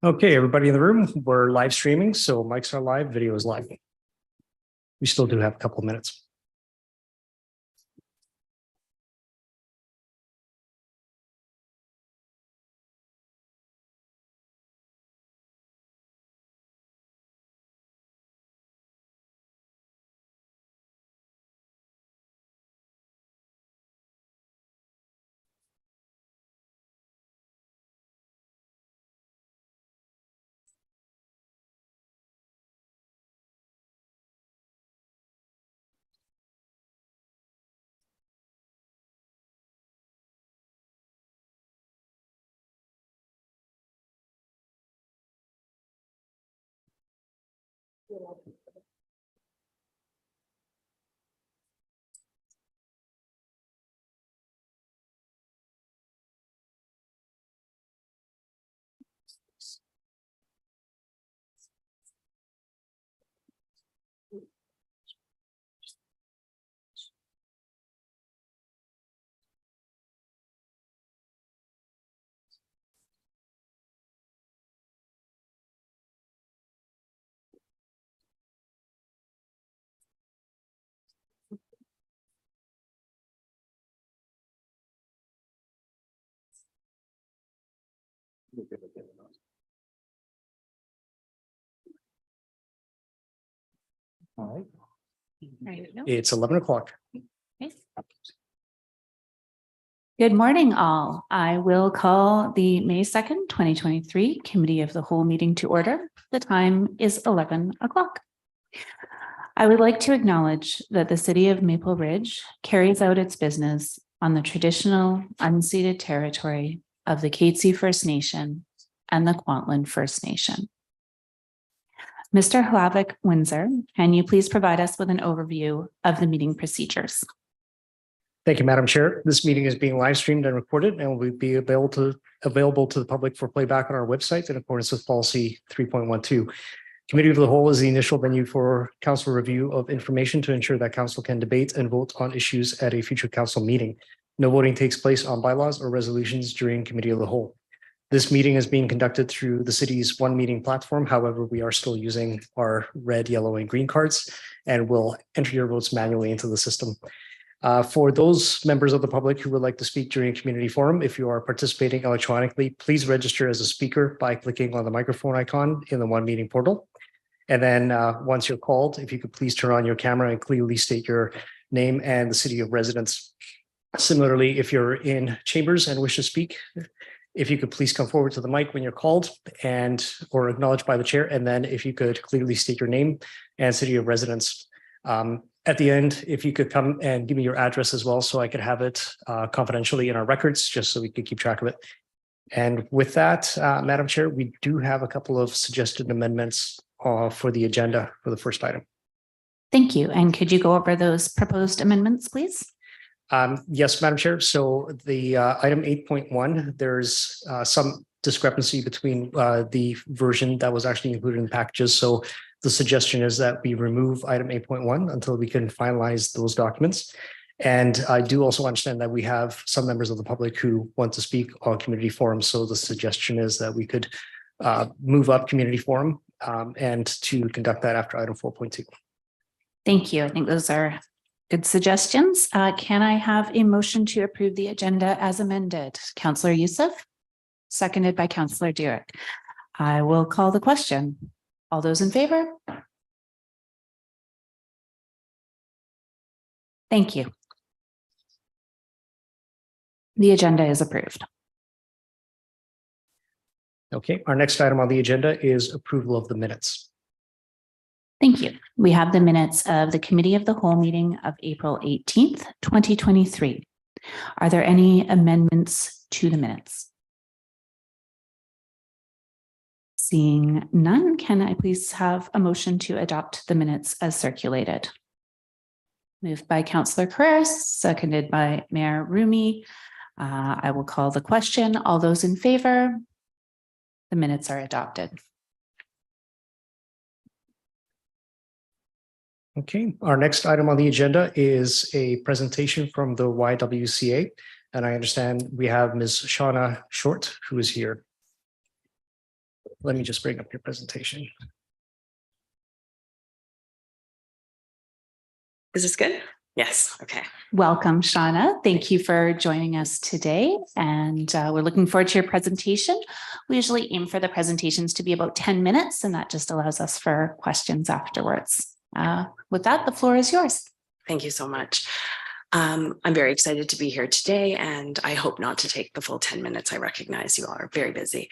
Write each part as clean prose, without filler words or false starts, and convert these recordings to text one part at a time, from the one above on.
Okay, everybody in the room, we're live streaming, so mics are live, video is live. We still do have a couple of minutes. All right. It's 11 o'clock. Okay. Good morning, all. I will call the May 2nd, 2023 Committee of the Whole meeting to order. The time is 11 o'clock. I would like to acknowledge that the City of Maple Ridge carries out its business on the traditional unceded territory of the Katzie First Nation and the Kwantlen First Nation. Mr. Hlavik Windsor, can you please provide us with an overview of the meeting procedures? Thank you, Madam Chair. This meeting is being live streamed and recorded and will be available to the public for playback on our website in accordance with policy 3.12. Committee of the Whole is the initial venue for council review of information to ensure that council can debate and vote on issues at a future council meeting. No voting takes place on bylaws or resolutions during Committee of the Whole. This meeting is being conducted through the city's one meeting platform. However, we are still using our red, yellow, and green cards and will enter your votes manually into the system. For those members of the public who would like to speak during a community forum, if you are participating electronically, please register as a speaker by clicking on the microphone icon in the one meeting portal. And then once you're called, if you could please turn on your camera and clearly state your name and the city of residence. Similarly, if you're in chambers and wish to speak, if you could please come forward to the mic when you're called or acknowledged by the chair. And then if you could clearly state your name and city of residence. At the end, if you could come and give me your address as well, so I could have it confidentially in our records, just so we could keep track of it. And with that, Madam Chair, we do have a couple of suggested amendments for the agenda for the first item. Thank you. And could you go over those proposed amendments, please? Yes, Madam Chair. So the item 8.1, there's some discrepancy between the version that was actually included in packages. So the suggestion is that we remove item 8.1 until we can finalize those documents. And I do also understand that we have some members of the public who want to speak on community forum. So the suggestion is that we could move up community forum and to conduct that after item 4.2. Thank you. I think those are good suggestions. Can I have a motion to approve the agenda as amended? Councillor Youssef, seconded by Councillor Durick. I will call the question. All those in favor? Thank you. The agenda is approved. Okay, our next item on the agenda is approval of the minutes. Thank you. We have the minutes of the Committee of the Whole meeting of April 18th, 2023. Are there any amendments to the minutes? Seeing none, can I please have a motion to adopt the minutes as circulated? Moved by Councillor Carreras, seconded by Mayor Rumi. I will call the question. All those in favor? The minutes are adopted. Okay, our next item on the agenda is a presentation from the YWCA. And I understand we have Ms. Shauna Short, who is here. let me just bring up your presentation. Is this good? Yes. Okay. Welcome, Shauna. Thank you for joining us today. And we're looking forward to your presentation. We usually aim for the presentations to be about 10 minutes, and that just allows us for questions afterwards. With that, the floor is yours. Thank you so much. I'm very excited to be here today, and I hope not to take the full 10 minutes. I recognize you all are very busy.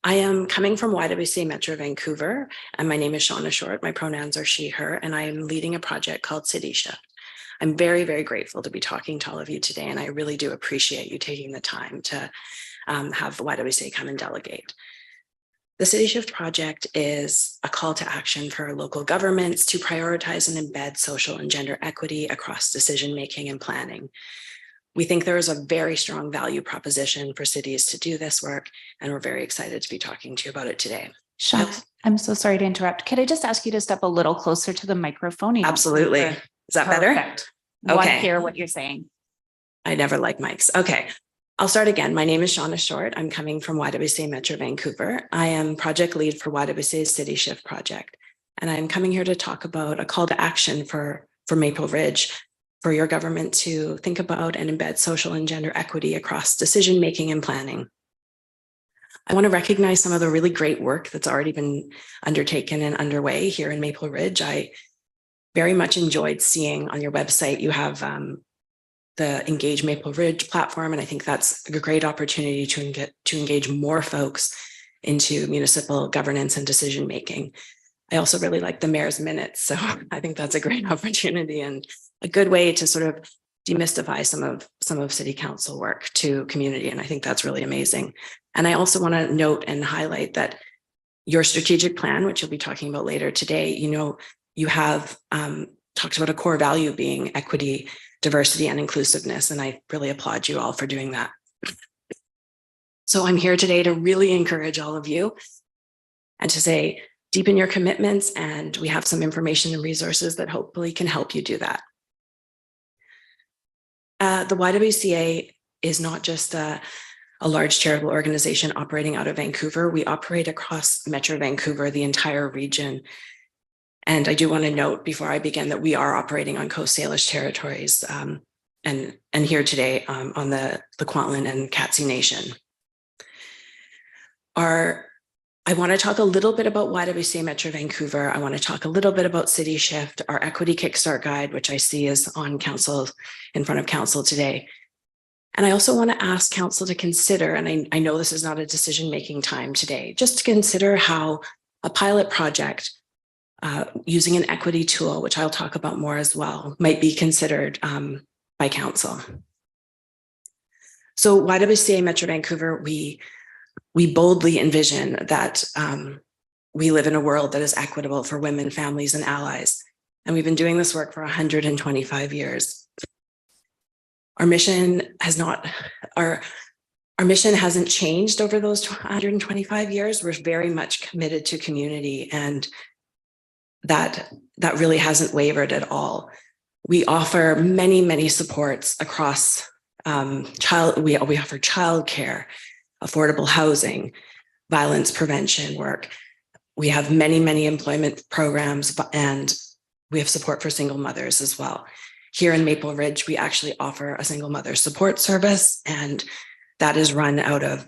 I am coming from YWCA Metro Vancouver, and my name is Shauna Short. My pronouns are she, her, and I am leading a project called City Shift. I'm very, very grateful to be talking to all of you today, and I really do appreciate you taking the time to have YWCA come and delegate. The City Shift project is a call to action for local governments to prioritize and embed social and gender equity across decision-making and planning. We think there is a very strong value proposition for cities to do this work, and we're very excited to be talking to you about it today. Shauna, I'm so sorry to interrupt. Could I just ask you to step a little closer to the microphone? Absolutely. Is that better? Perfect. Want to Okay. hear what you're saying. I never like mics. Okay. I'll start again. My name is Shauna Short. I'm coming from YWCA Metro Vancouver. I am project lead for YWCA's City Shift project. And I'm coming here to talk about a call to action for Maple Ridge, for your government to think about and embed social and gender equity across decision-making and planning. I want to recognize some of the really great work that's already been undertaken and underway here in Maple Ridge. I very much enjoyed seeing on your website, you have the Engage Maple Ridge platform, and I think that's a great opportunity to engage more folks into municipal governance and decision-making. I also really like the mayor's minutes, so I think that's a great opportunity and a good way to sort of demystify some of city council work to community, and I think that's really amazing. And I also want to note and highlight that your strategic plan, which you'll be talking about later today, you have talked about a core value being equity, diversity, and inclusiveness, and I really applaud you all for doing that. So I'm here today to really encourage all of you and to say, deepen your commitments, and we have some information and resources that hopefully can help you do that. The YWCA is not just a large charitable organization operating out of Vancouver. We operate across Metro Vancouver, the entire region. And I do want to note before I begin that we are operating on Coast Salish territories and here today on the Kwantlen and Katzie Nation. I want to talk a little bit about YWCA Metro Vancouver. I want to talk a little bit about City Shift, our Equity Kickstart Guide, which I see is on council, in front of council today. And I also want to ask council to consider, and I know this is not a decision-making time today, just to consider how a pilot project using an equity tool, which I'll talk about more as well, might be considered by council. So YWCA Metro Vancouver, we boldly envision that we live in a world that is equitable for women, families, and allies. And we've been doing this work for 125 years. Our mission hasn't changed over those 125 years. We're very much committed to community, and that really hasn't wavered at all. We offer many, many supports across we offer childcare, affordable housing, violence prevention work. We have many, many employment programs, and we have support for single mothers as well. Here in Maple Ridge, we actually offer a single mother support service, and that is run out of,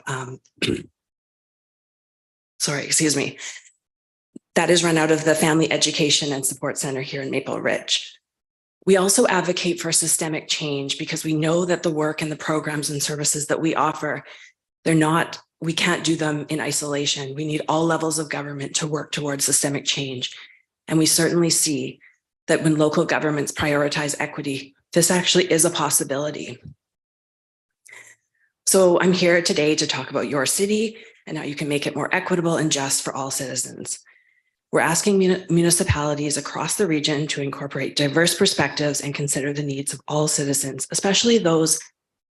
that is run out of the Family Education and Support Center here in Maple Ridge. We also advocate for systemic change because we know that the work and the programs and services that we offer, we can't do them in isolation. We need all levels of government to work towards systemic change. And we certainly see that when local governments prioritize equity, this actually is a possibility. So I'm here today to talk about your city and how you can make it more equitable and just for all citizens. We're asking municipalities across the region to incorporate diverse perspectives and consider the needs of all citizens, especially those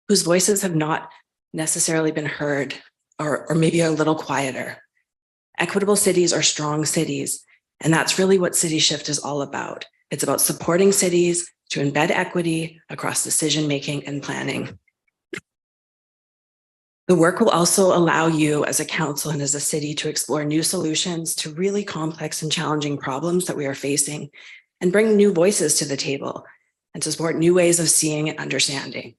whose voices have not necessarily been heard or maybe a little quieter. Equitable cities are strong cities, and that's really what City Shift is all about. It's about supporting cities to embed equity across decision-making and planning. The work will also allow you as a council and as a city to explore new solutions to really complex and challenging problems that we are facing and bring new voices to the table and to support new ways of seeing and understanding.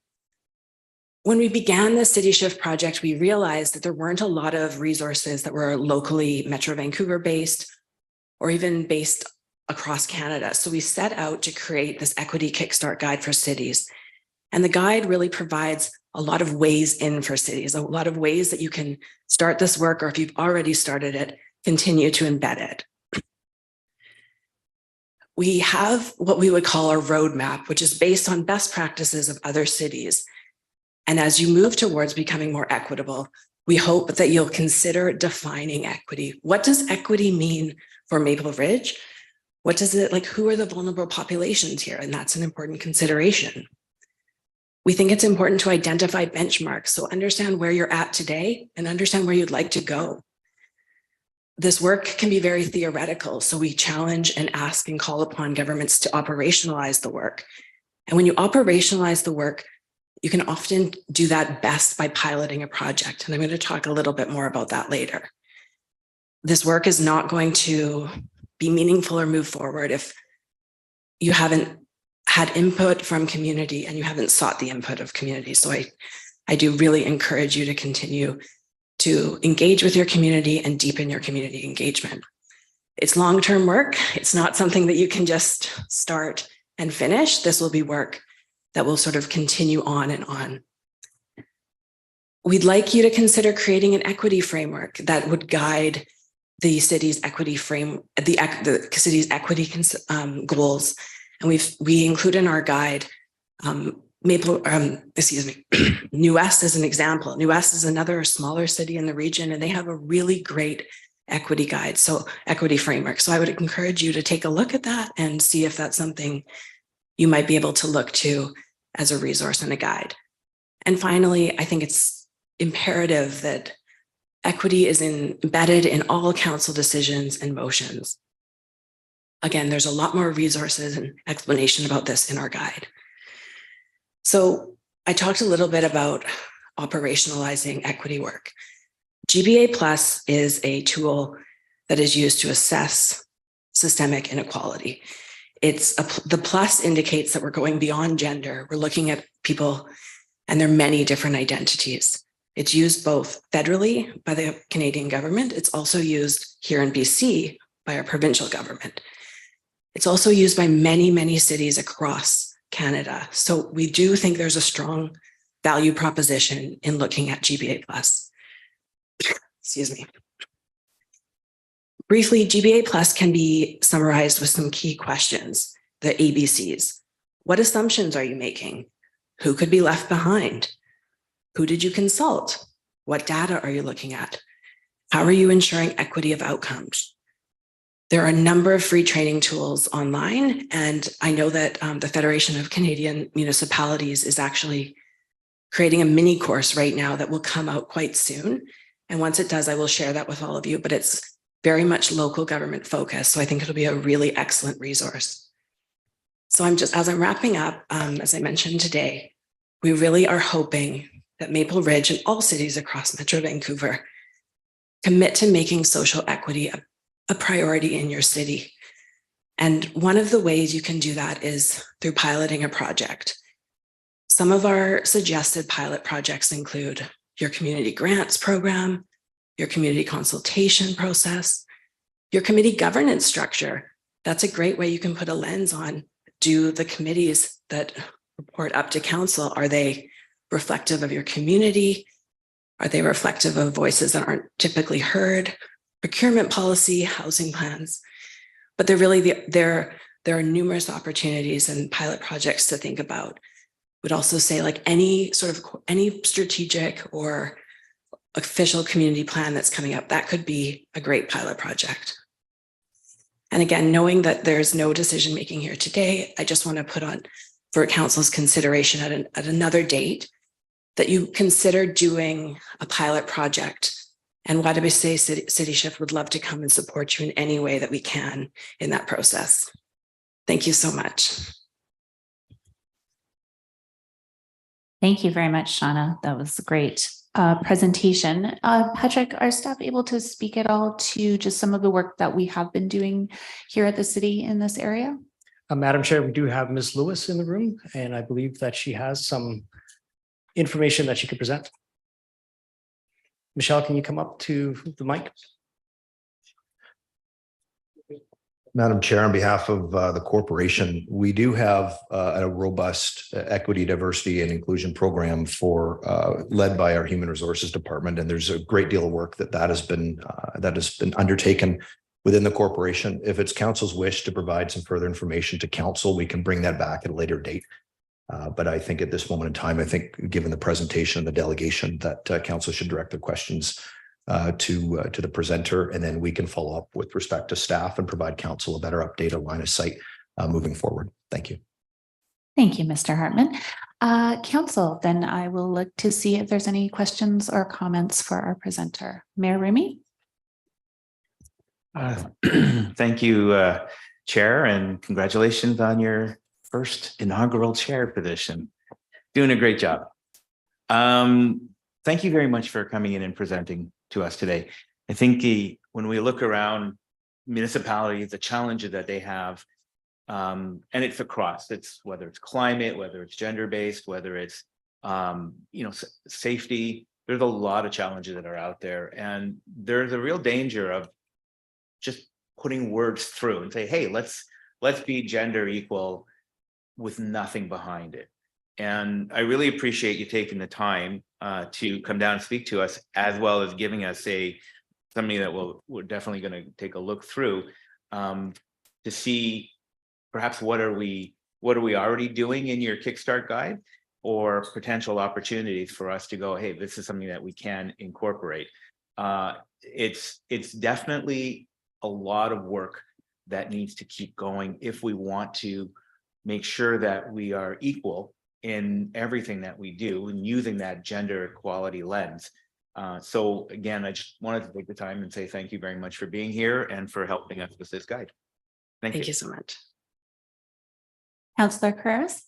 When we began the City Shift project, we realized that there weren't a lot of resources that were locally Metro Vancouver based or even based across Canada. So we set out to create this Equity Kickstart Guide for cities. And the guide really provides a lot of ways in for cities, a lot of ways that you can start this work, or if you've already started it, continue to embed it. We have what we would call our roadmap, which is based on best practices of other cities. And as you move towards becoming more equitable, we hope that you'll consider defining equity. What does equity mean for Maple Ridge? What does it, like, who are the vulnerable populations here? And that's an important consideration. We think it's important to identify benchmarks, so understand where you're at today and understand where you'd like to go. This work can be very theoretical, so we challenge and ask and call upon governments to operationalize the work. And when you operationalize the work, you can often do that best by piloting a project. And I'm going to talk a little bit more about that later. This work is not going to be meaningful or move forward if you haven't had input from community and you haven't sought the input of community. So I do really encourage you to continue to engage with your community and deepen your community engagement. It's long-term work. It's not something that you can just start and finish. This will be work that will sort of continue on and on. We'd like you to consider creating an equity framework that would guide the city's equity the city's equity goals. And we include in our guide New West as an example. New West is another smaller city in the region, and they have a really great equity guide, so equity framework. So I would encourage you to take a look at that and see if that's something you might be able to look to as a resource and a guide. And finally, I think it's imperative that equity is embedded in all council decisions and motions. Again, there's a lot more resources and explanation about this in our guide. So I talked a little bit about operationalizing equity work. GBA Plus is a tool that is used to assess systemic inequality. The plus indicates that we're going beyond gender. We're looking at people and their many different identities. It's used both federally by the Canadian government. It's also used here in BC by our provincial government. It's also used by many, many cities across Canada. So we do think there's a strong value proposition in looking at GBA Plus. Excuse me. Briefly, GBA Plus can be summarized with some key questions, the ABCs. What assumptions are you making? Who could be left behind? Who did you consult? What data are you looking at? How are you ensuring equity of outcomes? There are a number of free training tools online, and I know that the Federation of Canadian Municipalities is actually creating a mini course right now that will come out quite soon. And once it does, I will share that with all of you, but it's very much local government focused. So I think it'll be a really excellent resource. So as I'm wrapping up, as I mentioned today, we really are hoping that Maple Ridge and all cities across Metro Vancouver commit to making social equity a priority in your city. And one of the ways you can do that is through piloting a project. Some of our suggested pilot projects include your community grants program, your community consultation process, your committee governance structure. That's a great way you can put a lens on, do the committees that report up to council, are they reflective of your community? Are they reflective of voices that aren't typically heard? Procurement policy, housing plans. But there are numerous opportunities and pilot projects to think about. Would also say, like, any strategic or official community plan that's coming up, that could be a great pilot project. And again, knowing that there's no decision making here today, I just want to put on for council's consideration at another date that you consider doing a pilot project. And YWCA City Shift would love to come and support you in any way that we can in that process. Thank you so much. Thank you very much, Shauna. That was great. presentation. Patrick, are staff able to speak at all to just some of the work that we have been doing here at the city in this area? Madam Chair, we do have Ms. Lewis in the room, and I believe that she has some information that she could present. Michelle, can you come up to the mic? Madam Chair, on behalf of the corporation, we do have a robust equity, diversity, and inclusion program led by our Human Resources Department, and there's a great deal of work that has been undertaken within the corporation. If it's council's wish to provide some further information to council, we can bring that back at a later date. But I think at this moment in time, I think given the presentation and the delegation, that council should direct their questions to the presenter, and then we can follow up with respect to staff and provide council a better update, a line of sight moving forward. Thank you. Thank you, Mr. Hartman. Council, then I will look to see if there's any questions or comments for our presenter. Mayor Remy. Thank you, Chair, and congratulations on your first inaugural chair position. Doing a great job. Thank you very much for coming in and presenting to us today. I think when we look around municipalities, the challenges that they have, and it's across, whether it's climate, whether it's gender-based, whether it's safety, there's a lot of challenges that are out there, and there's a real danger of just putting words through and say, hey, let's be gender equal with nothing behind it. And I really appreciate you taking the time to come down and speak to us, as well as giving us something that we're definitely going to take a look through to see perhaps what are we already doing in your Kickstart guide, or potential opportunities for us to go, hey, this is something that we can incorporate. It's definitely a lot of work that needs to keep going if we want to make sure that we are equal in everything that we do and using that gender equality lens. So again, I just wanted to take the time and say thank you very much for being here and for helping us with this guide. Thank you so much. Councillor Carreras.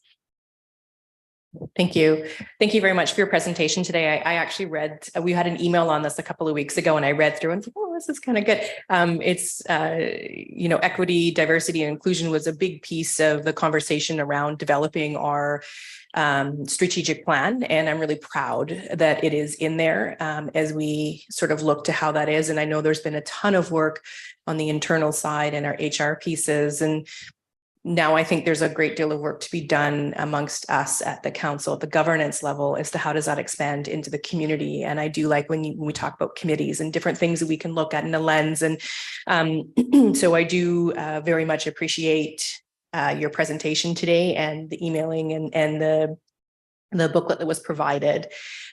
Thank you. Thank you very much for your presentation today. I actually read, we had an email on this a couple of weeks ago, and I read through and thought, oh, this is kind of good. Equity, diversity, and inclusion was a big piece of the conversation around developing our strategic plan. And I'm really proud that it is in there as we sort of look to how that is. And I know there's been a ton of work on the internal side and our HR pieces. And now I think there's a great deal of work to be done amongst us at the council, at the governance level, as to how does that expand into the community. And I do like when we talk about committees and different things that we can look at in a lens. And so I do very much appreciate your presentation today and the emailing and the booklet that was provided.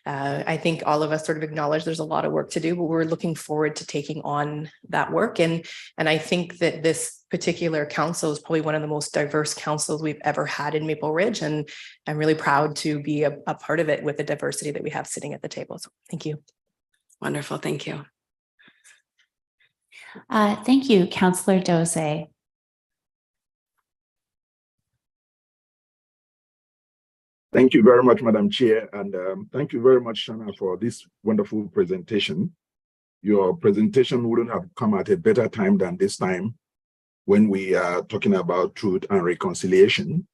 I think all of us sort of acknowledge there's a lot of work to do, but we're looking forward to taking on that work. And I think that this particular council is probably one of the most diverse councils we've ever had in Maple Ridge. And I'm really proud to be a part of it with the diversity that we have sitting at the table. So thank you. Wonderful. Thank you. Thank you, Councillor Dose. Thank you very much, Madam Chair, and thank you very much, Shanna, for this wonderful presentation. Your presentation wouldn't have come at a better time than this time when we are talking about truth and reconciliation.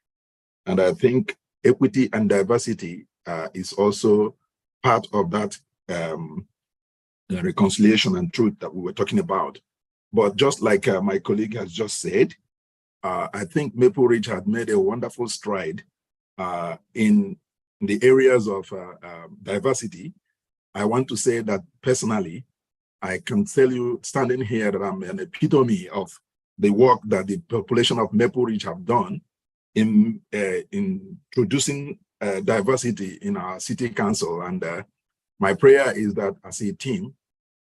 And I think equity and diversity is also part of that the reconciliation and truth that we were talking about. But just like my colleague has just said, I think Maple Ridge had made a wonderful stride in the areas of diversity. I want to say that personally, I can tell you standing here that I'm an epitome of the work that the population of Maple Ridge have done in introducing diversity in our city council. And my prayer is that as a team,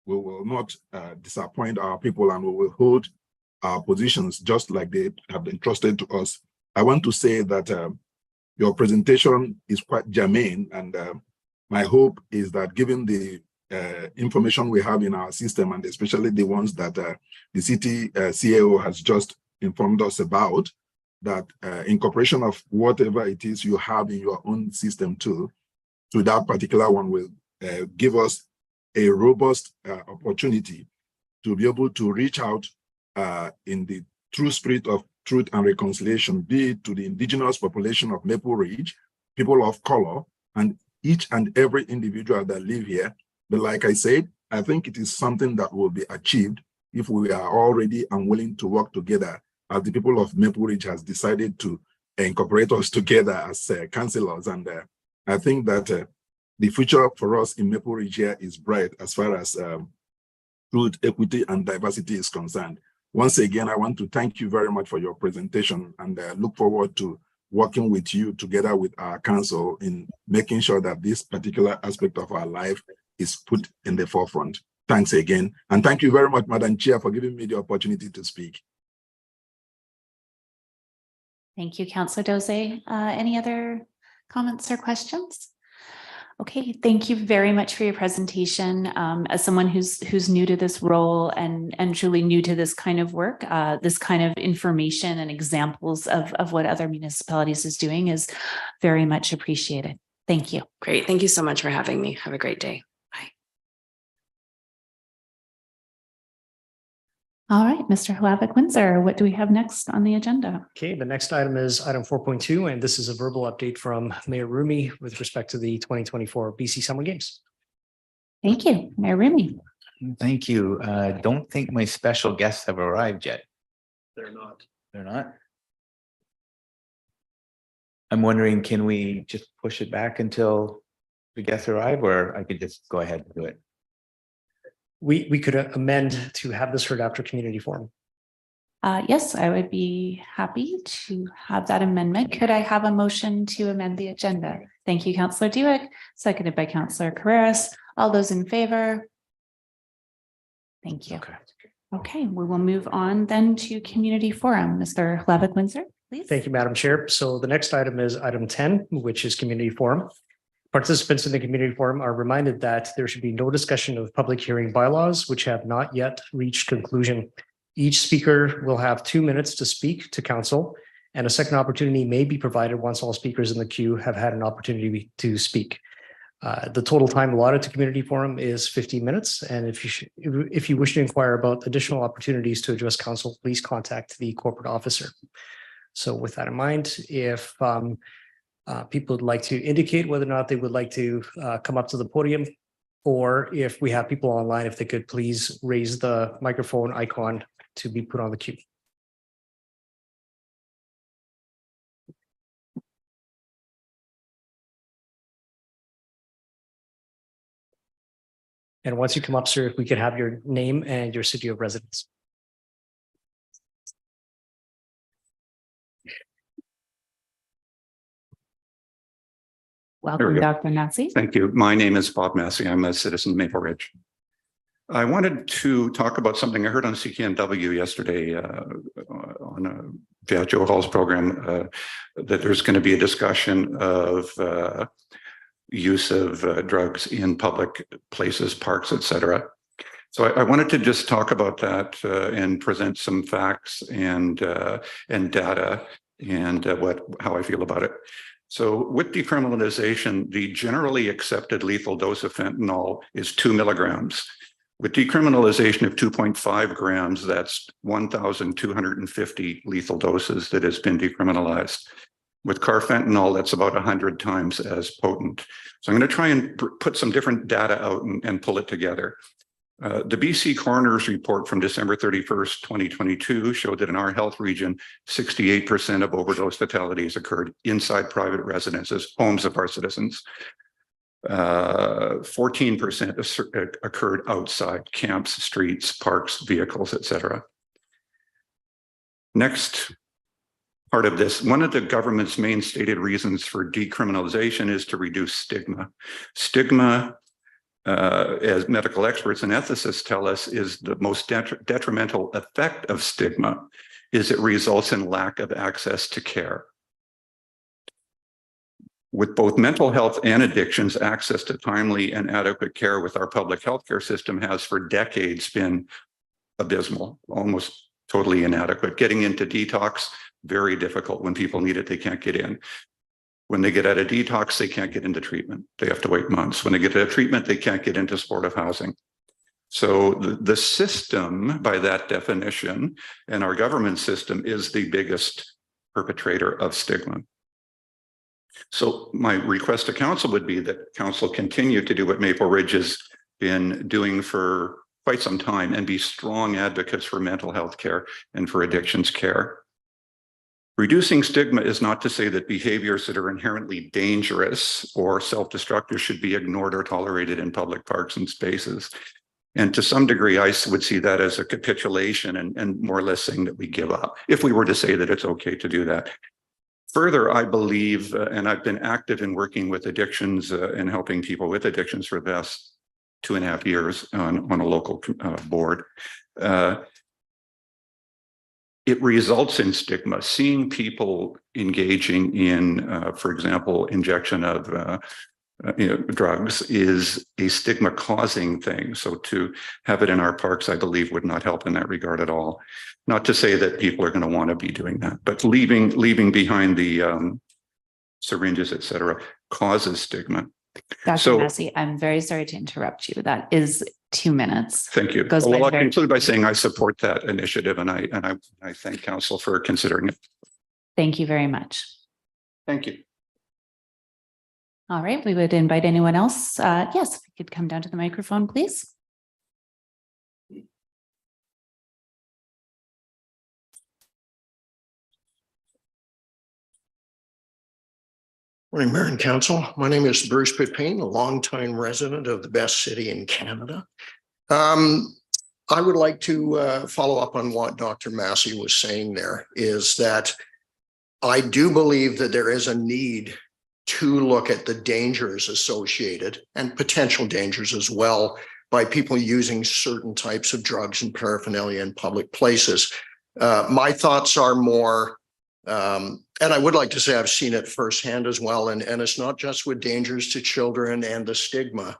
we will not disappoint our people, and we will hold our positions just like they have been entrusted to us. I want to say that your presentation is quite germane, and my hope is that given the information we have in our system, and especially the ones that the city CAO has just informed us about, that incorporation of whatever it is you have in your own system too, to that particular one will give us a robust opportunity to be able to reach out in the true spirit of truth and reconciliation, be it to the indigenous population of Maple Ridge, people of color, and each and every individual that live here. But like I said, I think it is something that will be achieved if we are all ready and willing to work together, as the people of Maple Ridge has decided to incorporate us together as councillors. And I think that the future for us in Maple Ridge here is bright as far as truth, equity, and diversity is concerned. Once again, I want to thank you very much for your presentation, and look forward to working with you together with our council in making sure that this particular aspect of our life is put in the forefront. Thanks again. And thank you very much, Madam Chair, for giving me the opportunity to speak. Thank you, Councillor Doze. Any other comments or questions? Okay, thank you very much for your presentation. As someone who's new to this role and truly new to this kind of work, this kind of information and examples of what other municipalities is doing is very much appreciated. Thank you. Great. Thank you so much for having me. Have a great day. Bye. All right, Mr. Hlavik-Windsor, what do we have next on the agenda? Okay, the next item is item 4.2, and this is a verbal update from Mayor Rumi with respect to the 2024 BC Summer Games. Thank you, Mayor Rumi. Thank you. Don't think my special guests have arrived yet. They're not. They're not. I'm wondering, can we just push it back until the guests arrive, or I could just go ahead and do it? We could amend to have this heard after community forum. Yes, I would be happy to have that amendment. Could I have a motion to amend the agenda? Thank you, Councillor Dewick, seconded by Councillor Carreras. All those in favor? Thank you. Okay. Okay, we will move on then to community forum. Mr. Hlavik-Windsor, please. Thank you, Madam Chair. So the next item is item 10, which is community forum. Participants in the community forum are reminded that there should be no discussion of public hearing bylaws which have not yet reached conclusion. Each speaker will have 2 minutes to speak to council, and a second opportunity may be provided once all speakers in the queue have had an opportunity to speak. The total time allotted to community forum is 15 minutes. And if you wish to inquire about additional opportunities to address council, please contact the corporate officer. So with that in mind, if people would like to indicate whether or not they would like to come up to the podium, or if we have people online, if they could please raise the microphone icon to be put on the queue. And once you come up, sir, if we could have your name and your city of residence. Welcome, Dr. Massey. Thank you. My name is Bob Massey. I'm a citizen of Maple Ridge. I wanted to talk about something I heard on CKNW yesterday on Joe Hall's program, that there's going to be a discussion of use of drugs in public places, parks, etc. So I wanted to just talk about that and present some facts and data and how I feel about it. So with decriminalization, the generally accepted lethal dose of fentanyl is 2 milligrams. With decriminalization of 2.5 grams, that's 1,250 lethal doses that has been decriminalized. With carfentanil, that's about 100 times as potent. So I'm going to try and put some different data out and pull it together. The BC Coroner's report from December 31st, 2022 showed that in our health region, 68% of overdose fatalities occurred inside private residences, homes of our citizens. 14% occurred outside camps, streets, parks, vehicles, etc. Next part of this, one of the government's main stated reasons for decriminalization is to reduce stigma. Stigma, as medical experts and ethicists tell us, is the most detrimental effect of stigma is it results in lack of access to care. With both mental health and addictions, access to timely and adequate care with our public healthcare system has for decades been abysmal, almost totally inadequate. Getting into detox, very difficult. When people need it, they can't get in. When they get out of detox, they can't get into treatment. They have to wait months. When they get out of treatment, they can't get into supportive housing. So the system, by that definition, and our government system is the biggest perpetrator of stigma. So my request to council would be that council continue to do what Maple Ridge has been doing for quite some time and be strong advocates for mental health care and for addictions care. Reducing stigma is not to say that behaviors that are inherently dangerous or self-destructive should be ignored or tolerated in public parks and spaces. And to some degree, I would see that as a capitulation and more or less saying that we give up, if we were to say that it's okay to do that. Further, I believe, and I've been active in working with addictions and helping people with addictions for the past 2.5 years on a local board. It results in stigma. Seeing people engaging in, for example, injection of drugs is a stigma causing thing. So to have it in our parks, I believe, would not help in that regard at all. Not to say that people are going to want to be doing that, but leaving behind the syringes, et cetera, causes stigma. Dr. Massey, I'm very sorry to interrupt you. That is 2 minutes. Thank you. Goes Well, by I'll very- conclude by saying I support that initiative, and I thank council for considering it. Thank you very much. Thank you. All right, we would invite anyone else. Yes, if you could come down to the microphone, please. Morning, Mayor and Council. My name is Bruce Pipine, a longtime resident of the best city in Canada. I would like to follow up on what Dr. Massey was saying there, is that I do believe that there is a need to look at the dangers associated and potential dangers as well by people using certain types of drugs and paraphernalia in public places. My thoughts are more, and I would like to say I've seen it firsthand as well. And it's not just with dangers to children and the stigma.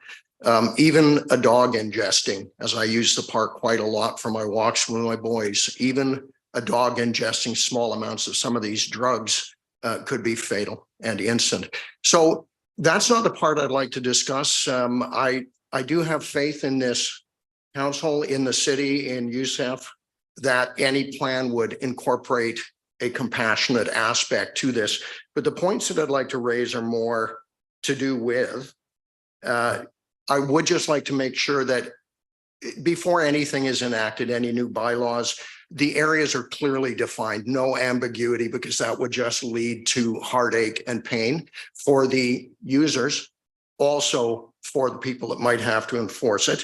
Even a dog ingesting, as I use the park quite a lot for my walks with my boys, even a dog ingesting small amounts of some of these drugs could be fatal and instant. So that's not the part I'd like to discuss. I do have faith in this council, in the city, in USEF, that any plan would incorporate a compassionate aspect to this. But the points that I'd like to raise are more to do with, I would just like to make sure that before anything is enacted, any new bylaws, the areas are clearly defined, no ambiguity, because that would just lead to heartache and pain for the users, also for the people that might have to enforce it.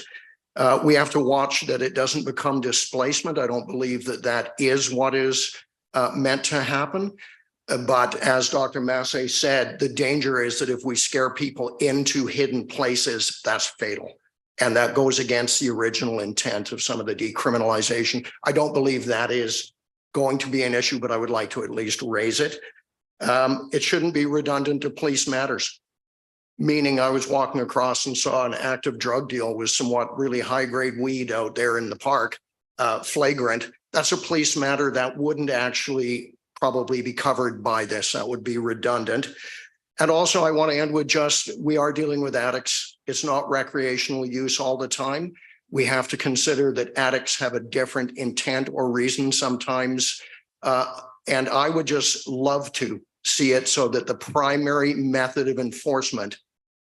We have to watch that it doesn't become displacement. I don't believe that that is what is meant to happen. But as Dr. Massey said, the danger is that if we scare people into hidden places, that's fatal. And that goes against the original intent of some of the decriminalization. I don't believe that is going to be an issue, but I would like to at least raise it. It shouldn't be redundant to police matters. Meaning I was walking across and saw an active drug deal with somewhat really high-grade weed out there in the park, flagrant. That's a police matter that wouldn't actually probably be covered by this. That would be redundant. And also I want to end with just, we are dealing with addicts. It's not recreational use all the time. We have to consider that addicts have a different intent or reason sometimes. And I would just love to see it so that the primary method of enforcement,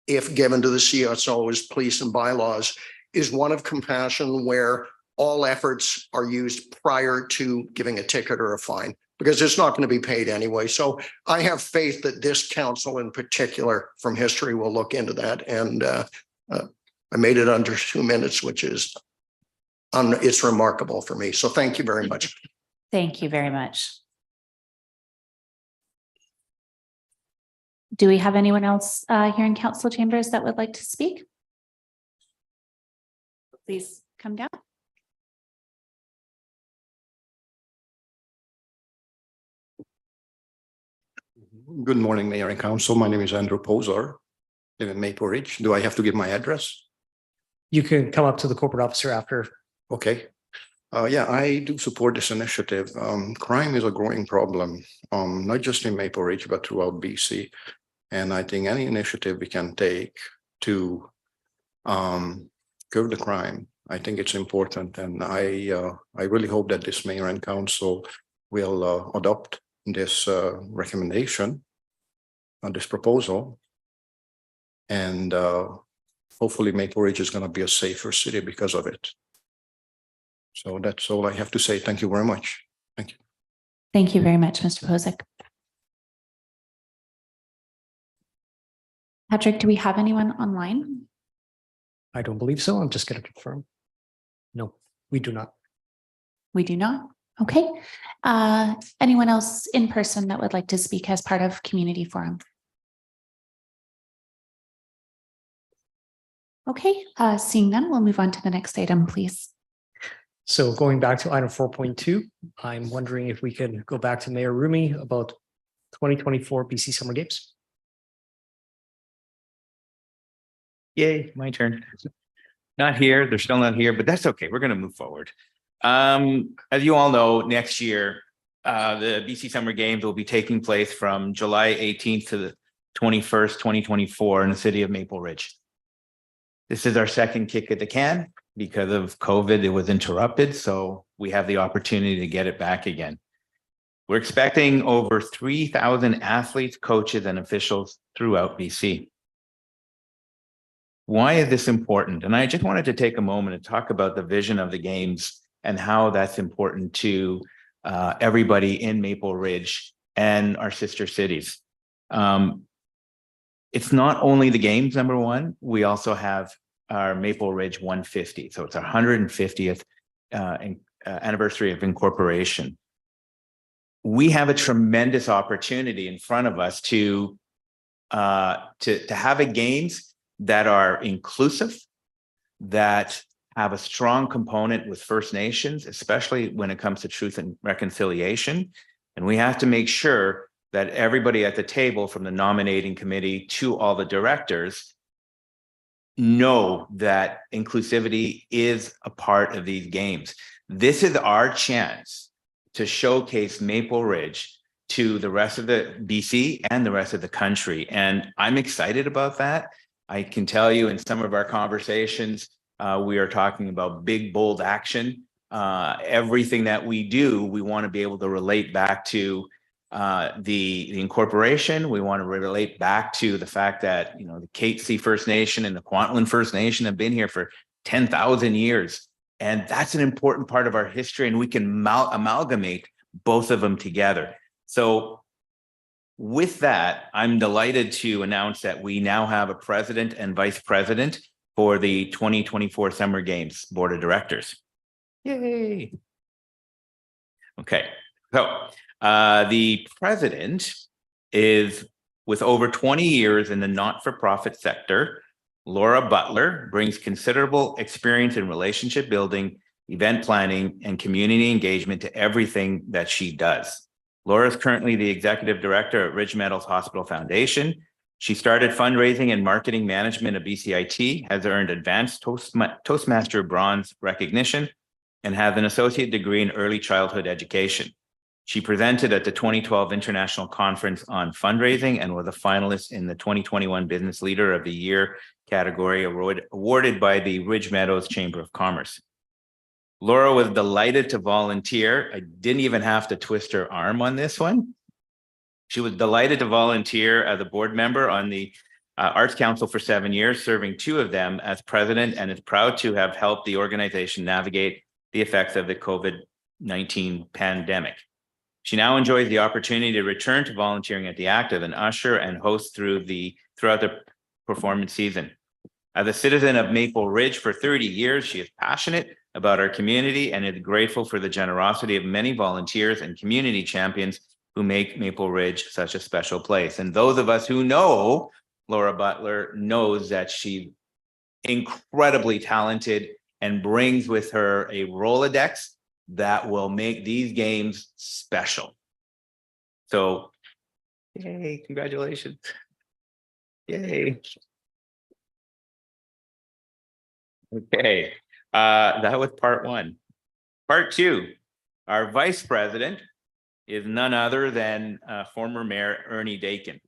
if given to the CSO as police and bylaws, is one of compassion where all efforts are used prior to giving a ticket or a fine, because it's not going to be paid anyway. So I have faith that this council in particular from history will look into that. And I made it under 2 minutes, which is, it's remarkable for me. So thank you very much. Thank you very much. Do we have anyone else here in council chambers that would like to speak? Please come down. Good morning, Mayor and Council. My name is Andrew Posar, live in Maple Ridge. Do I have to give my address? You can come up to the corporate officer after. Okay. Yeah, I do support this initiative. Crime is a growing problem, not just in Maple Ridge, but throughout BC. And I think any initiative we can take to curb the crime, I think it's important. And I really hope that this mayor and council will adopt this recommendation on this proposal. And hopefully Maple Ridge is going to be a safer city because of it. So that's all I have to say. Thank you very much. Thank you. Thank you very much, Mr. Posick. Patrick, do we have anyone online? I don't believe so. I'm just going to confirm. No, we do not. We do not. Okay. Anyone else in person that would like to speak as part of community forum? Okay, seeing none, we'll move on to the next item, please. So going back to item 4.2, I'm wondering if we can go back to Mayor Rumi about 2024 BC Summer Games. Yay, my turn. Not here, they're still not here, but that's okay. We're going to move forward. As you all know, next year, the BC Summer Games will be taking place from July 18th to the 21st, 2024 in the city of Maple Ridge. This is our second kick at the can. Because of COVID, it was interrupted, so we have the opportunity to get it back again. We're expecting over 3,000 athletes, coaches, and officials throughout BC. Why is this important? And I just wanted to take a moment to talk about the vision of the games and how that's important to everybody in Maple Ridge and our sister cities. It's not only the games, number one, we also have our Maple Ridge 150. So it's our 150th anniversary of incorporation. We have a tremendous opportunity in front of us to have a games that are inclusive, that have a strong component with First Nations, especially when it comes to truth and reconciliation. And we have to make sure that everybody at the table, from the nominating committee to all the directors, know that inclusivity is a part of these games. This is our chance to showcase Maple Ridge to the rest of the BC and the rest of the country. And I'm excited about that. I can tell you in some of our conversations, we are talking about big, bold action. Everything that we do, we want to be able to relate back to the incorporation. We want to relate back to the fact that, you know, the Katzie First Nation and the Kwantlen First Nation have been here for 10,000 years. And that's an important part of our history, and we can amalgamate both of them together. So with that, I'm delighted to announce that we now have a president and vice president for the 2024 Summer Games Board of Directors. Yay. Okay, so the president is, with over 20 years in the not-for-profit sector, Laura Butler brings considerable experience in relationship building, event planning, and community engagement to everything that she does. Laura is currently the executive director at Ridge Meadows Hospital Foundation. She started fundraising and marketing management at BCIT, has earned advanced Toastmaster bronze recognition, and has an associate degree in early childhood education. She presented at the 2012 International Conference on Fundraising and was a finalist in the 2021 Business Leader of the Year category awarded by the Ridge Meadows Chamber of Commerce. Laura was delighted to volunteer. I didn't even have to twist her arm on this one. She was delighted to volunteer as a board member on the Arts Council for 7 years, serving 2 of them as president, and is proud to have helped the organization navigate the effects of the COVID-19 pandemic. She now enjoys the opportunity to return to volunteering at the Active and usher and host throughout the performance season. As a citizen of Maple Ridge for 30 years, she is passionate about our community and is grateful for the generosity of many volunteers and community champions who make Maple Ridge such a special place. And those of us who know Laura Butler knows that she's incredibly talented and brings with her a Rolodex that will make these games special. So, yay, congratulations. Yay. Okay, that was part 1. Part 2, our vice president is none other than former Mayor Ernie Dakin.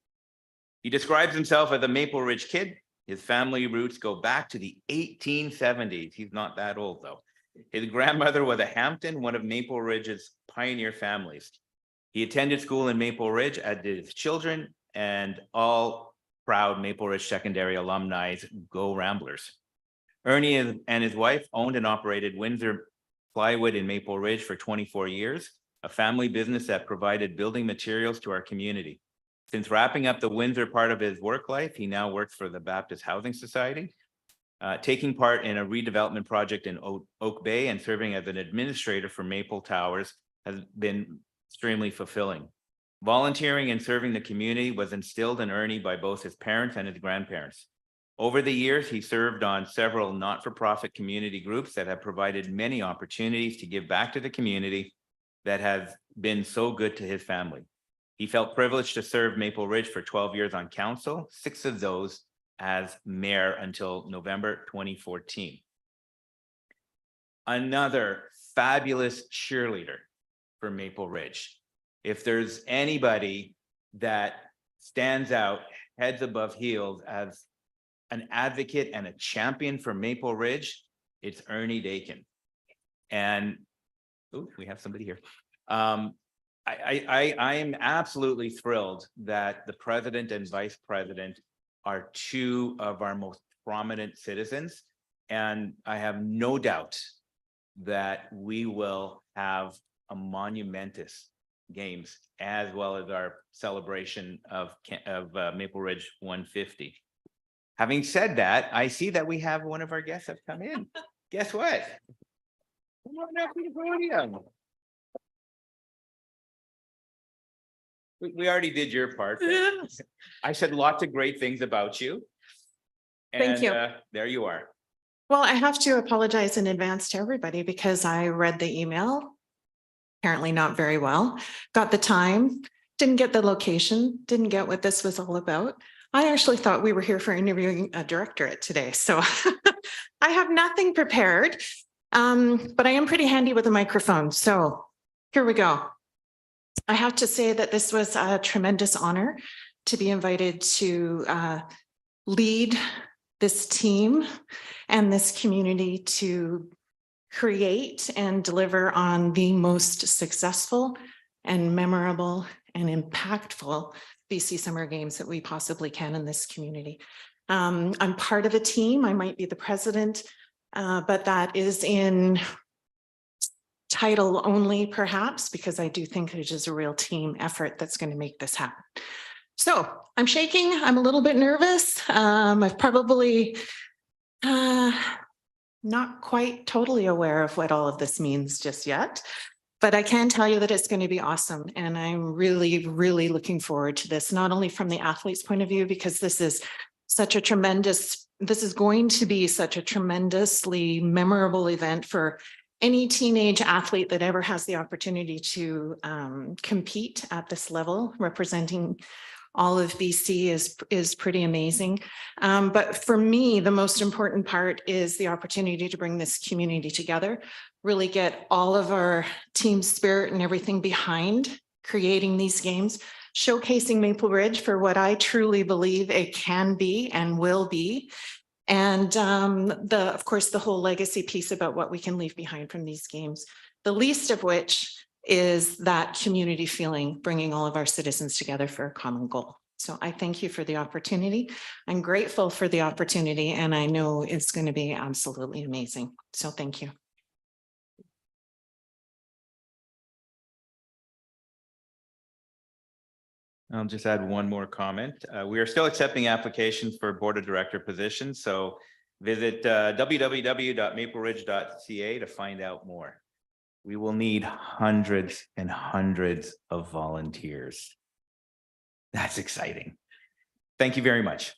He describes himself as a Maple Ridge kid. His family roots go back to the 1870s. He's not that old, though. His grandmother was a Hampton, one of Maple Ridge's pioneer families. He attended school in Maple Ridge, as did his children, and all proud Maple Ridge Secondary alumni. Go Ramblers. Ernie and his wife owned and operated Windsor Plywood in Maple Ridge for 24 years, a family business that provided building materials to our community. Since wrapping up the Windsor part of his work life, he now works for the Baptist Housing Society, taking part in a redevelopment project in Oak Bay and serving as an administrator for Maple Towers has been extremely fulfilling. Volunteering and serving the community was instilled in Ernie by both his parents and his grandparents. Over the years, he served on several not-for-profit community groups that have provided many opportunities to give back to the community that has been so good to his family. He felt privileged to serve Maple Ridge for 12 years on council, 6 of those as mayor until November 2014. Another fabulous cheerleader for Maple Ridge. If there's anybody that stands out heads above heels as an advocate and a champion for Maple Ridge, it's Ernie Dakin. And we have somebody here. I am absolutely thrilled that the president and vice president are 2 of our most prominent citizens. And I have no doubt that we will have a monumentous games as well as our celebration of Maple Ridge 150. Having said that, I see that we have one of our guests have come in. Guess what? Come on up to the podium. We already did your part. I said lots of great things about you. Thank you. There you are. Well, I have to apologize in advance to everybody because I read the email, apparently not very well, got the time, didn't get the location, didn't get what this was all about. I actually thought we were here for interviewing a directorate today, so I have nothing prepared, but I am pretty handy with a microphone, so here we go. I have to say that this was a tremendous honor to be invited to lead this team and this community to create and deliver on the most successful and memorable and impactful BC Summer Games that we possibly can in this community. I'm part of a team. I might be the president, but that is in title only, perhaps, because I do think it is a real team effort that's going to make this happen. So I'm shaking. I'm a little bit nervous. I've probably not quite totally aware of what all of this means just yet, but I can tell you that it's going to be awesome. And I'm really, really looking forward to this, not only from the athlete's point of view, because this is going to be such a tremendously memorable event for any teenage athlete that ever has the opportunity to compete at this level, representing all of BC is pretty amazing. But for me, the most important part is the opportunity to bring this community together, really get all of our team spirit and everything behind creating these games, showcasing Maple Ridge for what I truly believe it can be and will be. And of course, the whole legacy piece about what we can leave behind from these games, the least of which is that community feeling, bringing all of our citizens together for a common goal. So I thank you for the opportunity. I'm grateful for the opportunity, and I know it's going to be absolutely amazing. So thank you. I'll just add one more comment. We are still accepting applications for board of director positions. So visit www.mapleridge.ca to find out more. We will need hundreds and hundreds of volunteers. That's exciting. Thank you very much.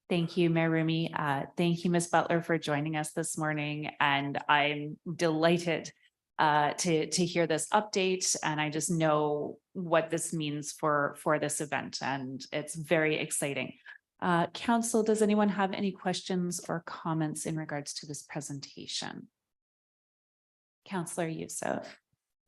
Thank you, Mayor Rumi. Thank you, Ms. Butler, for joining us this morning. And I'm delighted to hear this update. And I just know what this means for this event. And it's very exciting. Council, does anyone have any questions or comments in regards to this presentation? Councillor Youssef.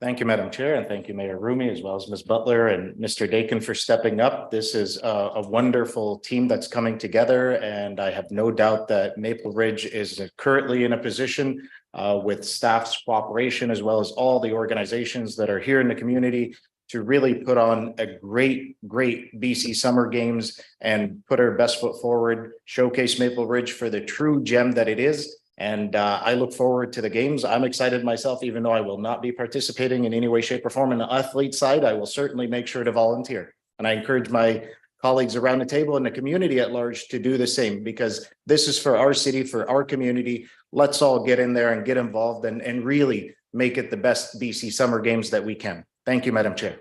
Thank you, Madam Chair, and thank you, Mayor Rumi, as well as Ms. Butler and Mr. Dakin for stepping up. This is a wonderful team that's coming together, and I have no doubt that Maple Ridge is currently in a position with staff's cooperation, as well as all the organizations that are here in the community, to really put on a great BC Summer Games and put our best foot forward, showcase Maple Ridge for the true gem that it is. And I look forward to the games. I'm excited myself, even though I will not be participating in any way, shape, or form on the athlete side. I will certainly make sure to volunteer. And I encourage my colleagues around the table and the community at large to do the same, because this is for our city, for our community. Let's all get in there and get involved and really make it the best BC Summer Games that we can. Thank you, Madam Chair.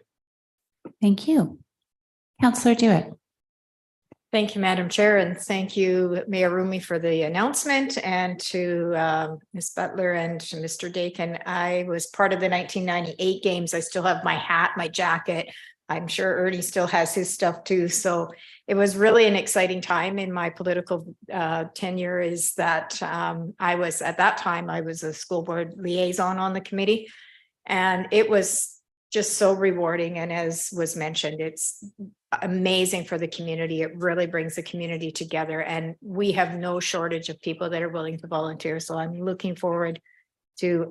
Thank you. Councillor Dewitt. Thank you, Madam Chair, and thank you, Mayor Rumi, for the announcement, and to Ms. Butler and to Mr. Dakin. I was part of the 1998 games. I still have my hat, my jacket. I'm sure Ernie still has his stuff too. So it was really an exciting time in my political tenure. Is that I was at that time I was a school board liaison on the committee, and it was just so rewarding. And as was mentioned, it's amazing for the community. It really brings the community together, and we have no shortage of people that are willing to volunteer. So I'm looking forward to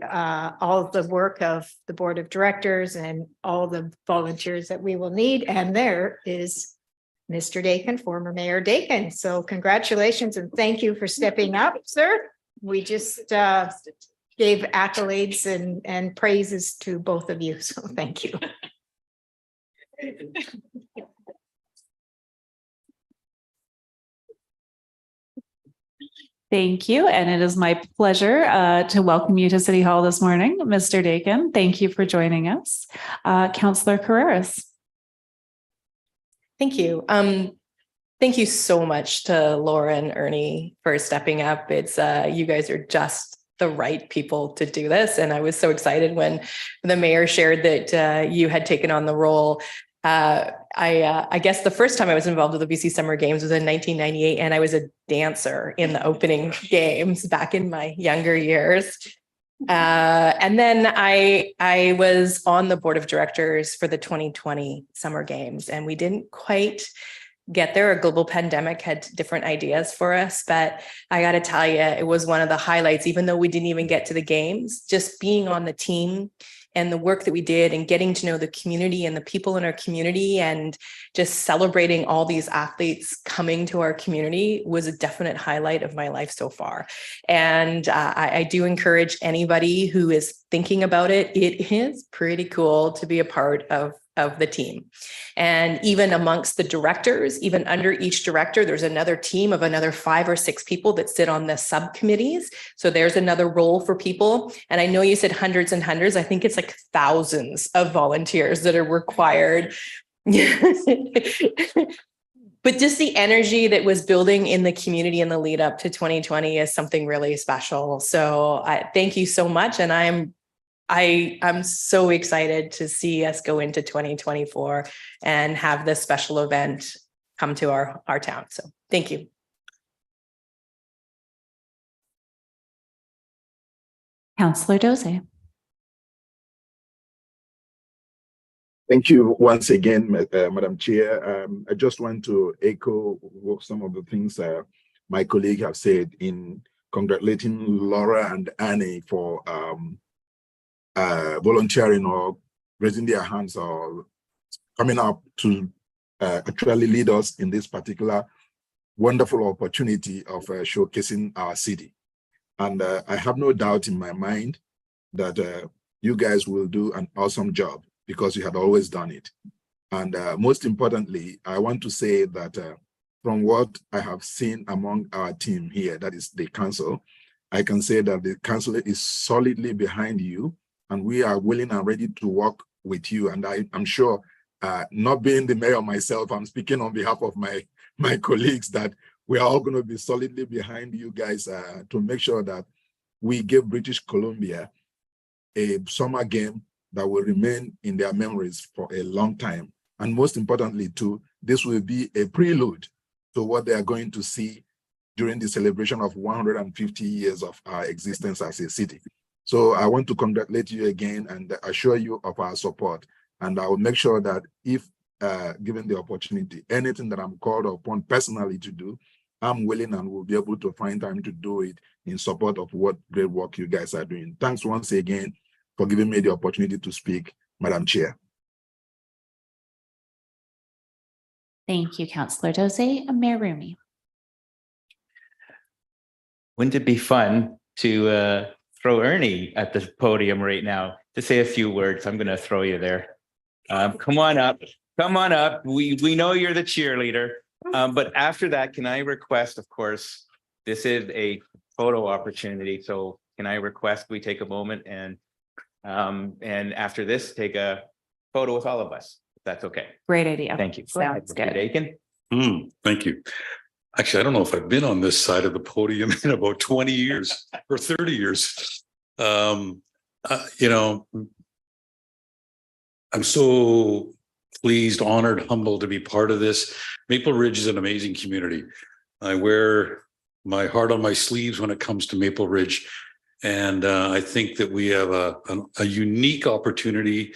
all of the work of the board of directors and all the volunteers that we will need. And there is Mr. Dakin, former Mayor Dakin. So congratulations and thank you for stepping up, sir. We just gave accolades and praises to both of you. So thank you. Thank you. And it is my pleasure to welcome you to City Hall this morning, Mr. Dakin. Thank you for joining us. Councillor Carreras. Thank you. Thank you so much to Laura and Ernie for stepping up. It's you guys are just the right people to do this. And I was so excited when the mayor shared that you had taken on the role. I guess the first time I was involved with the BC Summer Games was in 1998, and I was a dancer in the opening games back in my younger years. And then I was on the board of directors for the 2020 Summer Games, and we didn't quite get there. A global pandemic had different ideas for us, but I got to tell you, it was one of the highlights, even though we didn't even get to the games, just being on the team and the work that we did and getting to know the community and the people in our community and just celebrating all these athletes coming to our community was a definite highlight of my life so far. And I do encourage anybody who is thinking about it. It is pretty cool to be a part of the team. And even amongst the directors, even under each director, there's another team of another 5 or 6 people that sit on the subcommittees. So there's another role for people. And I know you said hundreds and hundreds. I think it's like thousands of volunteers that are required. But just the energy that was building in the community in the lead up to 2020 is something really special. So thank you so much. And I'm so excited to see us go into 2024 and have this special event come to our town. So thank you. Councillor Dose. Thank you once again, Madam Chair. I just want to echo some of the things my colleague have said in congratulating Laura and Annie for volunteering or raising their hands or coming up to actually lead us in this particular wonderful opportunity of showcasing our city. And I have no doubt in my mind that you guys will do an awesome job because you had always done it. And most importantly, I want to say that from what I have seen among our team here, that is the council, I can say that the council is solidly behind you, and we are willing and ready to work with you. And I'm sure, not being the mayor myself, I'm speaking on behalf of my colleagues, that we are all going to be solidly behind you guys to make sure that we give British Columbia a summer game that will remain in their memories for a long time. And most importantly, too, this will be a prelude to what they are going to see during the celebration of 150 years of our existence as a city. So I want to congratulate you again and assure you of our support. And I will make sure that if given the opportunity, anything that I'm called upon personally to do, I'm willing and will be able to find time to do it in support of what great work you guys are doing. Thanks once again for giving me the opportunity to speak, Madam Chair. Thank you, Councillor Dose. Mayor Rumi. Wouldn't it be fun to throw Ernie at the podium right now to say a few words? I'm going to throw you there. Come on up. Come on up. We know you're the cheerleader. But after that, can I request, of course, this is a photo opportunity. So can I request we take a moment and after this, take a photo with all of us, if that's okay. Great idea. Thank you. Sounds good. Dakin. Thank you. Actually, I don't know if I've been on this side of the podium in about 20 years or 30 years. You know, I'm so pleased, honored, humbled to be part of this. Maple Ridge is an amazing community. I wear my heart on my sleeves when it comes to Maple Ridge. And I think that we have a unique opportunity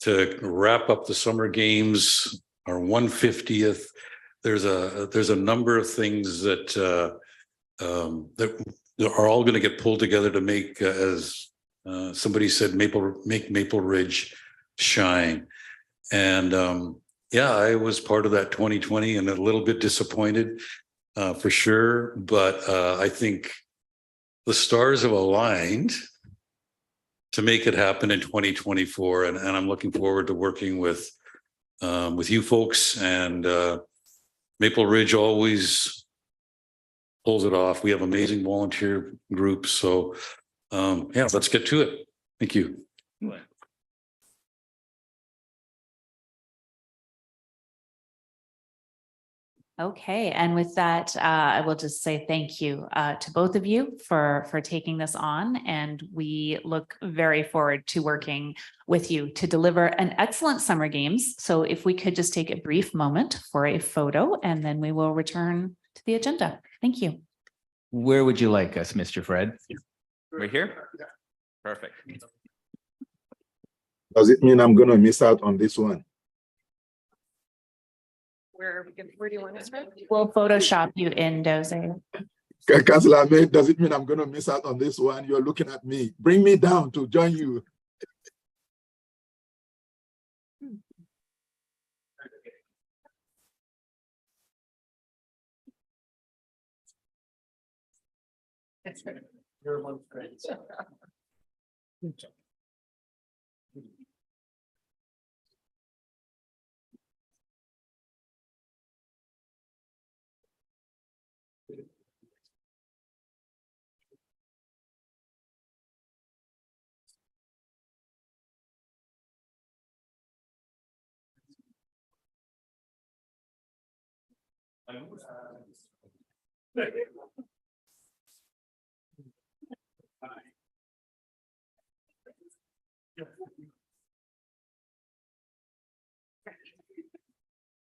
to wrap up the summer games, our 150th. There's a number of things that that are all going to get pulled together to make, as somebody said, make Maple Ridge shine. And yeah, I was part of that 2020 and a little bit disappointed for sure. But I think the stars have aligned to make it happen in 2024. And I'm looking forward to working with you folks. And Maple Ridge always pulls it off. We have amazing volunteer groups. So yeah, let's get to it. Thank you. Okay, and with that, I will just say thank you to both of you for taking this on, and we look very forward to working with you to deliver an excellent summer games. So if we could just take a brief moment for a photo, and then we will return to the agenda. Thank you. Where would you like us, Mr. Fred? Right here? Perfect. Does it mean I'm going to miss out on this one? Where do you want us from? We'll Photoshop you in, Doze. Councillor Ahmed, does it mean I'm going to miss out on this one? You're looking at me. Bring me down to join you. You're one friend.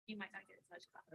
You might not get as much clap.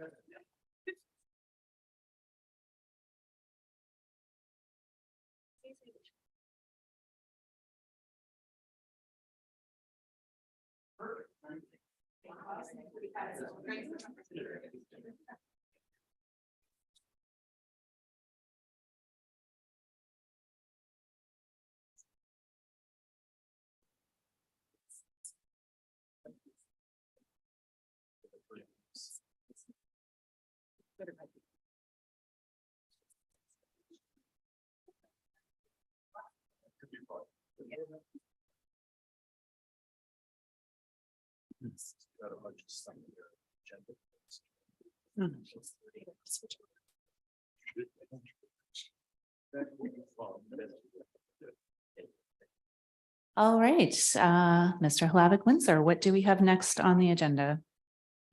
All right, Mr. Hlavik Windsor, what do we have next on the agenda?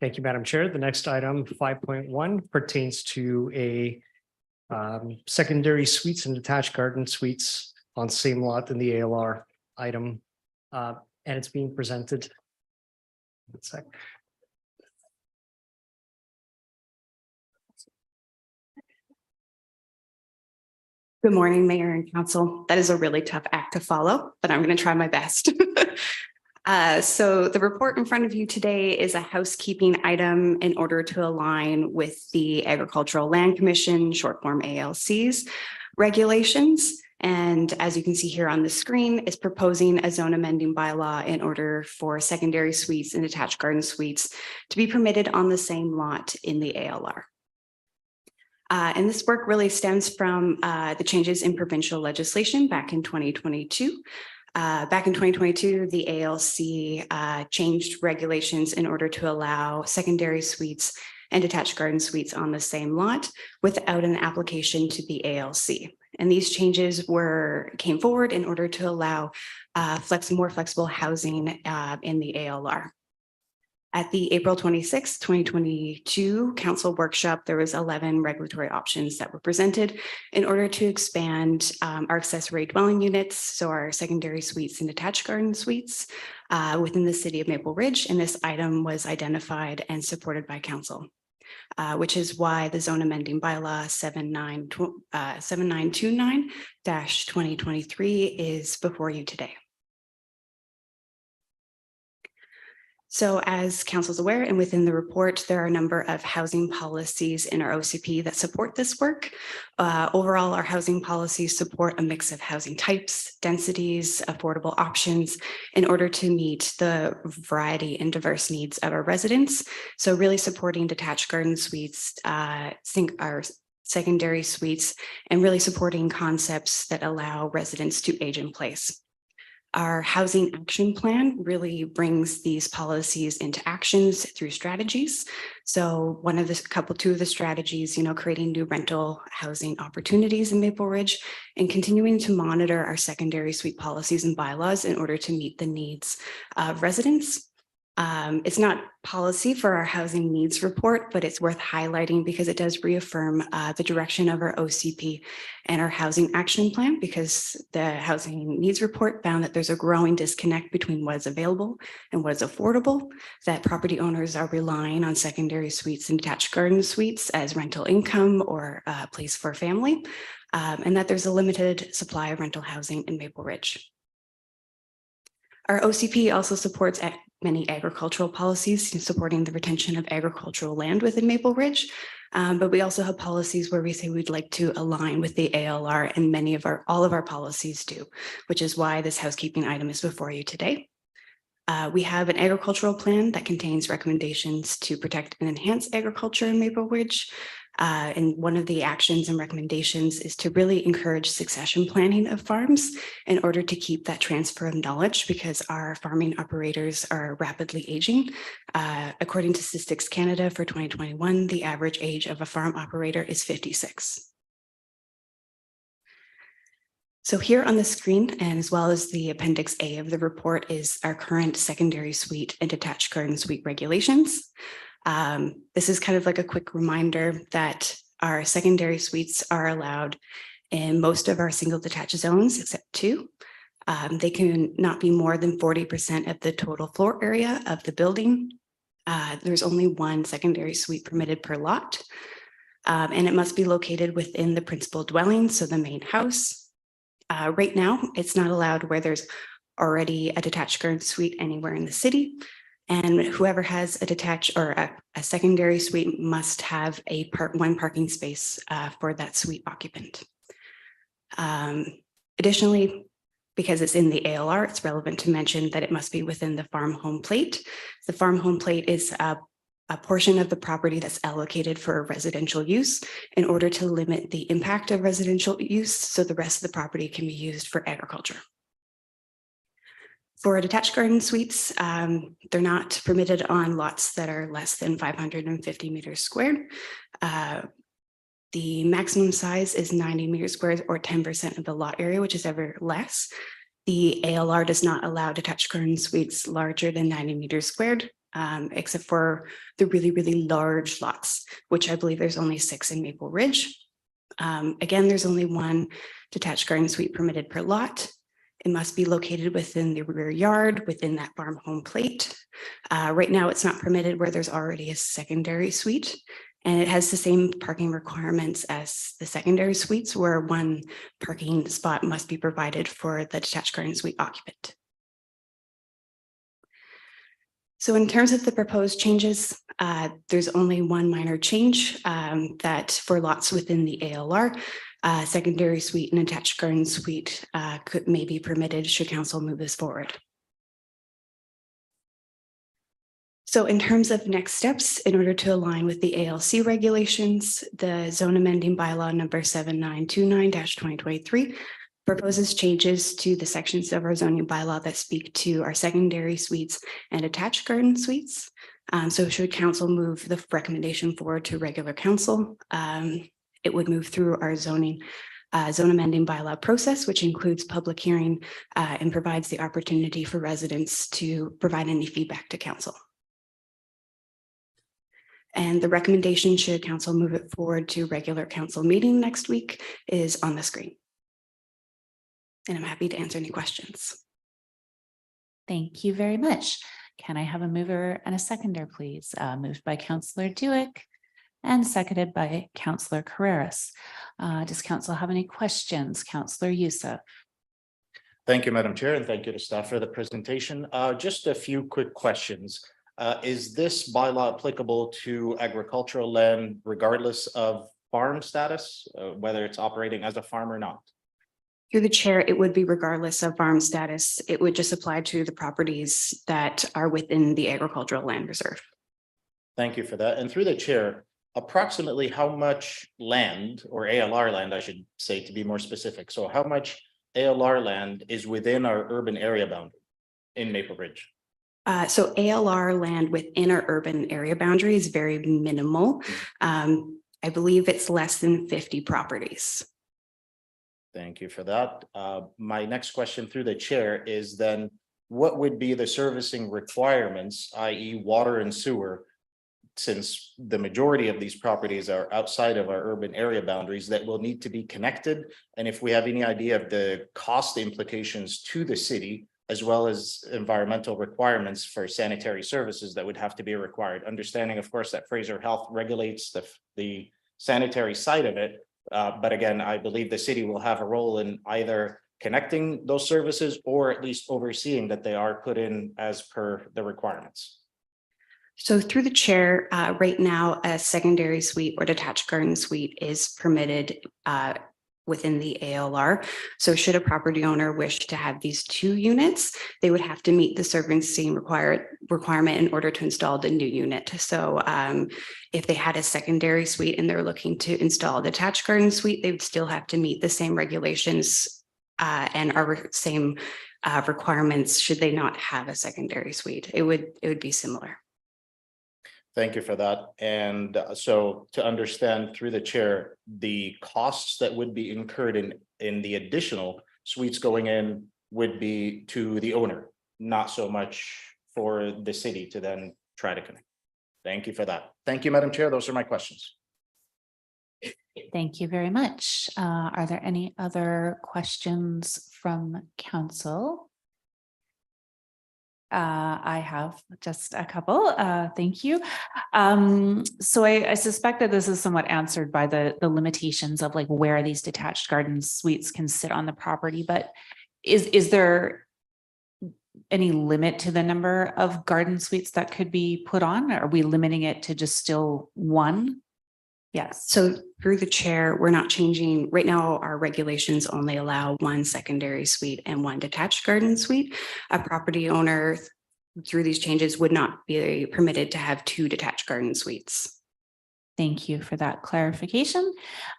Thank you, Madam Chair. The next item, 5.1, pertains to a secondary suites and detached garden suites on same lot in the ALR item, and it's being presented. One sec. Good morning, Mayor and Council. That is a really tough act to follow, but I'm going to try my best. So the report in front of you today is a housekeeping item in order to align with the Agricultural Land Commission, short form ALC's regulations. And as you can see here on the screen, is proposing a zone amending bylaw in order for secondary suites and detached garden suites to be permitted on the same lot in the ALR. And this work really stems from the changes in provincial legislation back in 2022. Back in 2022, the ALC changed regulations in order to allow secondary suites and detached garden suites on the same lot without an application to the ALC. And these changes came forward in order to allow more flexible housing in the ALR. At the April 26, 2022 council workshop, there was 11 regulatory options that were presented in order to expand our accessory dwelling units, so our secondary suites and detached garden suites within the city of Maple Ridge. And this item was identified and supported by council, which is why the zone amending bylaw 7929-2023 is before you today. So as council is aware, and within the report, there are a number of housing policies in our OCP that support this work. Overall, our housing policies support a mix of housing types, densities, affordable options in order to meet the variety and diverse needs of our residents. So really supporting detached garden suites, our secondary suites, and really supporting concepts that allow residents to age in place. Our housing action plan really brings these policies into actions through strategies. So two of the strategies, creating new rental housing opportunities in Maple Ridge and continuing to monitor our secondary suite policies and bylaws in order to meet the needs of residents. It's not policy for our housing needs report, but it's worth highlighting because it does reaffirm the direction of our OCP and our housing action plan, because the housing needs report found that there's a growing disconnect between what is available and what is affordable, that property owners are relying on secondary suites and detached garden suites as rental income or a place for family, and that there's a limited supply of rental housing in Maple Ridge. Our OCP also supports many agricultural policies in supporting the retention of agricultural land within Maple Ridge. But we also have policies where we say we'd like to align with the ALR, and all of our policies do, which is why this housekeeping item is before you today. We have an agricultural plan that contains recommendations to protect and enhance agriculture in Maple Ridge. And one of the actions and recommendations is to really encourage succession planning of farms in order to keep that transfer of knowledge, because our farming operators are rapidly aging. According to Statistics Canada for 2021, the average age of a farm operator is 56. So here on the screen, and as well as the Appendix A of the report, is our current secondary suite and detached garden suite regulations. This is kind of like a quick reminder that our secondary suites are allowed in most of our single detached zones, except two. They can not be more than 40% of the total floor area of the building. There's only one secondary suite permitted per lot, and it must be located within the principal dwelling, so the main house. Right now, it's not allowed where there's already a detached garden suite anywhere in the city. And whoever has a detached or a secondary suite must have one parking space for that suite occupant. Additionally, because it's in the ALR, it's relevant to mention that it must be within the farm home plate. The farm home plate is a portion of the property that's allocated for residential use in order to limit the impact of residential use, so the rest of the property can be used for agriculture. For detached garden suites, they're not permitted on lots that are less than 550 meters squared. The maximum size is 90 meters squared, or 10% of the lot area, which is ever less. The ALR does not allow detached garden suites larger than 90 meters squared, except for the really, really large lots, which I believe there's only 6 in Maple Ridge. Again, there's only one detached garden suite permitted per lot. It must be located within the rear yard, within that farm home plate. Right now, it's not permitted where there's already a secondary suite. And it has the same parking requirements as the secondary suites, where one parking spot must be provided for the detached garden suite occupant. So in terms of the proposed changes, there's only one minor change that for lots within the ALR, secondary suite and attached garden suite may be permitted should council move this forward. So in terms of next steps, in order to align with the ALC regulations, the zone amending bylaw number 7929-2023 proposes changes to the sections of our zoning bylaw that speak to our secondary suites and attached garden suites. So should council move the recommendation forward to regular council, it would move through our zone amending bylaw process, which includes public hearing and provides the opportunity for residents to provide any feedback to council. And the recommendation, should council move it forward to regular council meeting next week, is on the screen. And I'm happy to answer any questions. Thank you very much. Can I have a mover and a seconder, please? Moved by Councillor Duick and seconded by Councillor Carreras. Does council have any questions? Councillor Youssef. Thank you, Madam Chair, and thank you to staff for the presentation. Just a few quick questions. Is this bylaw applicable to agricultural land regardless of farm status, whether it's operating as a farm or not? Through the chair, it would be regardless of farm status. It would just apply to the properties that are within the agricultural land reserve. Thank you for that. And through the chair, approximately how much land, or ALR land, I should say, to be more specific. So how much ALR land is within our urban area boundary in Maple Ridge? So ALR land within our urban area boundary is very minimal. I believe it's less than 50 properties. Thank you for that. My next question through the chair is then, what would be the servicing requirements, i.e. water and sewer, since the majority of these properties are outside of our urban area boundaries, that will need to be connected? And if we have any idea of the cost implications to the city, as well as environmental requirements for sanitary services that would have to be required, understanding, of course, that Fraser Health regulates the sanitary side of it. But again, I believe the city will have a role in either connecting those services or at least overseeing that they are put in as per the requirements. So through the chair, right now, a secondary suite or detached garden suite is permitted within the ALR. So should a property owner wish to have these 2 units, they would have to meet the servicing requirement in order to install the new unit. So if they had a secondary suite and they're looking to install a detached garden suite, they would still have to meet the same regulations and our same requirements should they not have a secondary suite. It would be similar. Thank you for that. And so to understand through the chair, the costs that would be incurred in the additional suites going in would be to the owner, not so much for the city to then try to connect. Thank you for that. Thank you, Madam Chair. Those are my questions. Thank you very much. Are there any other questions from council? I have just a couple. Thank you. So I suspect that this is somewhat answered by the limitations of like where these detached garden suites can sit on the property, but is there any limit to the number of garden suites that could be put on? Are we limiting it to just still one? Yes. So through the chair, we're not changing. Right now, our regulations only allow 1 secondary suite and 1 detached garden suite. A property owner through these changes would not be permitted to have 2 detached garden suites. Thank you for that clarification.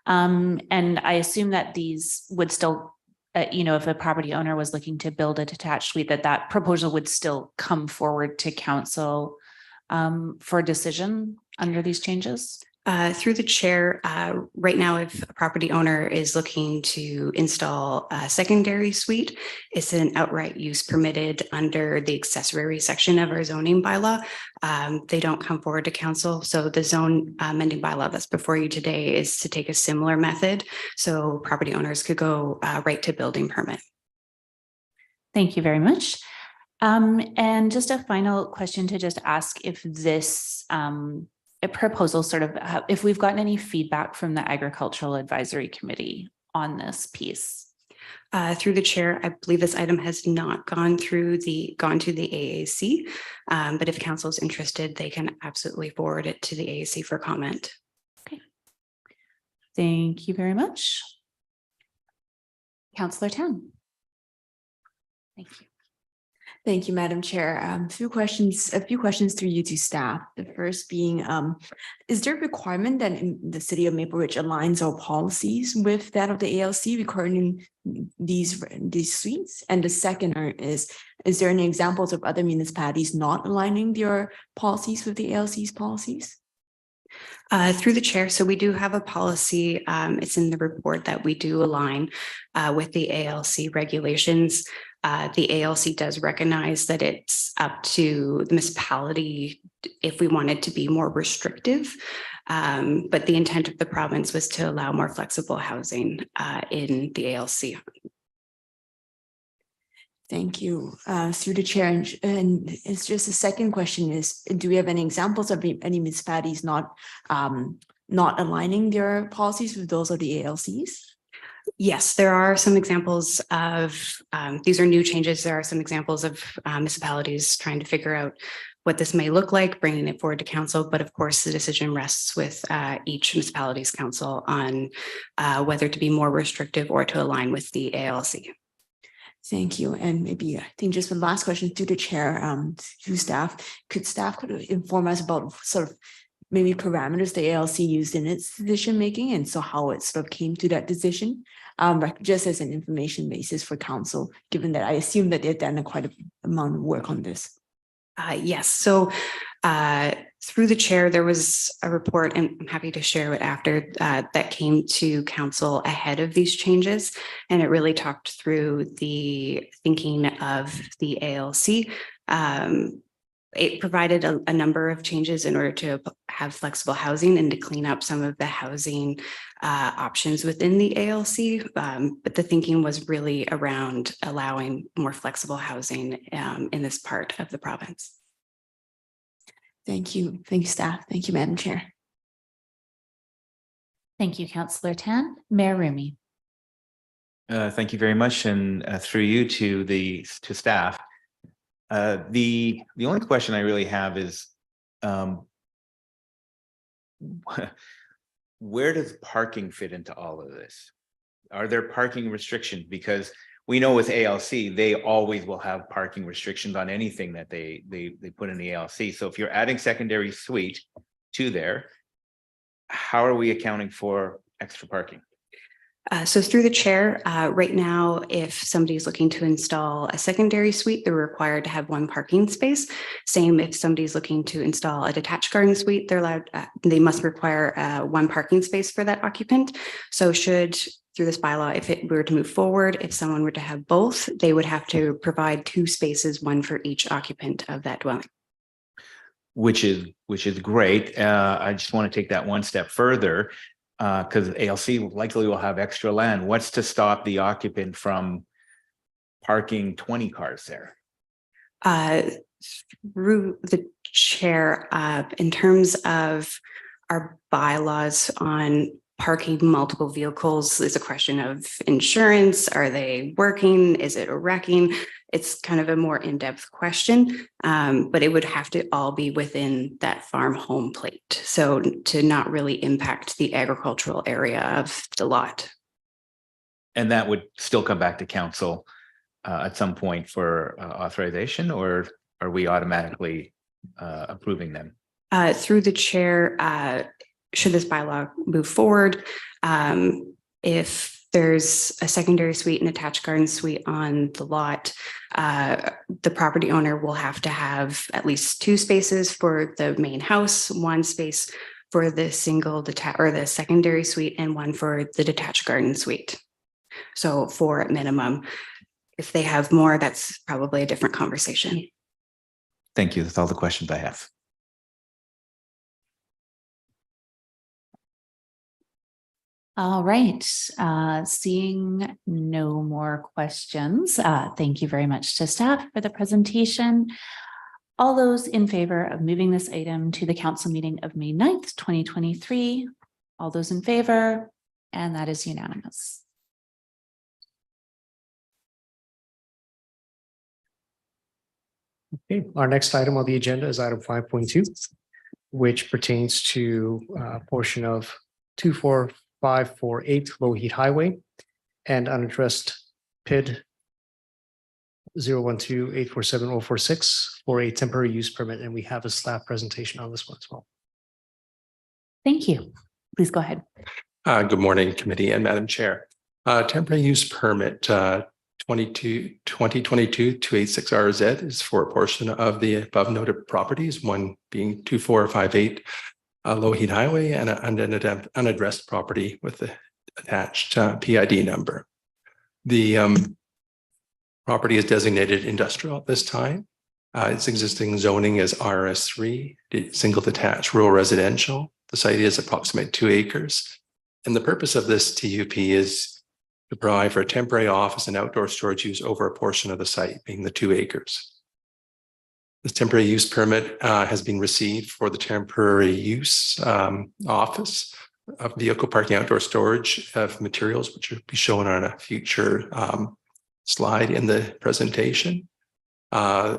And I assume that these would still, if a property owner was looking to build a detached suite, that proposal would still come forward to council for a decision under these changes? Through the chair, right now, if a property owner is looking to install a secondary suite, it's an outright use permitted under the accessory section of our zoning bylaw. They don't come forward to council. So the zone amending bylaw that's before you today is to take a similar method. So property owners could go right to building permit. Thank you very much. And just a final question to just ask if this proposal sort of, if we've gotten any feedback from the Agricultural Advisory Committee on this piece. Through the chair, I believe this item has not gone to the AAC. But if council is interested, they can absolutely forward it to the AAC for comment. Okay. Thank you very much. Councillor Tan. Thank you. Thank you, Madam Chair. A few questions through you to staff. The first being, is there a requirement that in the city of Maple Ridge aligns our policies with that of the ALC regarding these suites? And the second is there any examples of other municipalities not aligning their policies with the ALC's policies? Through the chair, so we do have a policy. It's in the report that we do align with the ALC regulations. The ALC does recognize that it's up to the municipality if we wanted to be more restrictive. But the intent of the province was to allow more flexible housing in the ALC. Thank you. Through the chair, and it's just the second question is, do we have any examples of any municipalities not aligning their policies with those of the ALCs? Yes, there are some examples of, these are new changes. There are some examples of municipalities trying to figure out what this may look like, bringing it forward to council. But of course, the decision rests with each municipality's council on whether to be more restrictive or to align with the ALC. Thank you. And maybe I think just the last question to the chair, to staff, could inform us about sort of maybe parameters the ALC used in its decision making, and so how it sort of came to that decision, just as an information basis for council, given that I assume that they've done quite a amount of work on this. Yes. So through the chair, there was a report, and I'm happy to share it after, that came to council ahead of these changes. And it really talked through the thinking of the ALC. It provided a number of changes in order to have flexible housing and to clean up some of the housing options within the ALC. But the thinking was really around allowing more flexible housing in this part of the province. Thank you. Thank you, staff. Thank you, Madam Chair. Thank you, Councillor Tan. Mayor Rumi. Thank you very much, and through you to staff. The only question I really have is, where does parking fit into all of this? Are there parking restrictions? Because we know with ALC, they always will have parking restrictions on anything that they put in the ALC. So if you're adding secondary suite to there, how are we accounting for extra parking? So through the chair, right now, if somebody's looking to install a secondary suite, they're required to have one parking space. Same if somebody's looking to install a detached garden suite, they're allowed, they must require one parking space for that occupant. So through this bylaw, if it were to move forward, if someone were to have both, they would have to provide two spaces, one for each occupant of that dwelling. Which is great. I just want to take that one step further. Because ALC likely will have extra land. What's to stop the occupant from parking 20 cars there? Through the chair, in terms of our bylaws on parking multiple vehicles, is a question of insurance. Are they working? Is it a wrecking? It's kind of a more in-depth question, but it would have to all be within that farm home plate. So to not really impact the agricultural area of the lot. And that would still come back to council at some point for authorization, or are we automatically approving them? Through the chair, should this bylaw move forward, if there's a secondary suite and attached garden suite on the lot, the property owner will have to have at least two spaces for the main house, one space for the the secondary suite, and one for the detached garden suite. So 4 at minimum. If they have more, that's probably a different conversation. Thank you. That's all the questions I have. All right, seeing no more questions, thank you very much to staff for the presentation. All those in favor of moving this item to the council meeting of May 9th, 2023, all those in favor, and that is unanimous. Okay, our next item on the agenda is item 5.2, which pertains to a portion of 24548 Lougheed Highway and unaddressed PID 012-847-046 for a temporary use permit. And we have a staff presentation on this one as well. Thank you. Please go ahead. Good morning, committee and Madam Chair. Temporary use permit 2022-286 RZ is for a portion of the above noted properties, one being 2458 Lougheed Highway and an unaddressed property with the attached PID number. The property is designated industrial at this time. Its existing zoning is RS3, single detached rural residential. The site is approximately 2 acres. And the purpose of this TUP is to provide for a temporary office and outdoor storage use over a portion of the site, being the 2 acres. This temporary use permit has been received for the temporary use office of vehicle parking, outdoor storage of materials, which will be shown on a future slide in the presentation.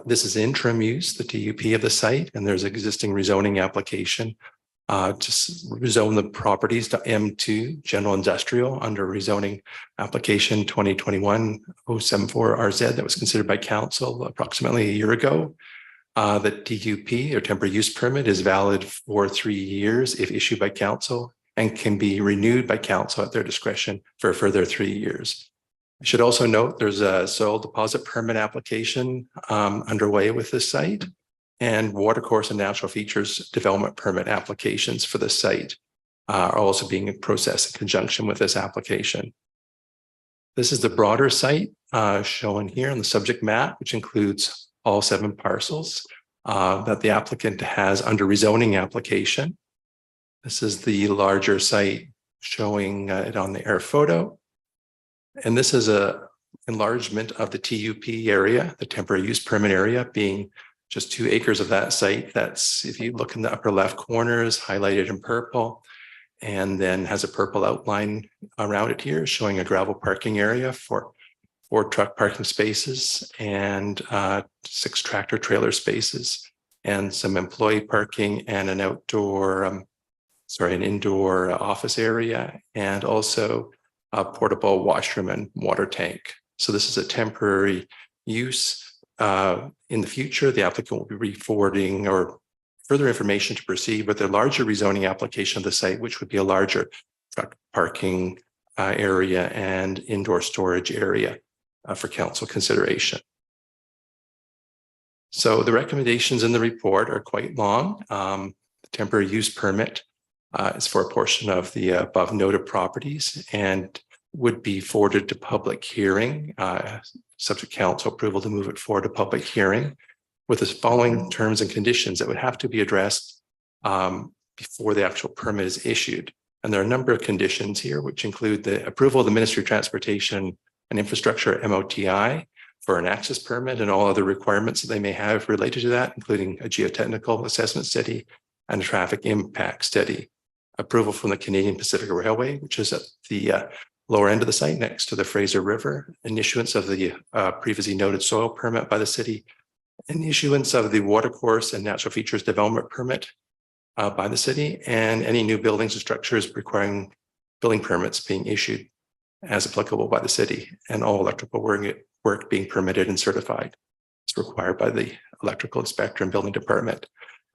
This is interim use, the TUP of the site, and there's existing rezoning application to rezone the properties to M2 general industrial under rezoning application 2021-074 RZ that was considered by council approximately a year ago. The TUP or temporary use permit is valid for 3 years if issued by council and can be renewed by council at their discretion for a further 3 years. I should also note there's a soil deposit permit application underway with this site, and watercourse and natural features development permit applications for the site are also being processed in conjunction with this application. This is the broader site shown here on the subject map, which includes all 7 parcels that the applicant has under rezoning application. This is the larger site showing it on the air photo. And this is a enlargement of the TUP area, the temporary use permit area, being just 2 acres of that site. That's, if you look in the upper left corners, highlighted in purple, and then has a purple outline around it here, showing a gravel parking area for 4 truck parking spaces and 6 tractor trailer spaces, and some employee parking and an outdoor, an indoor office area, and also a portable washroom and water tank. So this is a temporary use. In the future, the applicant will be re-forwarding or further information to proceed with a larger rezoning application of the site, which would be a larger truck parking area and indoor storage area for council consideration. So the recommendations in the report are quite long. The temporary use permit is for a portion of the above noted properties and would be forwarded to public hearing, subject council approval to move it forward to public hearing with the following terms and conditions that would have to be addressed before the actual permit is issued. And there are a number of conditions here, which include the approval of the Ministry of Transportation and Infrastructure, MOTI, for an access permit and all other requirements that they may have related to that, including a geotechnical assessment study and a traffic impact study. Approval from the Canadian Pacific Railway, which is at the lower end of the site next to the Fraser River, and issuance of the previously noted soil permit by the city, and issuance of the watercourse and natural features development permit by the city, and any new buildings and structures requiring building permits being issued as applicable by the city, and all electrical work being permitted and certified as required by the electrical inspector and building department.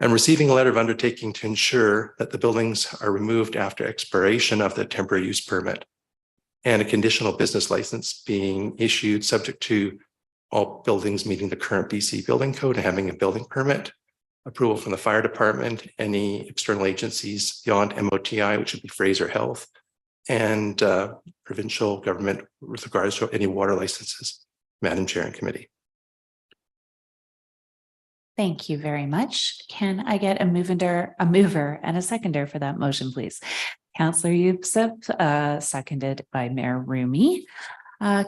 And receiving a letter of undertaking to ensure that the buildings are removed after expiration of the temporary use permit, and a conditional business license being issued subject to all buildings meeting the current BC building code and having a building permit, approval from the fire department, any external agencies beyond MOTI, which would be Fraser Health, and provincial government with regards to any water licenses. Madam Chair and committee. Thank you very much. Can I get a mover and a seconder for that motion, please? Councillor Youssef, seconded by Mayor Rumi.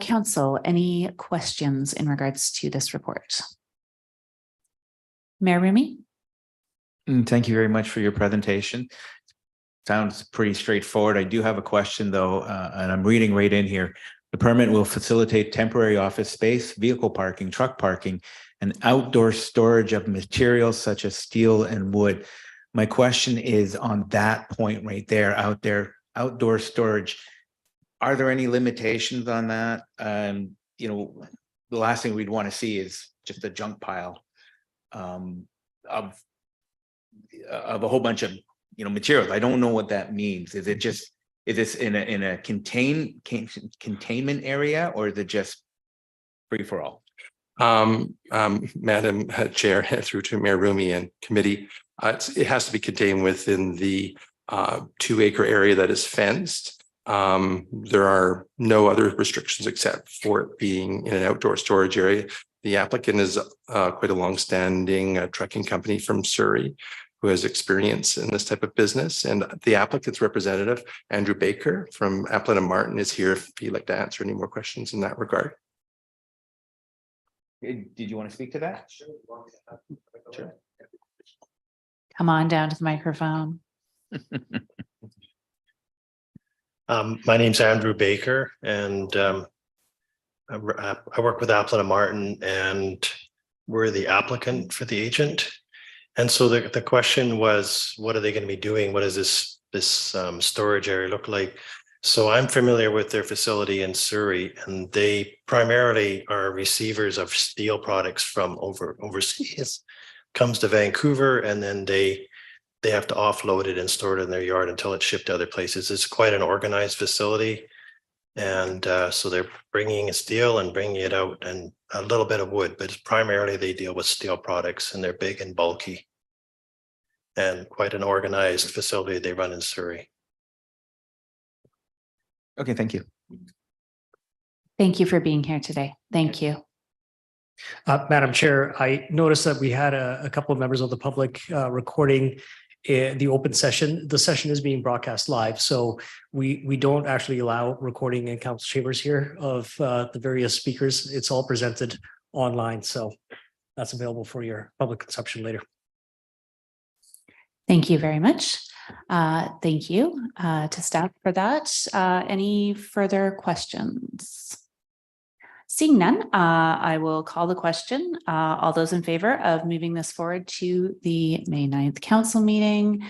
Council, any questions in regards to this report? Mayor Rumi? Thank you very much for your presentation. Sounds pretty straightforward. I do have a question though, and I'm reading right in here. The permit will facilitate temporary office space, vehicle parking, truck parking, and outdoor storage of materials such as steel and wood. My question is on that point right there, outdoor storage. Are there any limitations on that? You know, the last thing we'd want to see is just a junk pile of a whole bunch of materials. I don't know what that means. Is this in a containment area, or is it just free for all? Madam Chair, through to Mayor Rumi and committee, it has to be contained within the 2-acre area that is fenced. There are no other restrictions except for it being in an outdoor storage area. The applicant is quite a long-standing trucking company from Surrey who has experience in this type of business. And the applicant's representative, Andrew Baker from Applin & Martin, is here if he'd like to answer any more questions in that regard. Did you want to speak to that? Sure. Come on down to the microphone. My name's Andrew Baker, and I work with Applin & Martin, and we're the applicant for the agent. And so the question was, what are they going to be doing? What does this storage area look like? So I'm familiar with their facility in Surrey, and they primarily are receivers of steel products from overseas. Comes to Vancouver, and then they have to offload it and store it in their yard until it's shipped to other places. It's quite an organized facility. And so they're bringing steel and bringing it out, and a little bit of wood, but primarily they deal with steel products, and they're big and bulky and quite an organized facility they run in Surrey. Okay, thank you. Thank you for being here today. Thank you. Madam Chair, I noticed that we had a couple of members of the public recording the open session. The session is being broadcast live, so we don't actually allow recording in council chambers here of the various speakers. It's all presented online, so that's available for your public consumption later. Thank you very much. Thank you to staff for that. Any further questions? Seeing none, I will call the question. All those in favor of moving this forward to the May 9th council meeting,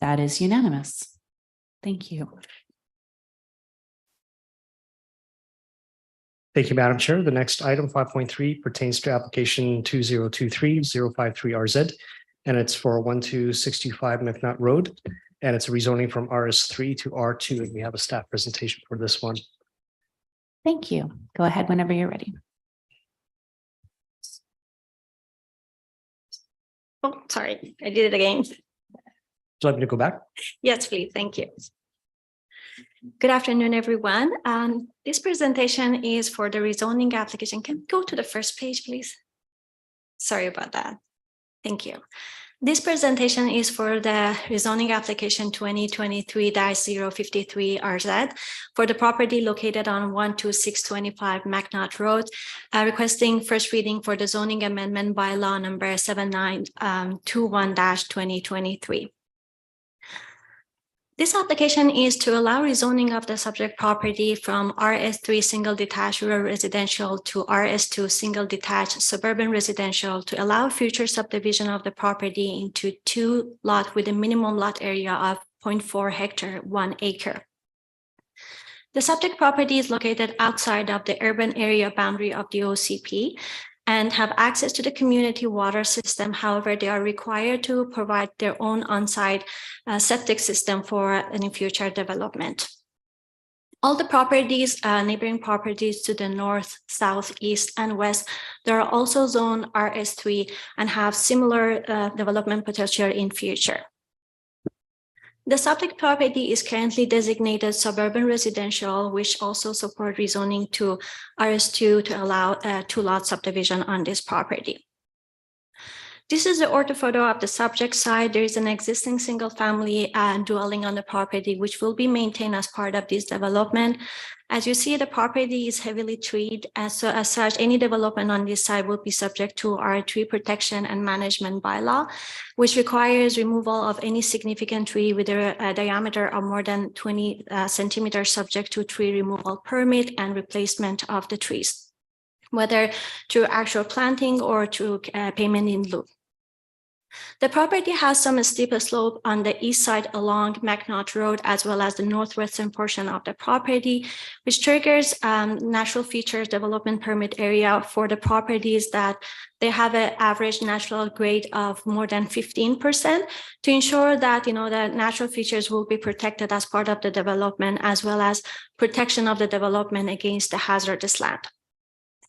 that is unanimous. Thank you. Thank you, Madam Chair. The next item, 5.3, pertains to application 2023-053RZ, and it's for 12625 McNutt Road, and it's a rezoning from RS3 to R2, and we have a staff presentation for this one. Thank you. Go ahead whenever you're ready. Oh, sorry, I did it again. Would you like me to go back? Yes, please. Thank you. Good afternoon, everyone. This presentation is for the rezoning application. Can we go to the first page, please? Sorry about that. Thank you. This presentation is for the rezoning application 2023-053RZ for the property located on 12625 McNutt Road, requesting first reading for the zoning amendment by law number 7921-2023. This application is to allow rezoning of the subject property from RS3 single detached rural residential to RS2 single detached suburban residential to allow future subdivision of the property into 2 lots with a minimum lot area of 0.4 hectare, 1 acre. The subject property is located outside of the urban area boundary of the OCP and have access to the community water system. However, they are required to provide their own on-site septic system for any future development. All the properties, neighboring properties to the north, south, east, and west, they are also zoned RS3 and have similar development potential in future. The subject property is currently designated suburban residential, which also support rezoning to RS2 to allow 2-lot subdivision on this property. This is the orthophoto of the subject side. There is an existing single-family dwelling on the property, which will be maintained as part of this development. As you see, the property is heavily treed, so as such, any development on this side will be subject to our tree protection and management bylaw, which requires removal of any significant tree with a diameter of more than 20 centimeters, subject to tree removal permit and replacement of the trees, whether through actual planting or through payment in lieu. The property has some steep slope on the east side along McNaught Road, as well as the northwestern portion of the property, which triggers natural features development permit area for the properties that they have an average natural grade of more than 15% to ensure that, the natural features will be protected as part of the development, as well as protection of the development against the hazardous land.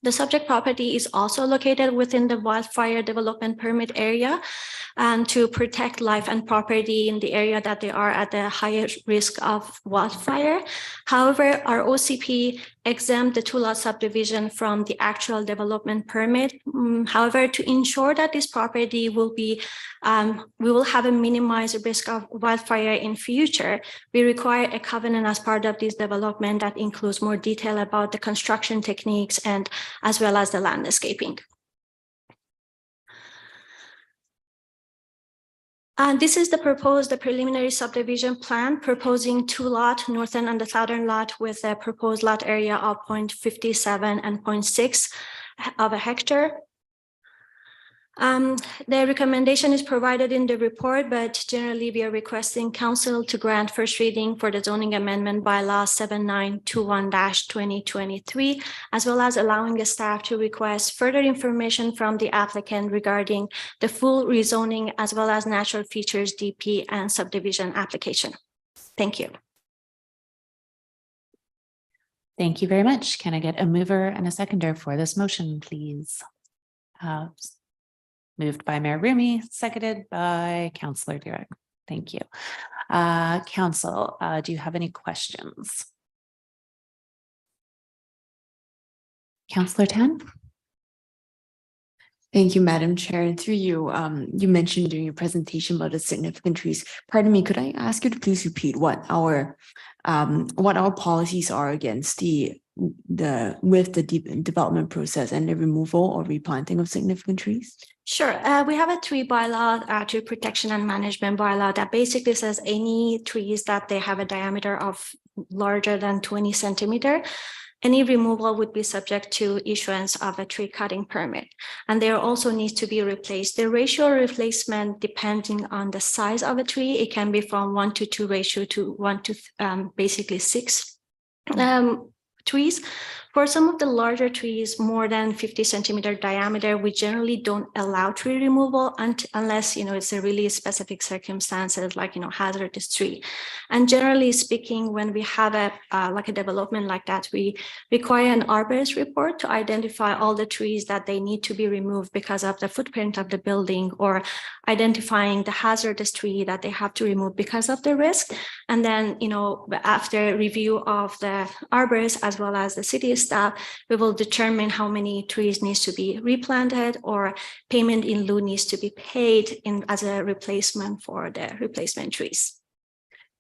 The subject property is also located within the wildfire development permit area and to protect life and property in the area that they are at the highest risk of wildfire. However, our OCP exempt the two-lot subdivision from the actual development permit. However, to ensure that this property will be, we will have a minimized risk of wildfire in future, we require a covenant as part of this development that includes more detail about the construction techniques and as well as the landscaping. And this is the preliminary subdivision plan, proposing two lot, northern and the southern lot, with a proposed lot area of 0.57 and 0.6 of a hectare. The recommendation is provided in the report, but generally we are requesting council to grant first reading for the zoning amendment bylaw 7921-2023, as well as allowing the staff to request further information from the applicant regarding the full rezoning, as well as natural features DP and subdivision application. Thank you. Thank you very much. Can I get a mover and a seconder for this motion, please? Moved by Mayor Rumi, seconded by Councillor Dirac. Thank you. Council, do you have any questions? Councillor Tan? Thank you, Madam Chair. And through you, you mentioned during your presentation about the significant trees. Pardon me, could I ask you to please repeat what our policies are against the development process and the removal or replanting of significant trees? Sure. We have a tree bylaw, tree protection and management bylaw, that basically says any trees that they have a diameter of larger than 20 centimeter, any removal would be subject to issuance of a tree cutting permit. And there also needs to be replaced. The ratio replacement, depending on the size of a tree, it can be from 1:2 ratio to 1 to basically 6 trees. For some of the larger trees, more than 50 centimeter diameter, we generally don't allow tree removal unless, it's a really specific circumstances, like, hazardous tree. And generally speaking, when we have a development like that, we require an arborist report to identify all the trees that they need to be removed because of the footprint of the building, or identifying the hazardous tree that they have to remove because of the risk. And then, after review of the arborist as well as the city staff, we will determine how many trees needs to be replanted, or payment in lieu needs to be paid as a replacement for the replacement trees.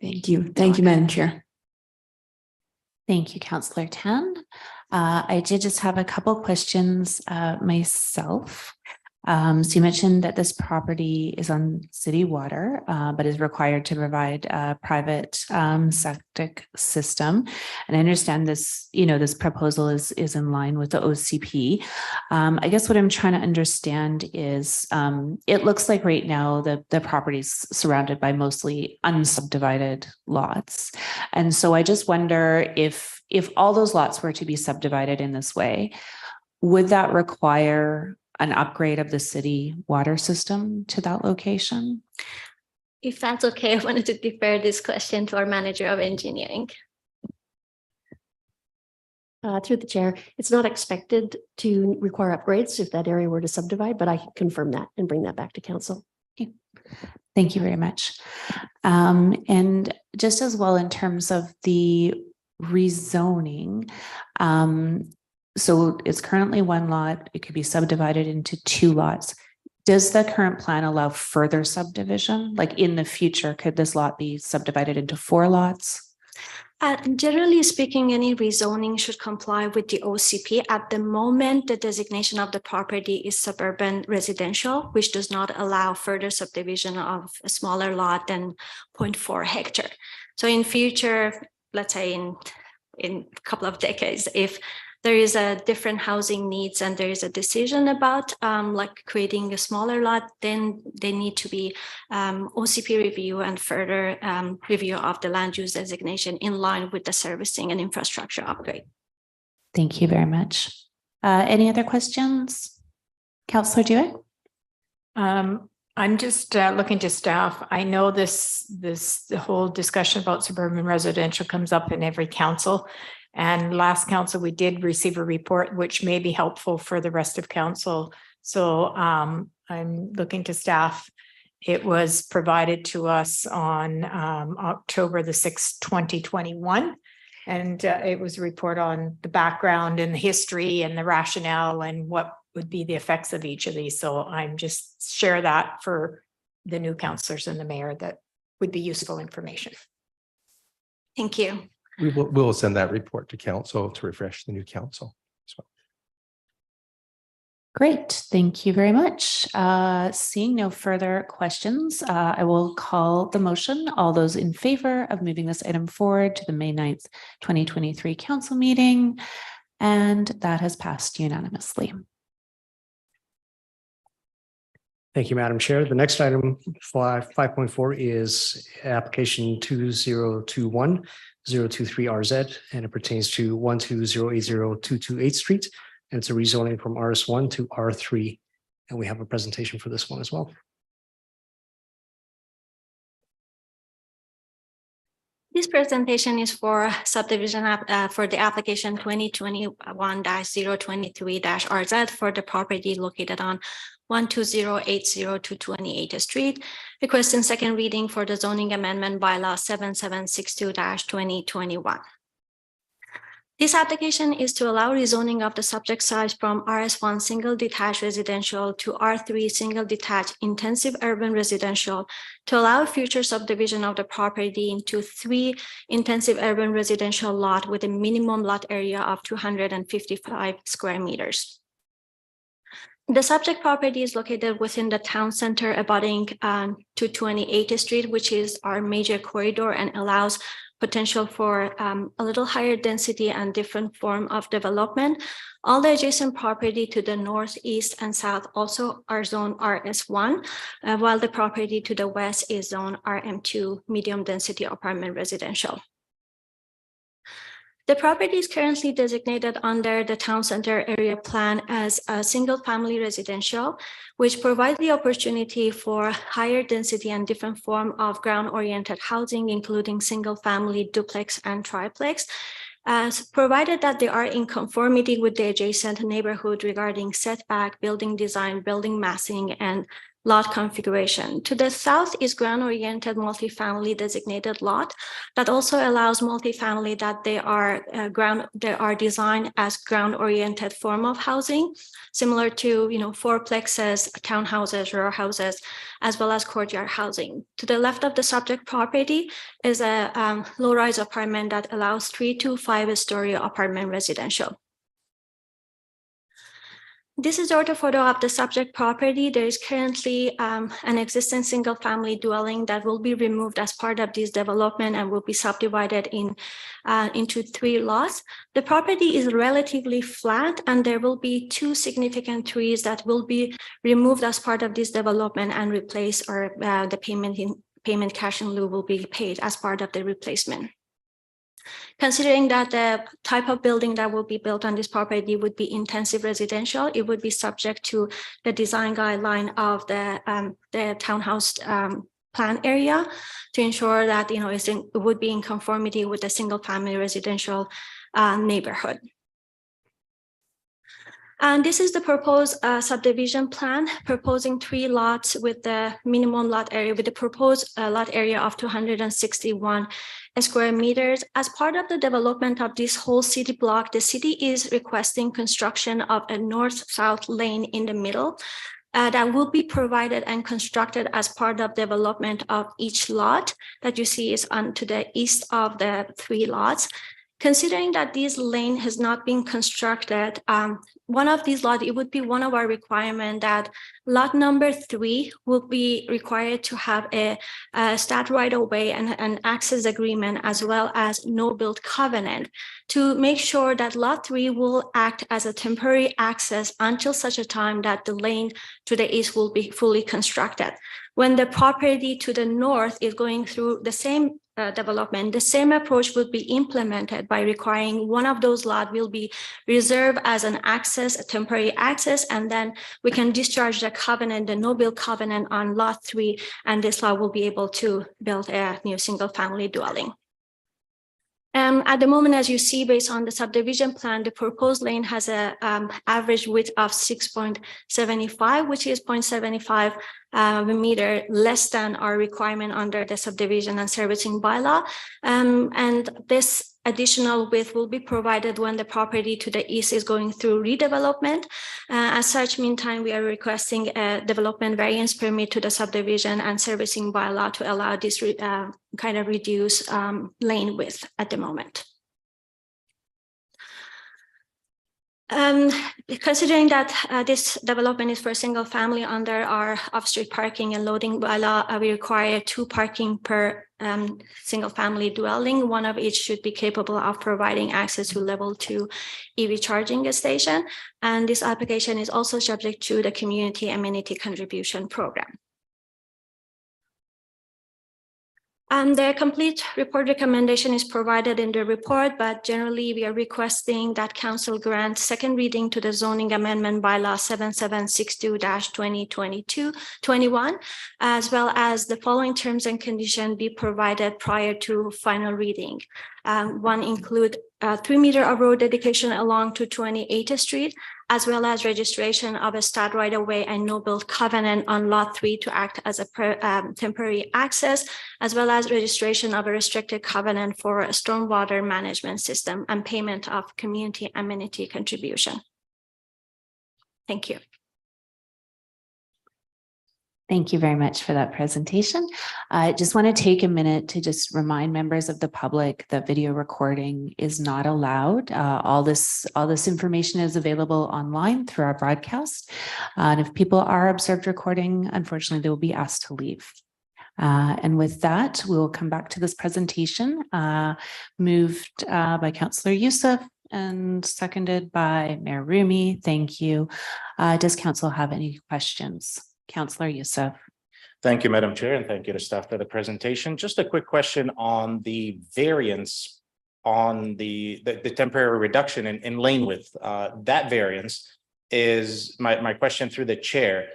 Thank you. Thank you, Madam Chair. Thank you, Councillor Tan. I did just have a couple questions myself. So you mentioned that this property is on city water, but is required to provide a private septic system. And I understand this, this proposal is in line with the OCP. I guess what I'm trying to understand is, it looks like right now the property is surrounded by mostly unsubdivided lots. And so I just wonder if all those lots were to be subdivided in this way, would that require an upgrade of the city water system to that location? If that's okay, I wanted to defer this question to our manager of engineering. Through the chair, it's not expected to require upgrades if that area were to subdivide, but I can confirm that and bring that back to council. Okay. Thank you very much. And just as well, in terms of the rezoning, so it's currently one lot. It could be subdivided into two lots. Does the current plan allow further subdivision? Like in the future, could this lot be subdivided into 4 lots? Generally speaking, any rezoning should comply with the OCP. At the moment, the designation of the property is suburban residential, which does not allow further subdivision of a smaller lot than 0.4 hectare. So in future, let's say in a couple of decades, if there is a different housing needs and there is a decision about like creating a smaller lot, then they need to be OCP review and further review of the land use designation in line with the servicing and infrastructure upgrade. Thank you very much. Any other questions? Councillor Dewey? I'm just looking to staff. I know the whole discussion about suburban residential comes up in every council. And last council, we did receive a report which may be helpful for the rest of council. So I'm looking to staff. It was provided to us on October the 6th, 2021. And it was a report on the background and the history and the rationale and what would be the effects of each of these. So I'm just share that for the new councillors and the mayor. That would be useful information. Thank you. We will send that report to council to refresh the new council as well. Great, thank you very much. Seeing no further questions, I will call the motion. All those in favor of moving this item forward to the May 9th, 2023 council meeting, and that has passed unanimously. Thank you, Madam Chair. The next item, 5.4, is application 2021-023 RZ, and it pertains to 12080 Street. And it's a rezoning from RS1 to R3. And we have a presentation for this one as well. This presentation is for subdivision for the application 2021-023-RZ for the property located on 12080 to 28th Street. Requesting second reading for the zoning amendment bylaw 7762-2021. This application is to allow rezoning of the subject size from RS1 single detached residential to R3 single detached intensive urban residential to allow future subdivision of the property into 3 intensive urban residential lot with a minimum lot area of 255 square meters. The subject property is located within the town center abutting to 28th Street, which is our major corridor and allows potential for a little higher density and different form of development. All the adjacent property to the north, east, and south also are zone RS1, while the property to the west is zone RM2, medium density apartment residential. The property is currently designated under the town center area plan as a single family residential, which provides the opportunity for higher density and different form of ground oriented housing, including single family, duplex, and triplex, as provided that they are in conformity with the adjacent neighborhood regarding setback, building design, building massing, and lot configuration. To the south is ground-oriented multifamily designated lot that also allows multifamily that they are designed as ground-oriented form of housing, similar to fourplexes, townhouses, row houses, as well as courtyard housing. To the left of the subject property is a low-rise apartment that allows 3 to 5-story apartment residential. This is orthophoto of the subject property. There is currently an existing single family dwelling that will be removed as part of this development and will be subdivided into 3 lots. The property is relatively flat and there will be 2 significant trees that will be removed as part of this development and replaced, or the payment cash in lieu will be paid as part of the replacement. Considering that the type of building that will be built on this property would be intensive residential, it would be subject to the design guideline of the townhouse plan area to ensure that it would be in conformity with the single family residential neighborhood. And this is the proposed subdivision plan, proposing 3 lots with the minimum lot area, with the proposed lot area of 261 square meters. As part of the development of this whole city block, the city is requesting construction of a north-south lane in the middle. that will be provided and constructed as part of development of each lot that you see is on to the east of the 3 lots. Considering that this lane has not been constructed, one of these lots, it would be one of our requirements that lot number 3 will be required to have a stat right of way and an access agreement, as well as no build covenant, to make sure that lot 3 will act as a temporary access until such a time that the lane to the east will be fully constructed. When the property to the north is going through the same development, the same approach would be implemented by requiring one of those lots will be reserved as an access, a temporary access, and then we can discharge the covenant, the no build covenant on lot 3, and this lot will be able to build a new single family dwelling. At the moment, as you see, based on the subdivision plan, the proposed lane has a average width of 6.75, which is 0.75 meter less than our requirement under the subdivision and servicing bylaw. And this additional width will be provided when the property to the east is going through redevelopment. As such, meantime, we are requesting a development variance permit to the subdivision and servicing bylaw to allow this kind of reduced lane width at the moment. Considering that this development is for a single family under our off-street parking and loading bylaw, we require 2 parking per single family dwelling. One of each should be capable of providing access to level 2 EV charging station. And this application is also subject to the community amenity contribution program. The complete report recommendation is provided in the report, but generally we are requesting that council grant second reading to the zoning amendment bylaw 7762-2022-21, as well as the following terms and conditions be provided prior to final reading. One include 3 meter of road dedication along to 28th Street, as well as registration of a stat right of way and no build covenant on lot 3 to act as a temporary access, as well as registration of a restricted covenant for a stormwater management system and payment of community amenity contribution. Thank you. Thank you very much for that presentation. I just want to take a minute to just remind members of the public that video recording is not allowed. All this information is available online through our broadcast. And if people are observed recording, unfortunately, they will be asked to leave. And with that, we'll come back to this presentation, moved by Councillor Youssef and seconded by Mayor Rumi. Thank you. Does council have any questions? Councillor Youssef. Thank you, Madam Chair, and thank you to staff for the presentation. Just a quick question on the variance on the temporary reduction in lane width. That variance is my question through the chair.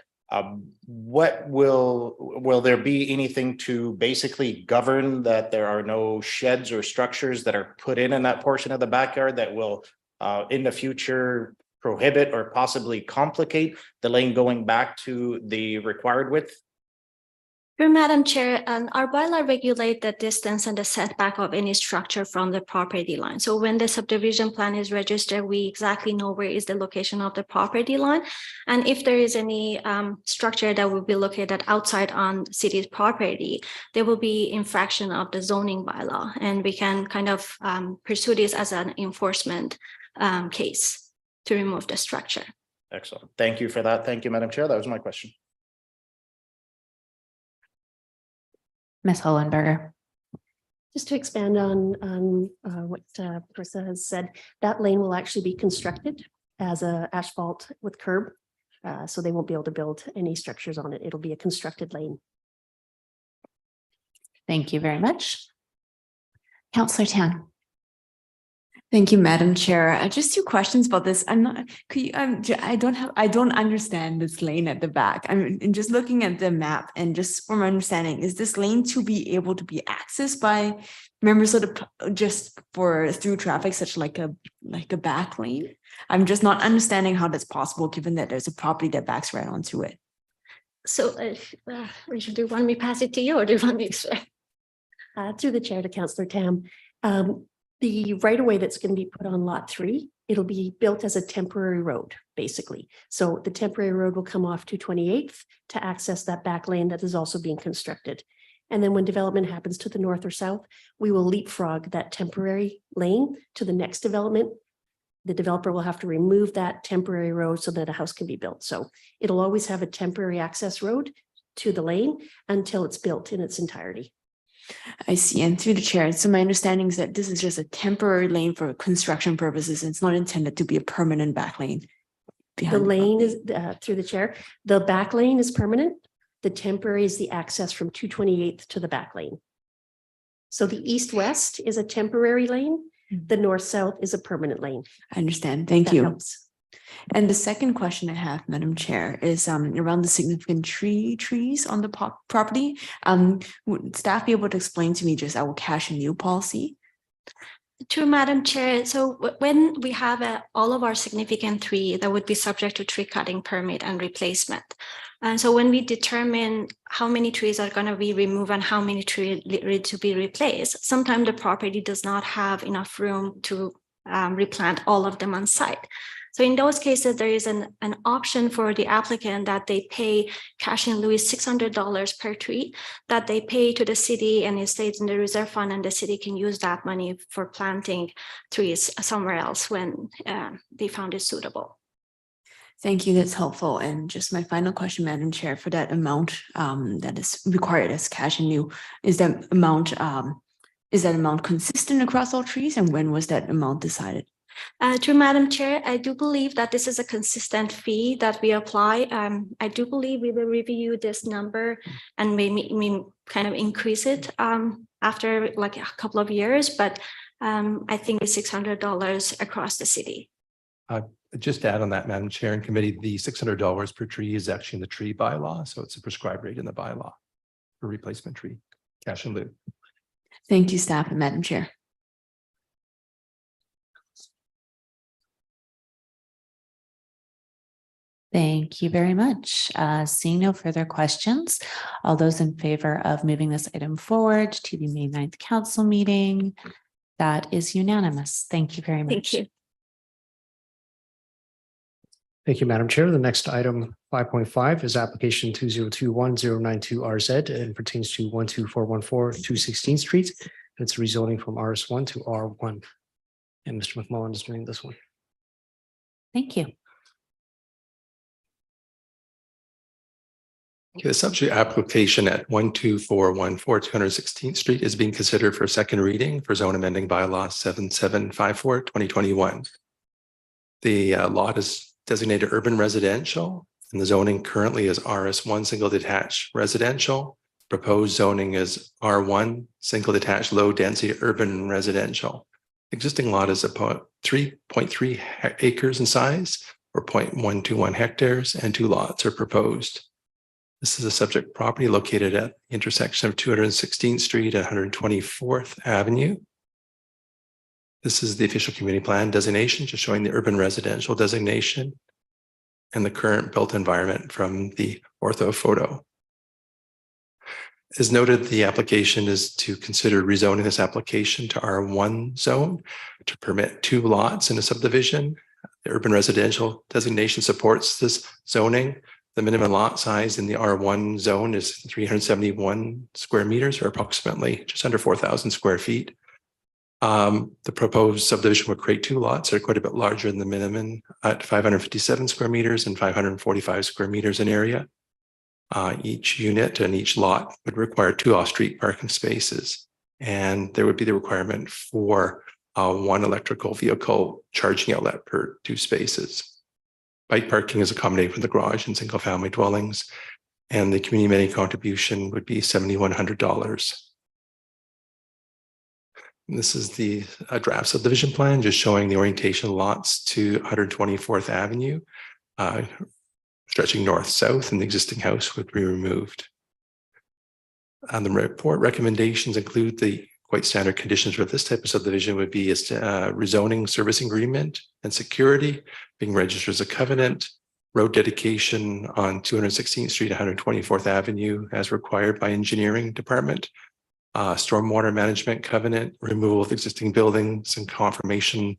What will there be anything to basically govern that there are no sheds or structures that are put in that portion of the backyard that will in the future prohibit or possibly complicate the lane going back to the required width? Madam Chair, our bylaw regulate the distance and the setback of any structure from the property line. So when the subdivision plan is registered, we exactly know where is the location of the property line. And if there is any structure that will be located outside on city's property, there will be infraction of the zoning bylaw. And we can kind of pursue this as an enforcement case to remove the structure. Excellent. Thank you for that. Thank you, Madam Chair. That was my question. Ms. Hollenberger. Just to expand on what Carissa has said, that lane will actually be constructed as a asphalt with curb. So they won't be able to build any structures on it. It'll be a constructed lane. Thank you very much. Councillor Tan. Thank you, Madam Chair. Just 2 questions about this. I'm not. Could you? I don't understand this lane at the back. I'm just looking at the map, and just from my understanding, is this lane to be able to be accessed by members of the just for through traffic, such like a back lane? I'm just not understanding how that's possible, given that there's a property that backs right onto it. So, Rachel, do you want me to pass it to you, or do you want me to? Through the chair to Councillor Tam. The right of way that's going to be put on lot 3 it'll be built as a temporary road, basically. So the temporary road will come off to 28th to access that back lane that is also being constructed. And then when development happens to the north or south, we will leapfrog that temporary lane to the next development. The developer will have to remove that temporary road so that a house can be built. So it'll always have a temporary access road to the lane until it's built in its entirety. I see. And through the chair, so my understanding is that this is just a temporary lane for construction purposes. It's not intended to be a permanent back lane. The lane is, through the chair, the back lane is permanent. The temporary is the access from 228th to the back lane. So the east-west is a temporary lane. The north-south is a permanent lane. I understand. Thank you. And the second question I have, Madam Chair, is around the significant trees on the property. Would staff be able to explain to me just our cash and yield policy? True, Madam Chair. So when we have all of our significant tree that would be subject to tree cutting permit and replacement. And so when we determine how many trees are going to be removed and how many trees need to be replaced, sometimes the property does not have enough room to replant all of them on site. So in those cases, there is an option for the applicant that they pay cash in lieu $600 per tree that they pay to the city, and it stays in the reserve fund, and the city can use that money for planting trees somewhere else when they found it suitable. Thank you. That's helpful. And just my final question, Madam Chair, for that amount that is required as cash in lieu, is that amount consistent across all trees? And when was that amount decided? True, Madam Chair, I do believe that this is a consistent fee that we apply. I do believe we will review this number and maybe kind of increase it after like a couple of years, but I think it's $600 across the city. Just to add on that, Madam Chair and committee, the $600 per tree is actually in the tree bylaw. So it's a prescribed rate in the bylaw for replacement tree, cash in lieu. Thank you, staff and Madam Chair. Thank you very much. Seeing no further questions, all those in favor of moving this item forward to the May 9th council meeting, that is unanimous. Thank you very much. Thank you. Thank you, Madam Chair. The next item 5.5 is application 2021-092RZ and pertains to 12414 216th Street. And it's rezoning from RS1 to R1. And Mr. McMullen is doing this one. Thank you. Okay, the subject application at 12414 216th Street is being considered for second reading for zone amending bylaw 7754/2021. The lot is designated urban residential, and the zoning currently is RS1 single detached residential. Proposed zoning is R1 single detached low density urban residential. Existing lot is about 3.3 acres in size or 0.121 hectares, and 2 lots are proposed. This is a subject property located at the intersection of 216th Street and 124th Avenue. This is the official community plan designation, just showing the urban residential designation and the current built environment from the ortho photo. As noted, the application is to consider rezoning this application to R1 zone to permit 2 lots in a subdivision. The urban residential designation supports this zoning. The minimum lot size in the R1 zone is 371 square meters, or approximately just under 4,000 square feet. The proposed subdivision would create 2 lots that are quite a bit larger than the minimum at 557 square meters and 545 square meters in area. Each unit and each lot would require 2 off-street parking spaces. And there would be the requirement for 1 electrical vehicle charging outlet per 2 spaces. Bike parking is accommodated with the garage and single family dwellings, and the community money contribution would be $7,100. This is the draft subdivision plan, just showing the orientation lots to 124th Avenue, stretching north-south, and the existing house would be removed. The report recommendations include the quite standard conditions for this type of subdivision would be rezoning servicing agreement and security, being registered as a covenant, road dedication on 216th Street, 124th Avenue as required by engineering department, stormwater management covenant, removal of existing buildings and confirmation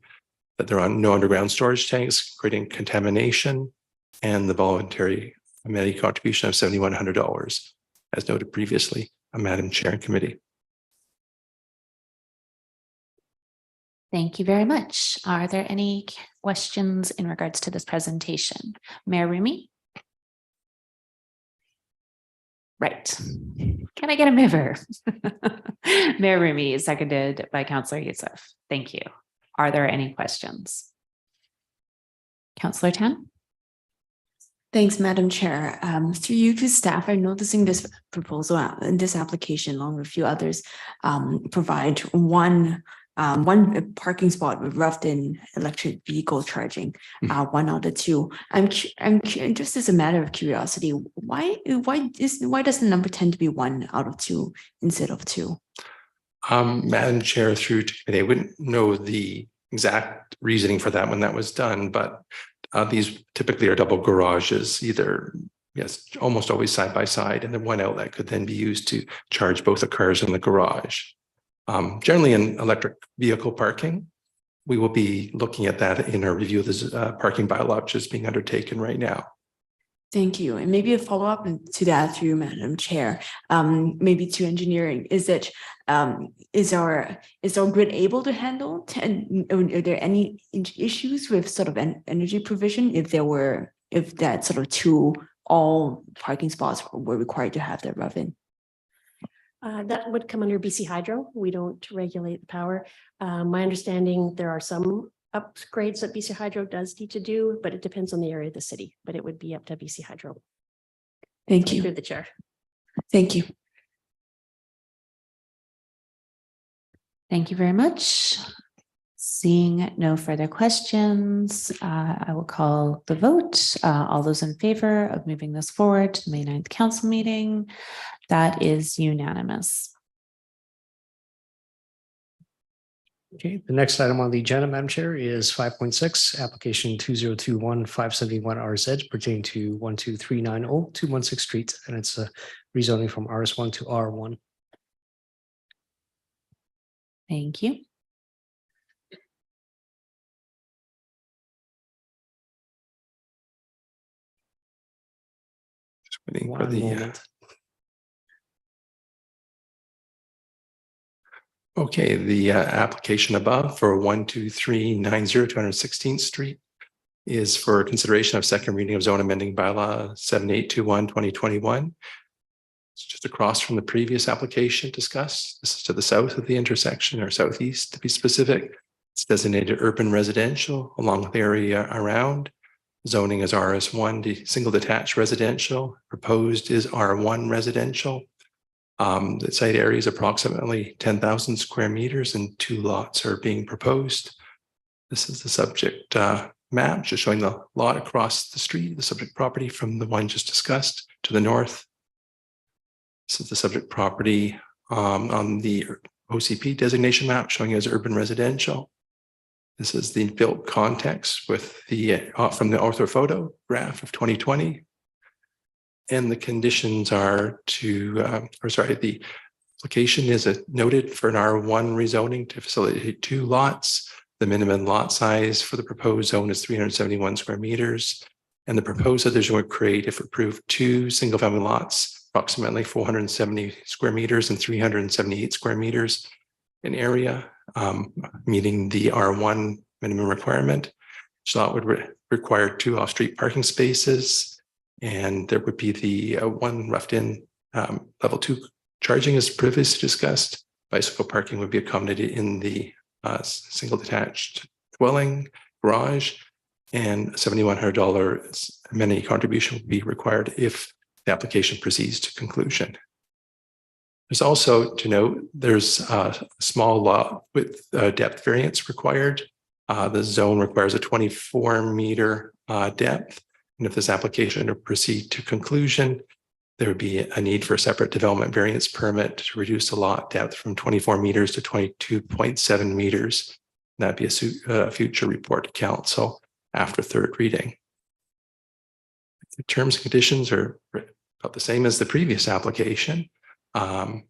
that there are no underground storage tanks, creating contamination, and the voluntary amenity contribution of $7,100, as noted previously, Madam Chair and Committee. Thank you very much. Are there any questions in regards to this presentation? Mayor Rumi? Right. Can I get a mover? Mayor Rumi, seconded by Councillor Youssef. Thank you. Are there any questions? Councillor Tan? Thanks, Madam Chair. Through you to staff, I'm noticing this proposal and this application, along with a few others, provide one parking spot with roughed-in electric vehicle charging, one out of two. I'm just as a matter of curiosity, why does the number tend to be 1 out of 2 instead of 2? Madam Chair, through to committee, I wouldn't know the exact reasoning for that when that was done, but these typically are double garages, either, yes, almost always side by side, and then one outlet could then be used to charge both the cars in the garage. Generally in electric vehicle parking, we will be looking at that in our review of this parking bylaw, which is being undertaken right now. Thank you. And maybe a follow-up to that through Madam Chair, maybe to engineering, is our grid able to handle, are there any issues with sort of an energy provision if that sort of 2 all parking spots were required to have that rough-in? That would come under BC Hydro. We don't regulate the power. My understanding, there are some upgrades that BC Hydro does need to do, but it depends on the area of the city, but it would be up to BC Hydro. Thank you. Through the chair. Thank you. Thank you very much. Seeing no further questions, I will call the vote. All those in favor of moving this forward to the May 9th council meeting, that is unanimous. Okay, the next item on the agenda, Madam Chair, is 5.6, application 2021-571RZ pertaining to 12390 216 Street, and it's a rezoning from RS1 to R1. Thank you. Just waiting for the okay, the application above for 12390 216th Street is for consideration of second reading of zone amending bylaw 7821/2021. It's just across from the previous application discussed. This is to the south of the intersection, or southeast to be specific. It's designated urban residential along with the area around. Zoning is RS1, single detached residential. Proposed is R1 residential. The site area is approximately 10,000 square meters and 2 lots are being proposed. This is the subject map, just showing the lot across the street, the subject property from the one just discussed to the north. This is the subject property on the OCP designation map showing as urban residential. This is the built context with the from the orthophoto graph of 2020. And the conditions are to, the application is noted for an R1 rezoning to facilitate 2 lots. The minimum lot size for the proposed zone is 371 square meters. And the proposed addition would create, if approved, 2 single-family lots, approximately 470 square meters and 378 square meters in area, meeting the R1 minimum requirement. Each lot would require 2 off-street parking spaces. And there would be the one roughed-in level 2 charging as previously discussed. Bicycle parking would be accommodated in the single detached dwelling garage, and $7,100 amenity contribution would be required if the application proceeds to conclusion. There's also to note there's a small lot with depth variance required. The zone requires a 24-meter depth. And if this application to proceed to conclusion, there would be a need for a separate development variance permit to reduce the lot depth from 24 meters to 22.7 meters. That'd be a future report to council after third reading. The terms and conditions are about the same as the previous application. That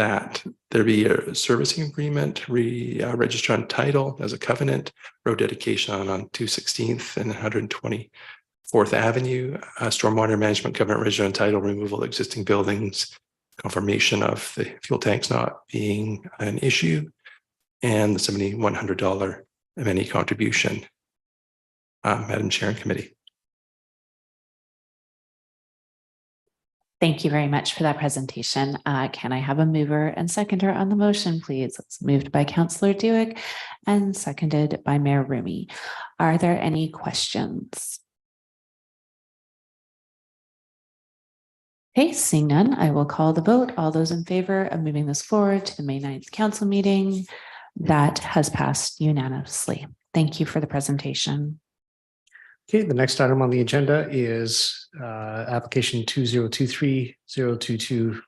that there be a servicing agreement, register on title as a covenant, road dedication on 216th and 124th Avenue, stormwater management covenant, register on title, removal of existing buildings, confirmation of the fuel tanks not being an issue, and the $7,100 of any contribution. Madam Chair and Committee. Thank you very much for that presentation. Can I have a mover and seconder on the motion, please? It's moved by Councillor Dewick and seconded by Mayor Rumi. Are there any questions? Okay, seeing none, I will call the vote. All those in favor of moving this forward to the May 9th council meeting, that has passed unanimously. Thank you for the presentation. Okay, the next item on the agenda is application 2023-022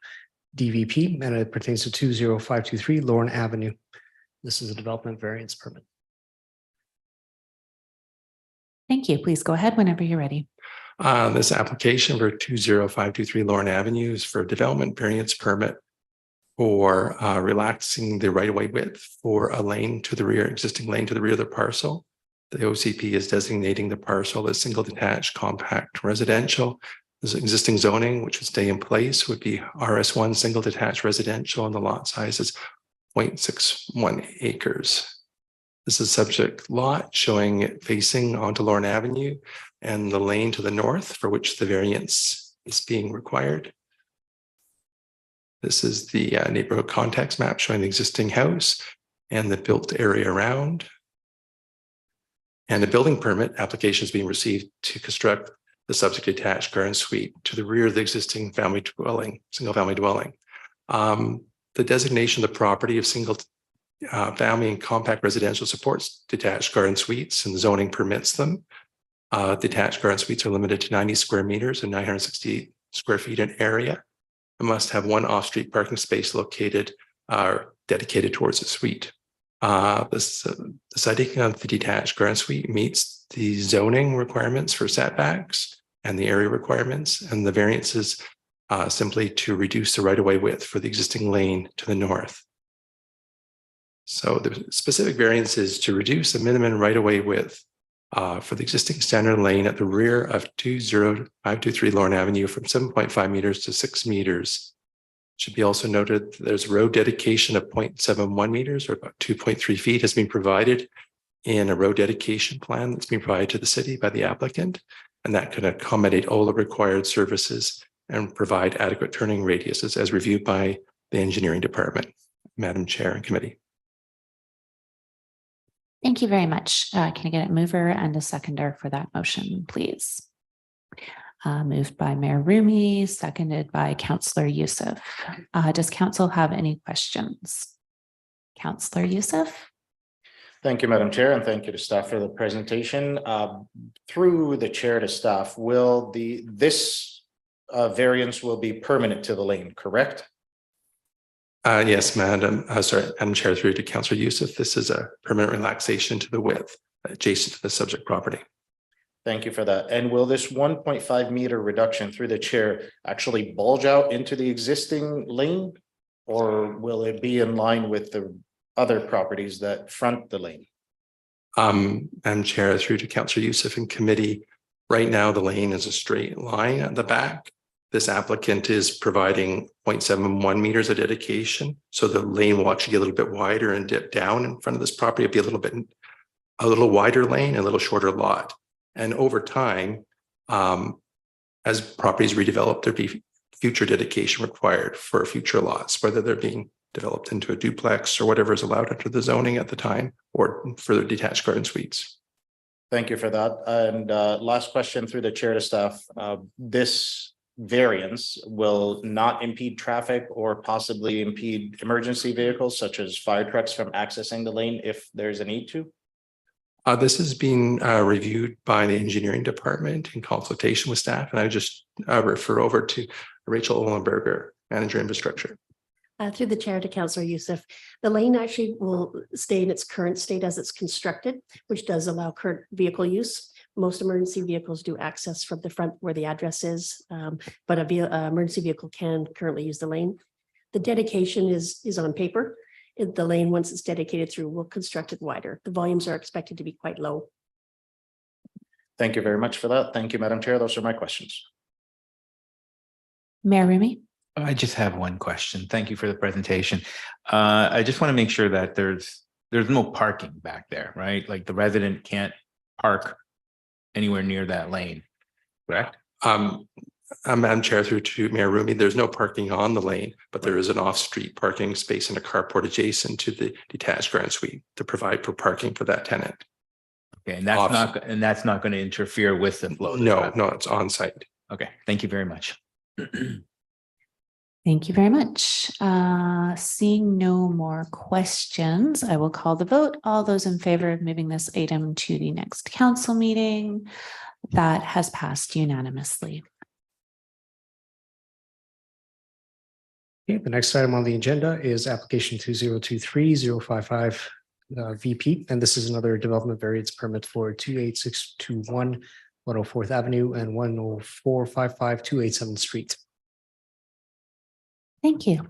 DVP, and it pertains to 20523 Lorne Avenue. This is a development variance permit. Thank you. Please go ahead whenever you're ready. This application for 20523 Lorne Avenue is for a development variance permit for relaxing the right-of-way width for a lane to the rear, existing lane to the rear of the parcel. The OCP is designating the parcel as single detached compact residential. This existing zoning, which would stay in place, would be RS1 single detached residential, and the lot size is 0.61 acres. This is a subject lot showing it facing onto Lorne Avenue and the lane to the north for which the variance is being required. This is the neighborhood context map showing the existing house and the built area around. And a building permit application is being received to construct the subject detached garden suite to the rear of the existing family dwelling, single family dwelling. The designation of the property of single family and compact residential supports detached garden suites, and the zoning permits them. Detached garden suites are limited to 90 square meters and 968 square feet in area, and must have one off-street parking space located dedicated towards the suite. The siting of the detached garden suite meets the zoning requirements for setbacks and the area requirements, and the variances simply to reduce the right-of-way width for the existing lane to the north. So the specific variance is to reduce the minimum right-of-way width for the existing standard lane at the rear of 20523 Lorne Avenue from 7.5 meters to 6 meters. Should be also noted there's road dedication of 0.71 meters, or about 2.3 feet, has been provided in a road dedication plan that's been provided to the city by the applicant, and that can accommodate all the required services and provide adequate turning radiuses as reviewed by the engineering department. Madam Chair and Committee. Thank you very much. Can I get a mover and a seconder for that motion, please? Moved by Mayor Rumi, seconded by Councillor Youssef. Does council have any questions? Councillor Youssef? Thank you, Madam Chair, and thank you to staff for the presentation. Through the chair to staff, will this variance will be permanent to the lane, correct? Yes, Madam Chair, through to Councillor Youssef. This is a permanent relaxation to the width adjacent to the subject property. Thank you for that. And will this 1.5 meter reduction through the chair actually bulge out into the existing lane? Or will it be in line with the other properties that front the lane? Madam Chair, through to Councillor Youssef and Committee. Right now, the lane is a straight line at the back. This applicant is providing 0.71 meters of dedication. So the lane will actually get a little bit wider and dip down in front of this property. It'll be a little wider lane, a little shorter lot. And over time, as properties redevelop, there'll be future dedication required for future lots, whether they're being developed into a duplex or whatever is allowed under the zoning at the time, or further detached garden suites. Thank you for that. And last question through the chair to staff. This variance will not impede traffic or possibly impede emergency vehicles such as fire trucks from accessing the lane if there's a need to? This has been reviewed by the engineering department in consultation with staff, and I just refer over to Rachel Ohlenberger, Manager Infrastructure. Through the chair to Councillor Youssef, the lane actually will stay in its current state as it's constructed, which does allow current vehicle use. Most emergency vehicles do access from the front where the address is, but an emergency vehicle can currently use the lane. The dedication is on paper. The lane, once it's dedicated through, will construct it wider. The volumes are expected to be quite low. Thank you very much for that. Thank you, Madam Chair. Those are my questions. Mayor Remy? I just have one question. Thank you for the presentation. I just want to make sure that there's no parking back there, right? Like the resident can't park anywhere near that lane, correct? Madam Chair, through to Mayor Rumi, there's no parking on the lane, but there is an off-street parking space and a carport adjacent to the detached grand suite to provide for parking for that tenant. Okay, and that's not going to interfere with the flow. No, it's on site. Okay, thank you very much. Thank you very much. Seeing no more questions, I will call the vote. All those in favor of moving this item to the next council meeting, that has passed unanimously. Okay, the next item on the agenda is application 2023-055 VP, and this is another development variance permit for 28621 104th Avenue and 10455 287th Street. Thank you.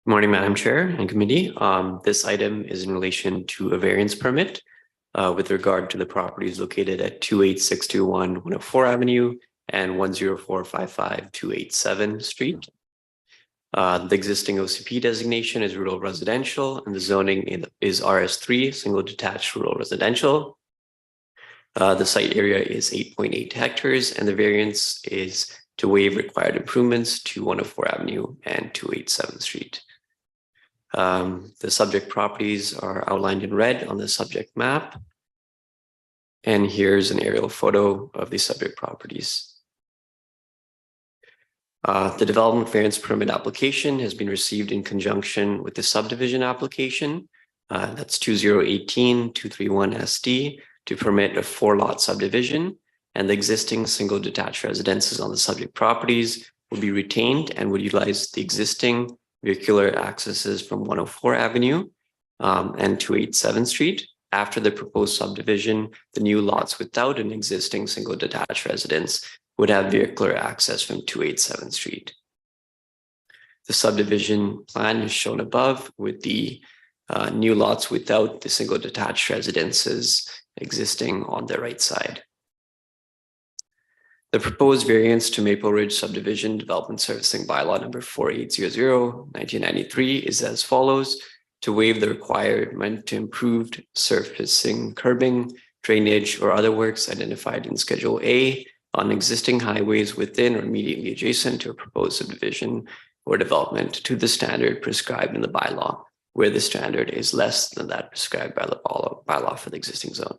Morning, Madam Chair and committee. This item is in relation to a variance permit with regard to the properties located at 28621 104 Avenue and 10455 287 Street. The existing OCP designation is rural residential and the zoning is RS3, single detached rural residential. The site area is 8.8 hectares and the variance is to waive required improvements to 104 Avenue and 287 Street. The subject properties are outlined in red on the subject map. And here's an aerial photo of the subject properties. The development variance permit application has been received in conjunction with the subdivision application. That's 2018-231 SD to permit a 4-lot subdivision, and the existing single detached residences on the subject properties will be retained and would utilize the existing vehicular accesses from 104 Avenue and 287 Street. After the proposed subdivision, the new lots without an existing single detached residence would have vehicular access from 287 Street. The subdivision plan is shown above with the new lots without the single detached residences existing on the right side. The proposed variance to Maple Ridge Subdivision Development Servicing Bylaw number 4800/1993 is as follows: to waive the requirement to improved surfacing, curbing, drainage, or other works identified in Schedule A on existing highways within or immediately adjacent to a proposed subdivision or development to the standard prescribed in the bylaw, where the standard is less than that prescribed by the bylaw for the existing zone.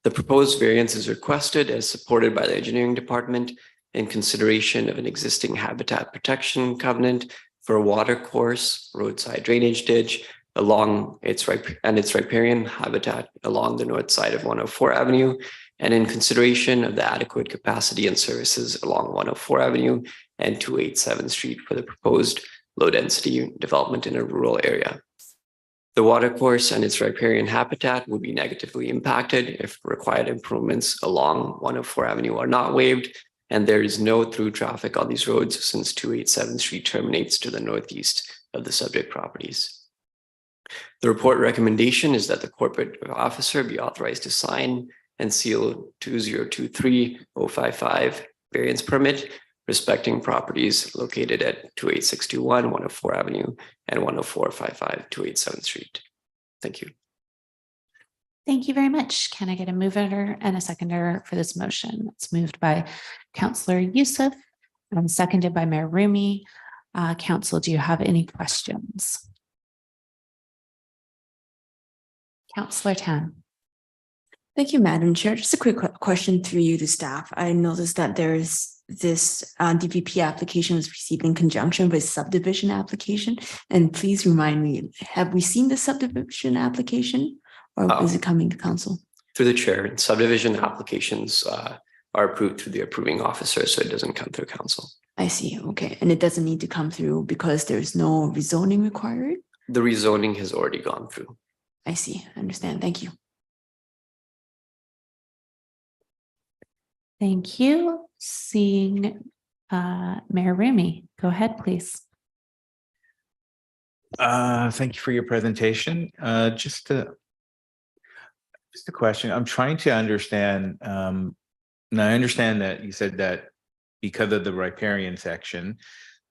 The proposed variance is requested as supported by the engineering department in consideration of an existing habitat protection covenant for a water course, roadside drainage ditch along its riparian habitat along the north side of 104 Avenue, and in consideration of the adequate capacity and services along 104 Avenue and 287 Street for the proposed low-density development in a rural area. The watercourse and its riparian habitat would be negatively impacted if required improvements along 104 Avenue are not waived, and there is no through traffic on these roads since 287 Street terminates to the northeast of the subject properties. The report recommendation is that the corporate officer be authorized to sign and seal 2023-055 variance permit respecting properties located at 28621 104 Avenue and 10455 287 Street. Thank you. Thank you very much. Can I get a mover and a seconder for this motion? It's moved by Councillor Youssef and seconded by Mayor Rumi. Council, do you have any questions? Councillor Tan. Thank you, Madam Chair. Just a quick question through you to staff. I noticed that there is this DVP application was received in conjunction with subdivision application. And please remind me, have we seen the subdivision application or is it coming to council? Through the chair, subdivision applications are approved through the approving officer, so it doesn't come through council. I see. Okay. And it doesn't need to come through because there's no rezoning required? The rezoning has already gone through. I see. I understand. Thank you. Thank you. Seeing Mayor Rumi, go ahead, please. Thank you for your presentation. Just a question. I'm trying to understand. Now I understand that you said that because of the riparian section,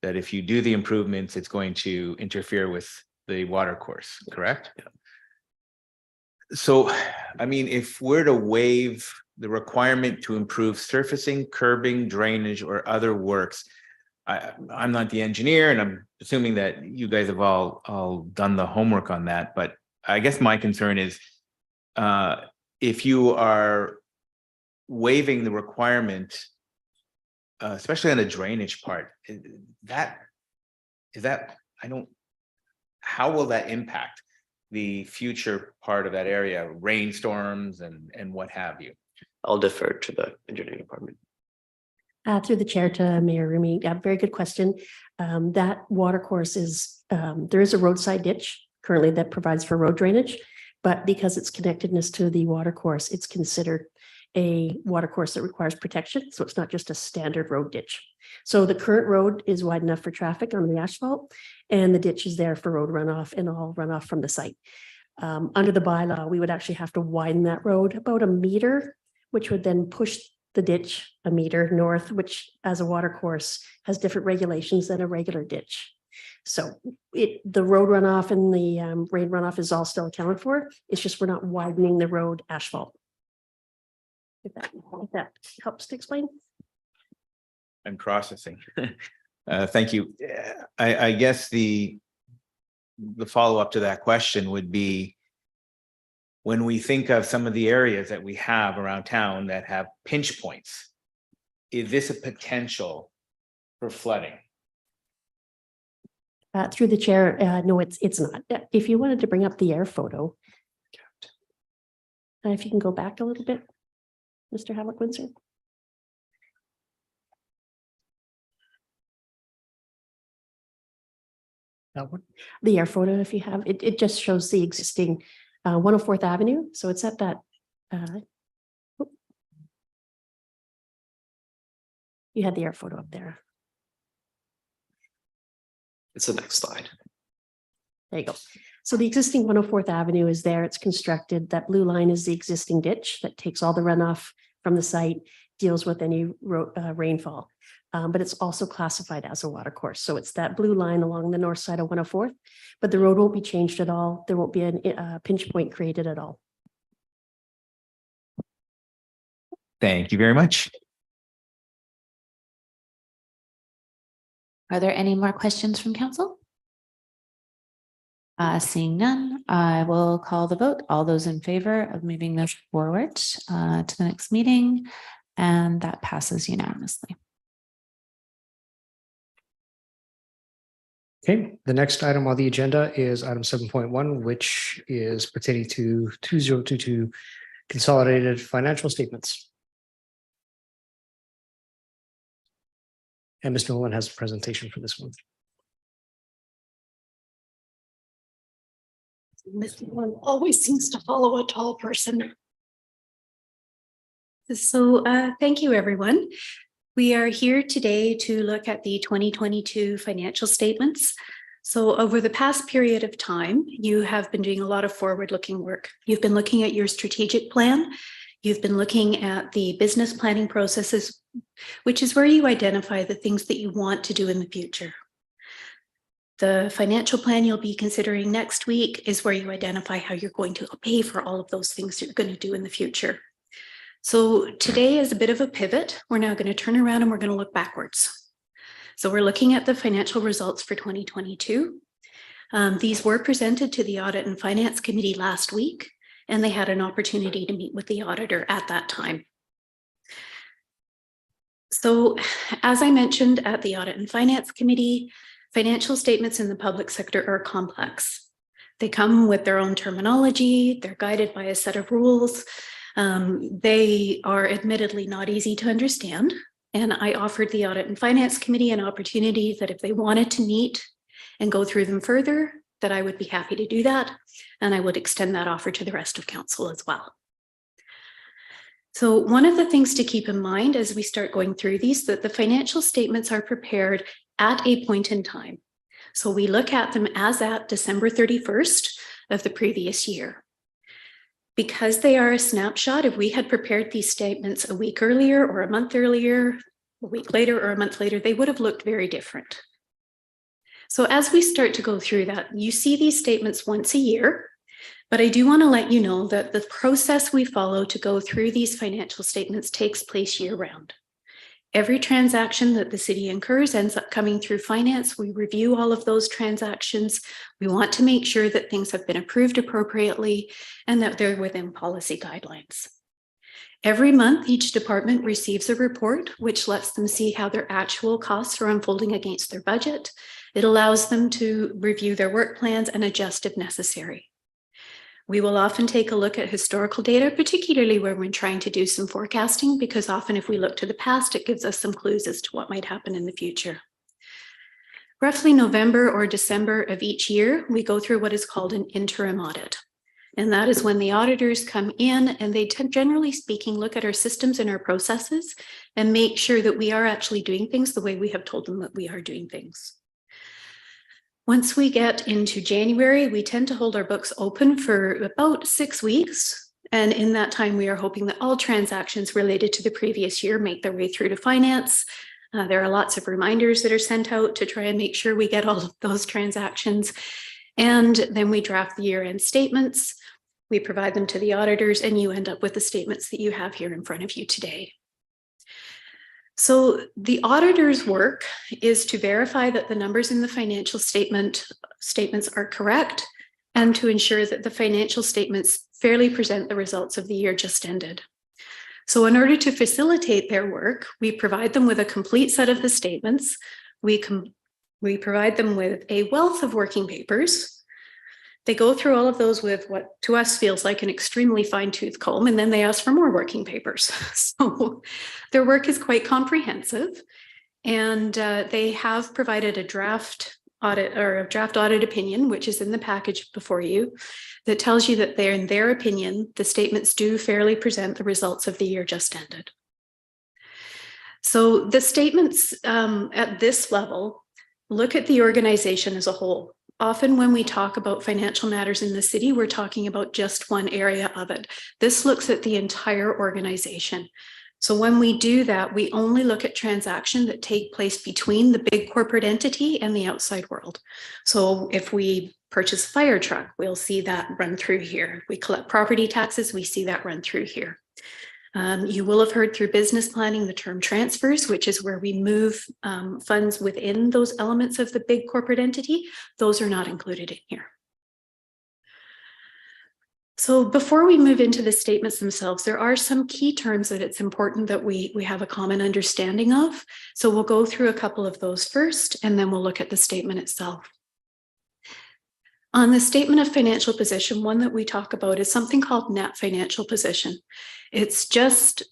that if you do the improvements, it's going to interfere with the water course, correct? Yeah. So, I mean, if we're to waive the requirement to improve surfacing, curbing, drainage, or other works, I'm not the engineer, and I'm assuming that you guys have all done the homework on that. But I guess my concern is, if you are waiving the requirement, especially on the drainage part, how will that impact the future part of that area, rainstorms and what have you? I'll defer to the engineering department. Through the chair to Mayor Rumi, yeah, very good question. That water course is, there is a roadside ditch currently that provides for road drainage, but because its connectedness to the water course, it's considered a water course that requires protection. So it's not just a standard road ditch. So the current road is wide enough for traffic on the asphalt, and the ditch is there for road runoff and all runoff from the site. Under the bylaw, we would actually have to widen that road about a meter, which would then push the ditch a meter north, which as a water course has different regulations than a regular ditch. So the road runoff and the rain runoff is all still accounted for. It's just we're not widening the road asphalt. If that helps to explain. I'm processing. Thank you. I guess the follow-up to that question would be, when we think of some of the areas that we have around town that have pinch points, is this a potential for flooding? Through the chair, no, it's not. If you wanted to bring up the air photo, if you can go back a little bit, Mr. Havlick-Windsor. That one? The air photo, if you have, it just shows the existing 104th Avenue. So it's at that. You had the air photo up there. It's the next slide. There you go. So the existing 104th Avenue is there. It's constructed. That blue line is the existing ditch that takes all the runoff from the site, deals with any rainfall. But it's also classified as a water course. So it's that blue line along the north side of 104th, but the road won't be changed at all. There won't be a pinch point created at all. Thank you very much. Are there any more questions from council? Seeing none, I will call the vote. All those in favor of moving this forward to the next meeting, and that passes unanimously. Okay, the next item on the agenda is item 7.1, which is pertaining to 2022 consolidated financial statements. And Ms. Nolan has a presentation for this one. Ms. Nolan always seems to follow a tall person. So thank you, everyone. We are here today to look at the 2022 financial statements. So over the past period of time, you have been doing a lot of forward-looking work. You've been looking at your strategic plan. You've been looking at the business planning processes, which is where you identify the things that you want to do in the future. The financial plan you'll be considering next week is where you identify how you're going to pay for all of those things you're going to do in the future. So today is a bit of a pivot. We're now going to turn around and we're going to look backwards. So we're looking at the financial results for 2022. These were presented to the Audit and Finance Committee last week, and they had an opportunity to meet with the auditor at that time. So as I mentioned at the Audit and Finance Committee, financial statements in the public sector are complex. They come with their own terminology. They're guided by a set of rules. They are admittedly not easy to understand. And I offered the Audit and Finance Committee an opportunity that if they wanted to meet and go through them further, that I would be happy to do that. And I would extend that offer to the rest of council as well. So one of the things to keep in mind as we start going through these, that the financial statements are prepared at a point in time. So we look at them as at December 31st of the previous year. Because they are a snapshot, if we had prepared these statements a week earlier or a month earlier, a week later or a month later, they would have looked very different. So as we start to go through that, you see these statements once a year, but I do want to let you know that the process we follow to go through these financial statements takes place year round. Every transaction that the city incurs ends up coming through finance. We review all of those transactions. We want to make sure that things have been approved appropriately and that they're within policy guidelines. Every month, each department receives a report which lets them see how their actual costs are unfolding against their budget. It allows them to review their work plans and adjust if necessary. We will often take a look at historical data, particularly when we're trying to do some forecasting, because often if we look to the past, it gives us some clues as to what might happen in the future. Roughly November or December of each year, we go through what is called an interim audit. And that is when the auditors come in and they generally speaking, look at our systems and our processes and make sure that we are actually doing things the way we have told them that we are doing things. Once we get into January, we tend to hold our books open for about 6 weeks. And in that time, we are hoping that all transactions related to the previous year make their way through to finance. There are lots of reminders that are sent out to try and make sure we get all of those transactions. And then we draft the year-end statements. We provide them to the auditors, and you end up with the statements that you have here in front of you today. So the auditor's work is to verify that the numbers in the financial statements are correct and to ensure that the financial statements fairly present the results of the year just ended. So in order to facilitate their work, we provide them with a complete set of the statements. We provide them with a wealth of working papers. They go through all of those with what to us feels like an extremely fine-tooth comb, and then they ask for more working papers. So their work is quite comprehensive, and they have provided a draft audit or a draft audit opinion, which is in the package before you, that tells you that they're, in their opinion, the statements do fairly present the results of the year just ended. So the statements at this level look at the organization as a whole. Often when we talk about financial matters in the city, we're talking about just one area of it. This looks at the entire organization. So when we do that, we only look at transactions that take place between the big corporate entity and the outside world. So if we purchase a fire truck, we'll see that run through here. We collect property taxes, we see that run through here. You will have heard through business planning the term transfers, which is where we move funds within those elements of the big corporate entity. Those are not included in here. So before we move into the statements themselves, there are some key terms that it's important that we have a common understanding of. So we'll go through a couple of those first, and then we'll look at the statement itself. On the statement of financial position, one that we talk about is something called net financial position. It's just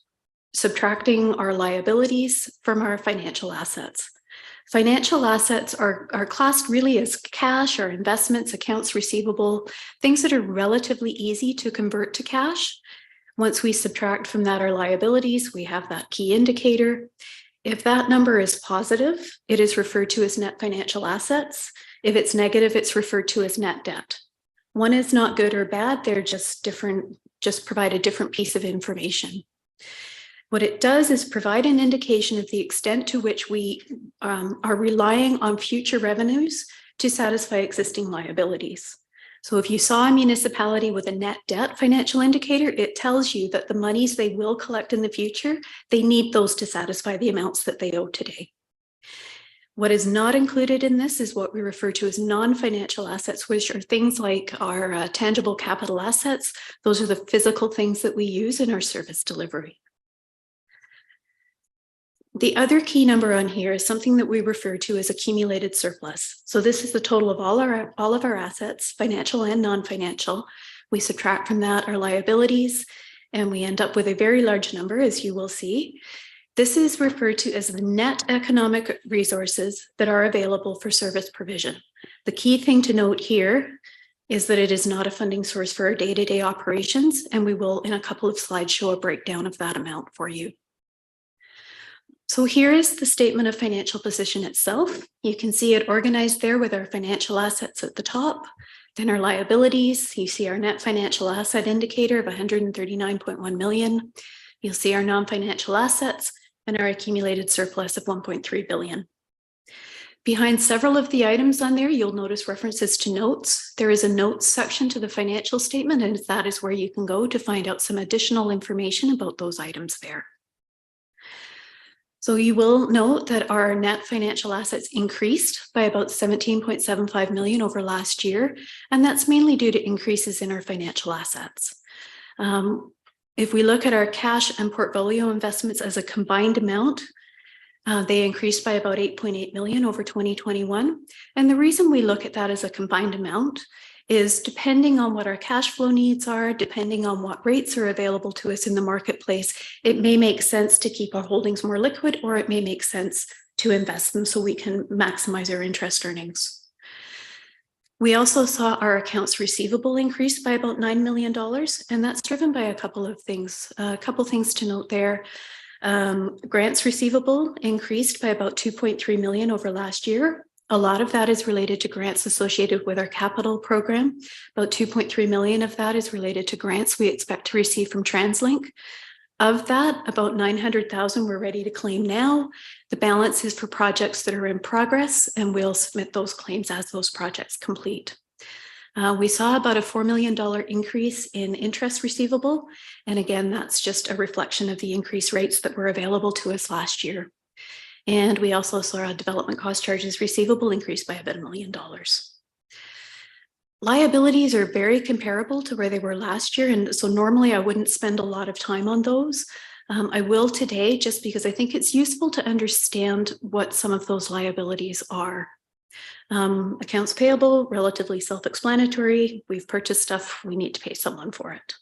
subtracting our liabilities from our financial assets. Financial assets are classed really as cash or investments, accounts receivable, things that are relatively easy to convert to cash. Once we subtract from that our liabilities, we have that key indicator. If that number is positive, it is referred to as net financial assets. If it's negative, it's referred to as net debt. One is not good or bad, they're just different, just provide a different piece of information. What it does is provide an indication of the extent to which we are relying on future revenues to satisfy existing liabilities. So if you saw a municipality with a net debt financial indicator, it tells you that the monies they will collect in the future, they need those to satisfy the amounts that they owe today. What is not included in this is what we refer to as non-financial assets, which are things like our tangible capital assets. Those are the physical things that we use in our service delivery. The other key number on here is something that we refer to as accumulated surplus. So this is the total of all of our assets, financial and non-financial. We subtract from that our liabilities, and we end up with a very large number, as you will see. This is referred to as the net economic resources that are available for service provision. The key thing to note here is that it is not a funding source for our day-to-day operations, and we will in a couple of slides show a breakdown of that amount for you. So here is the statement of financial position itself. You can see it organized there with our financial assets at the top, then our liabilities. You see our net financial asset indicator of 139.1 million. You'll see our non-financial assets and our accumulated surplus of 1.3 billion. Behind several of the items on there, you'll notice references to notes. There is a notes section to the financial statement, and that is where you can go to find out some additional information about those items there. So you will note that our net financial assets increased by about 17.75 million over last year, and that's mainly due to increases in our financial assets. If we look at our cash and portfolio investments as a combined amount, they increased by about 8.8 million over 2021. And the reason we look at that as a combined amount is depending on what our cash flow needs are, depending on what rates are available to us in the marketplace, it may make sense to keep our holdings more liquid, or it may make sense to invest them so we can maximize our interest earnings. We also saw our accounts receivable increase by about $9 million, and that's driven by a couple of things. A couple things to note there. Grants receivable increased by about 2.3 million over last year. A lot of that is related to grants associated with our capital program. About 2.3 million of that is related to grants we expect to receive from TransLink. Of that, about 900,000 we're ready to claim now. The balance is for projects that are in progress, and we'll submit those claims as those projects complete. We saw about a $4 million increase in interest receivable. And again, that's just a reflection of the increased rates that were available to us last year. And we also saw development cost charges receivable increase by about $1 million. Liabilities are very comparable to where they were last year. And so normally I wouldn't spend a lot of time on those. I will today, just because I think it's useful to understand what some of those liabilities are. Accounts payable, relatively self-explanatory. We've purchased stuff, we need to pay someone for it.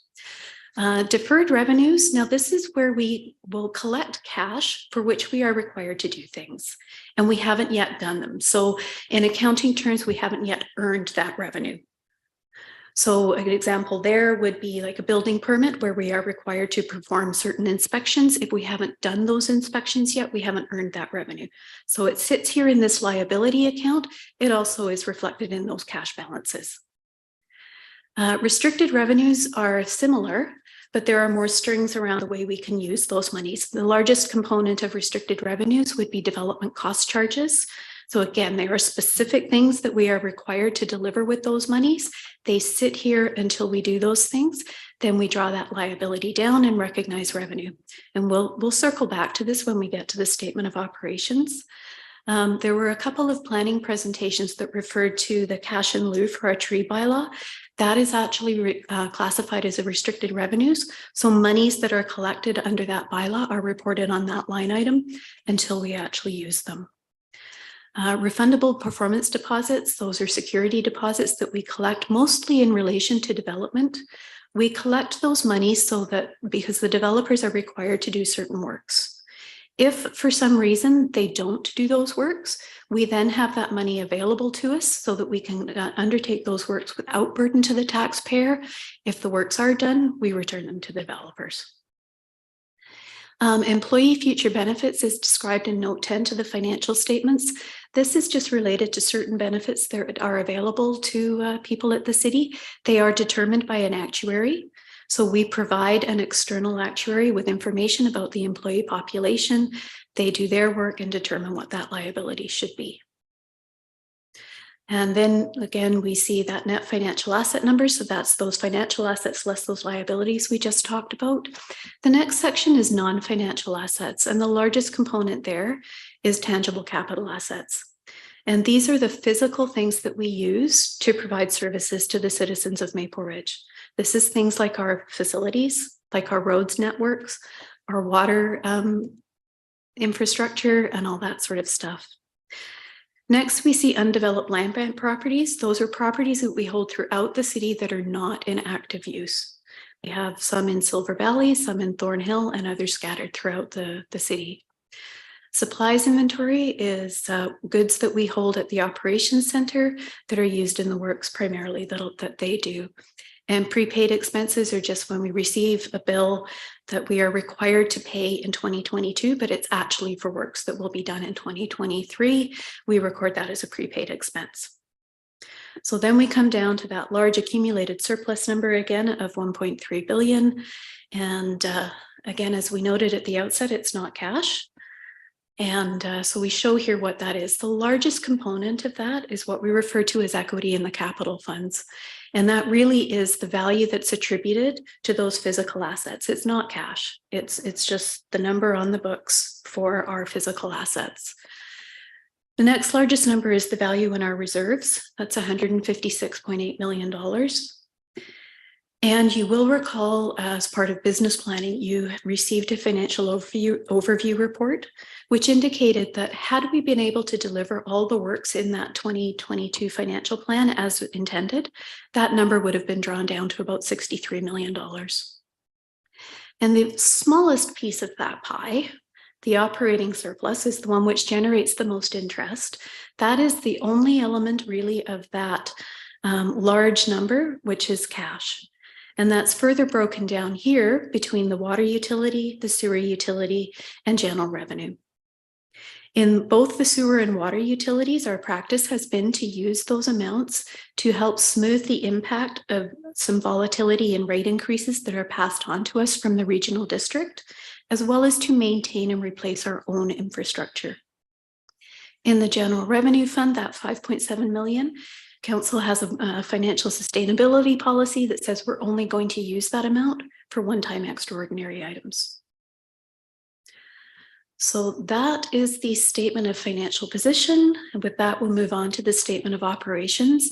Deferred revenues. Now this is where we will collect cash for which we are required to do things, and we haven't yet done them. So in accounting terms, we haven't yet earned that revenue. So an example there would be like a building permit where we are required to perform certain inspections. If we haven't done those inspections yet, we haven't earned that revenue. So it sits here in this liability account. It also is reflected in those cash balances. Restricted revenues are similar, but there are more strings around the way we can use those monies. The largest component of restricted revenues would be development cost charges. So again, there are specific things that we are required to deliver with those monies. They sit here until we do those things. Then we draw that liability down and recognize revenue. And we'll circle back to this when we get to the statement of operations. There were a couple of planning presentations that referred to the cash in lieu for our tree bylaw. That is actually classified as a restricted revenues. So monies that are collected under that bylaw are reported on that line item until we actually use them. Refundable performance deposits, those are security deposits that we collect mostly in relation to development. We collect those monies so that because the developers are required to do certain works. If for some reason they don't do those works, we then have that money available to us so that we can undertake those works without burden to the taxpayer. If the works are done, we return them to the developers. Employee future benefits is described in note 10 to the financial statements. This is just related to certain benefits that are available to people at the city. They are determined by an actuary. So we provide an external actuary with information about the employee population. They do their work and determine what that liability should be. And then again, we see that net financial asset number. So that's those financial assets less those liabilities we just talked about. The next section is non-financial assets. And the largest component there is tangible capital assets. And these are the physical things that we use to provide services to the citizens of Maple Ridge. This is things like our facilities, like our roads networks, our water infrastructure, and all that sort of stuff. Next, we see undeveloped land bank properties. Those are properties that we hold throughout the city that are not in active use. We have some in Silver Valley, some in Thornhill, and others scattered throughout the city. Supplies inventory is goods that we hold at the operations center that are used in the works primarily that they do. And prepaid expenses are just when we receive a bill that we are required to pay in 2022, but it's actually for works that will be done in 2023. We record that as a prepaid expense. So then we come down to that large accumulated surplus number again of 1.3 billion. And again, as we noted at the outset, it's not cash. And so we show here what that is. The largest component of that is what we refer to as equity in the capital funds. And that really is the value that's attributed to those physical assets. It's not cash. It's just the number on the books for our physical assets. The next largest number is the value in our reserves. That's $156.8 million. And you will recall, as part of business planning, you received a financial overview report, which indicated that had we been able to deliver all the works in that 2022 financial plan as intended, that number would have been drawn down to about $63 million. And the smallest piece of that pie, the operating surplus, is the one which generates the most interest. That is the only element really of that large number, which is cash. And that's further broken down here between the water utility, the sewer utility, and general revenue. In both the sewer and water utilities, our practice has been to use those amounts to help smooth the impact of some volatility in rate increases that are passed on to us from the regional district, as well as to maintain and replace our own infrastructure. In the general revenue fund, that 5.7 million, Council has a financial sustainability policy that says we're only going to use that amount for one-time extraordinary items. So that is the statement of financial position. And with that, we'll move on to the statement of operations.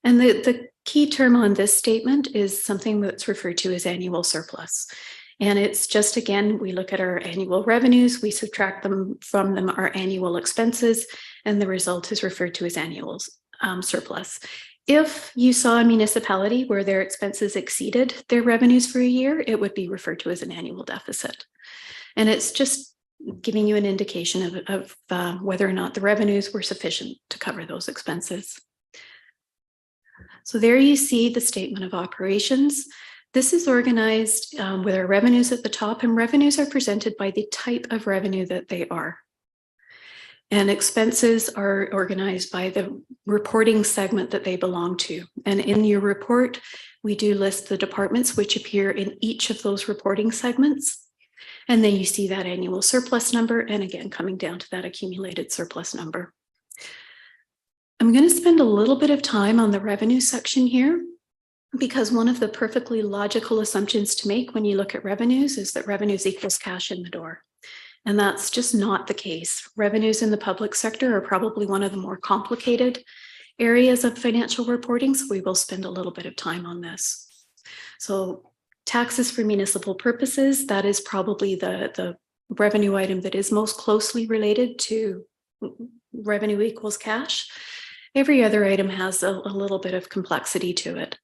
And the key term on this statement is something that's referred to as annual surplus. And it's just, again, we look at our annual revenues, we subtract them from them our annual expenses, and the result is referred to as annual surplus. If you saw a municipality where their expenses exceeded their revenues for a year, it would be referred to as an annual deficit. And it's just giving you an indication of whether or not the revenues were sufficient to cover those expenses. So there you see the statement of operations. This is organized with our revenues at the top, and revenues are presented by the type of revenue that they are. And expenses are organized by the reporting segment that they belong to. And in your report, we do list the departments which appear in each of those reporting segments. And then you see that annual surplus number, and again, coming down to that accumulated surplus number. I'm going to spend a little bit of time on the revenue section here, because one of the perfectly logical assumptions to make when you look at revenues is that revenues equals cash in the door. And that's just not the case. Revenues in the public sector are probably one of the more complicated areas of financial reporting, so we will spend a little bit of time on this. So taxes for municipal purposes, that is probably the revenue item that is most closely related to revenue equals cash. Every other item has a little bit of complexity to it.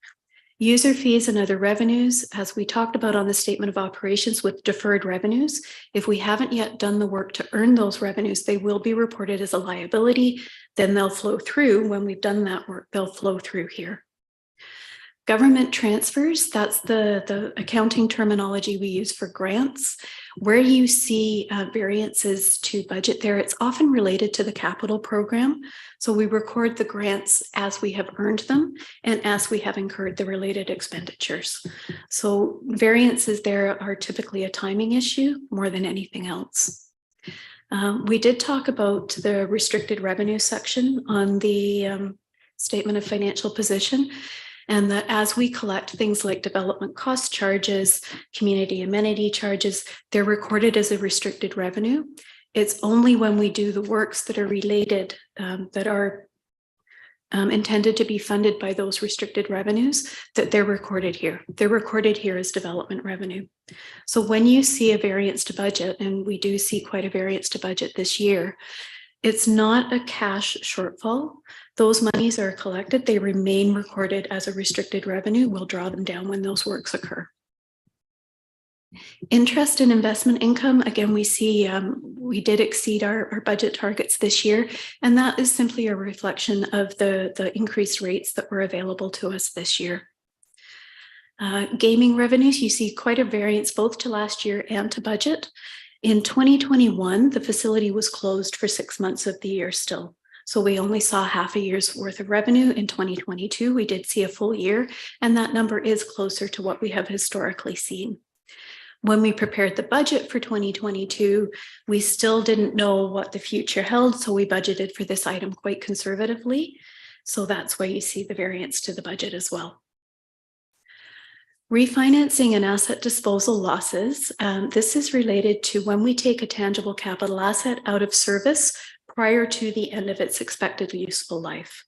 User fees and other revenues, as we talked about on the statement of operations with deferred revenues, if we haven't yet done the work to earn those revenues, they will be reported as a liability. Then they'll flow through. When we've done that work, they'll flow through here. Government transfers, that's the accounting terminology we use for grants. Where you see variances to budget there, it's often related to the capital program. So we record the grants as we have earned them and as we have incurred the related expenditures. So variances there are typically a timing issue more than anything else. We did talk about the restricted revenue section on the statement of financial position. And that as we collect things like development cost charges, community amenity charges, they're recorded as a restricted revenue. It's only when we do the works that are related, that are intended to be funded by those restricted revenues, that they're recorded here. They're recorded here as development revenue. So when you see a variance to budget, and we do see quite a variance to budget this year, it's not a cash shortfall. Those monies are collected, they remain recorded as a restricted revenue. We'll draw them down when those works occur. Interest and investment income, again, we see we did exceed our budget targets this year, and that is simply a reflection of the increased rates that were available to us this year. Gaming revenues, you see quite a variance both to last year and to budget. In 2021, the facility was closed for 6 months of the year still. So we only saw half a year's worth of revenue. In 2022, we did see a full year, and that number is closer to what we have historically seen. When we prepared the budget for 2022, we still didn't know what the future held, so we budgeted for this item quite conservatively. So that's why you see the variance to the budget as well. Refinancing and asset disposal losses. This is related to when we take a tangible capital asset out of service prior to the end of its expected useful life.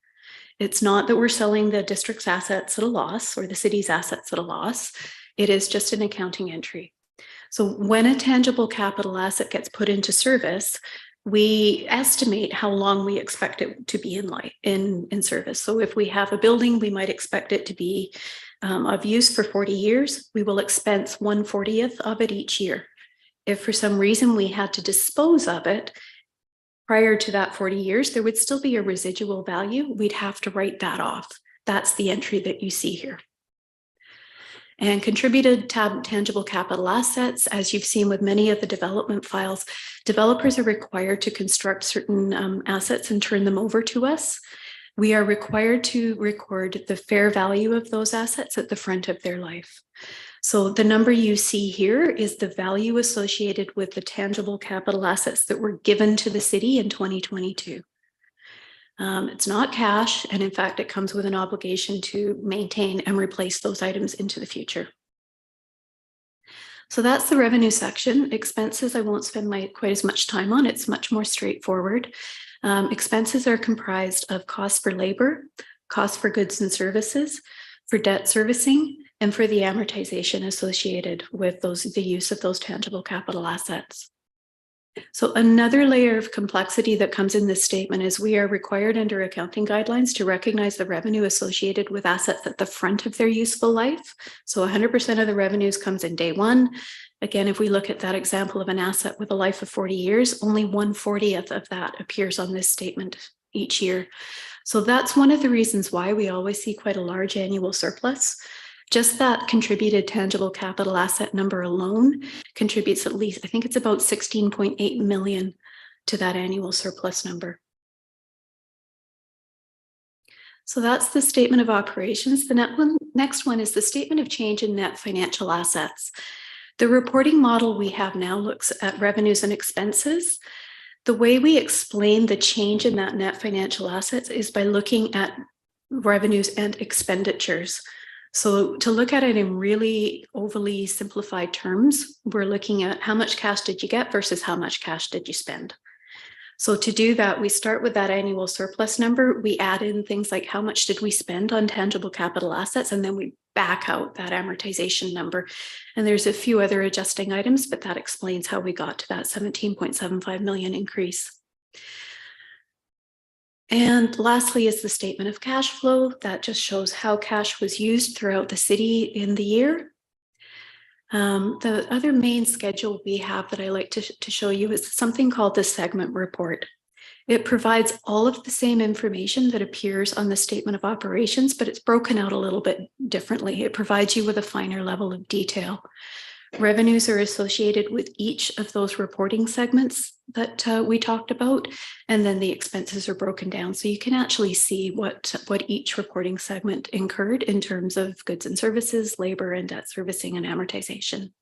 It's not that we're selling the district's assets at a loss or the city's assets at a loss. It is just an accounting entry. So when a tangible capital asset gets put into service, we estimate how long we expect it to be in service. So if we have a building, we might expect it to be of use for 40 years. We will expense 1/40th of it each year. If for some reason we had to dispose of it prior to that 40 years, there would still be a residual value. We'd have to write that off. That's the entry that you see here. And contributed tangible capital assets, as you've seen with many of the development files, developers are required to construct certain assets and turn them over to us. We are required to record the fair value of those assets at the front of their life. So the number you see here is the value associated with the tangible capital assets that were given to the city in 2022. It's not cash, and in fact, it comes with an obligation to maintain and replace those items into the future. So that's the revenue section. Expenses, I won't spend quite as much time on. It's much more straightforward. Expenses are comprised of costs for labor, costs for goods and services, for debt servicing, and for the amortization associated with the use of those tangible capital assets. So another layer of complexity that comes in this statement is we are required under accounting guidelines to recognize the revenue associated with assets at the front of their useful life. So 100% of the revenues comes in day one. Again, if we look at that example of an asset with a life of 40 years, only 1/40th of that appears on this statement each year. So that's one of the reasons why we always see quite a large annual surplus. Just that contributed tangible capital asset number alone contributes at least, I think it's about 16.8 million to that annual surplus number. So that's the statement of operations. The next one is the statement of change in net financial assets. The reporting model we have now looks at revenues and expenses. The way we explain the change in that net financial assets is by looking at revenues and expenditures. So to look at it in really overly simplified terms, we're looking at how much cash did you get versus how much cash did you spend. So to do that, we start with that annual surplus number. We add in things like how much did we spend on tangible capital assets, and then we back out that amortization number. And there's a few other adjusting items, but that explains how we got to that 17.75 million increase. And lastly is the statement of cash flow. That just shows how cash was used throughout the city in the year. The other main schedule we have that I like to show you is something called the segment report. It provides all of the same information that appears on the statement of operations, but it's broken out a little bit differently. It provides you with a finer level of detail. Revenues are associated with each of those reporting segments that we talked about, and then the expenses are broken down. So you can actually see what each reporting segment incurred in terms of goods and services, labor and debt servicing and amortization.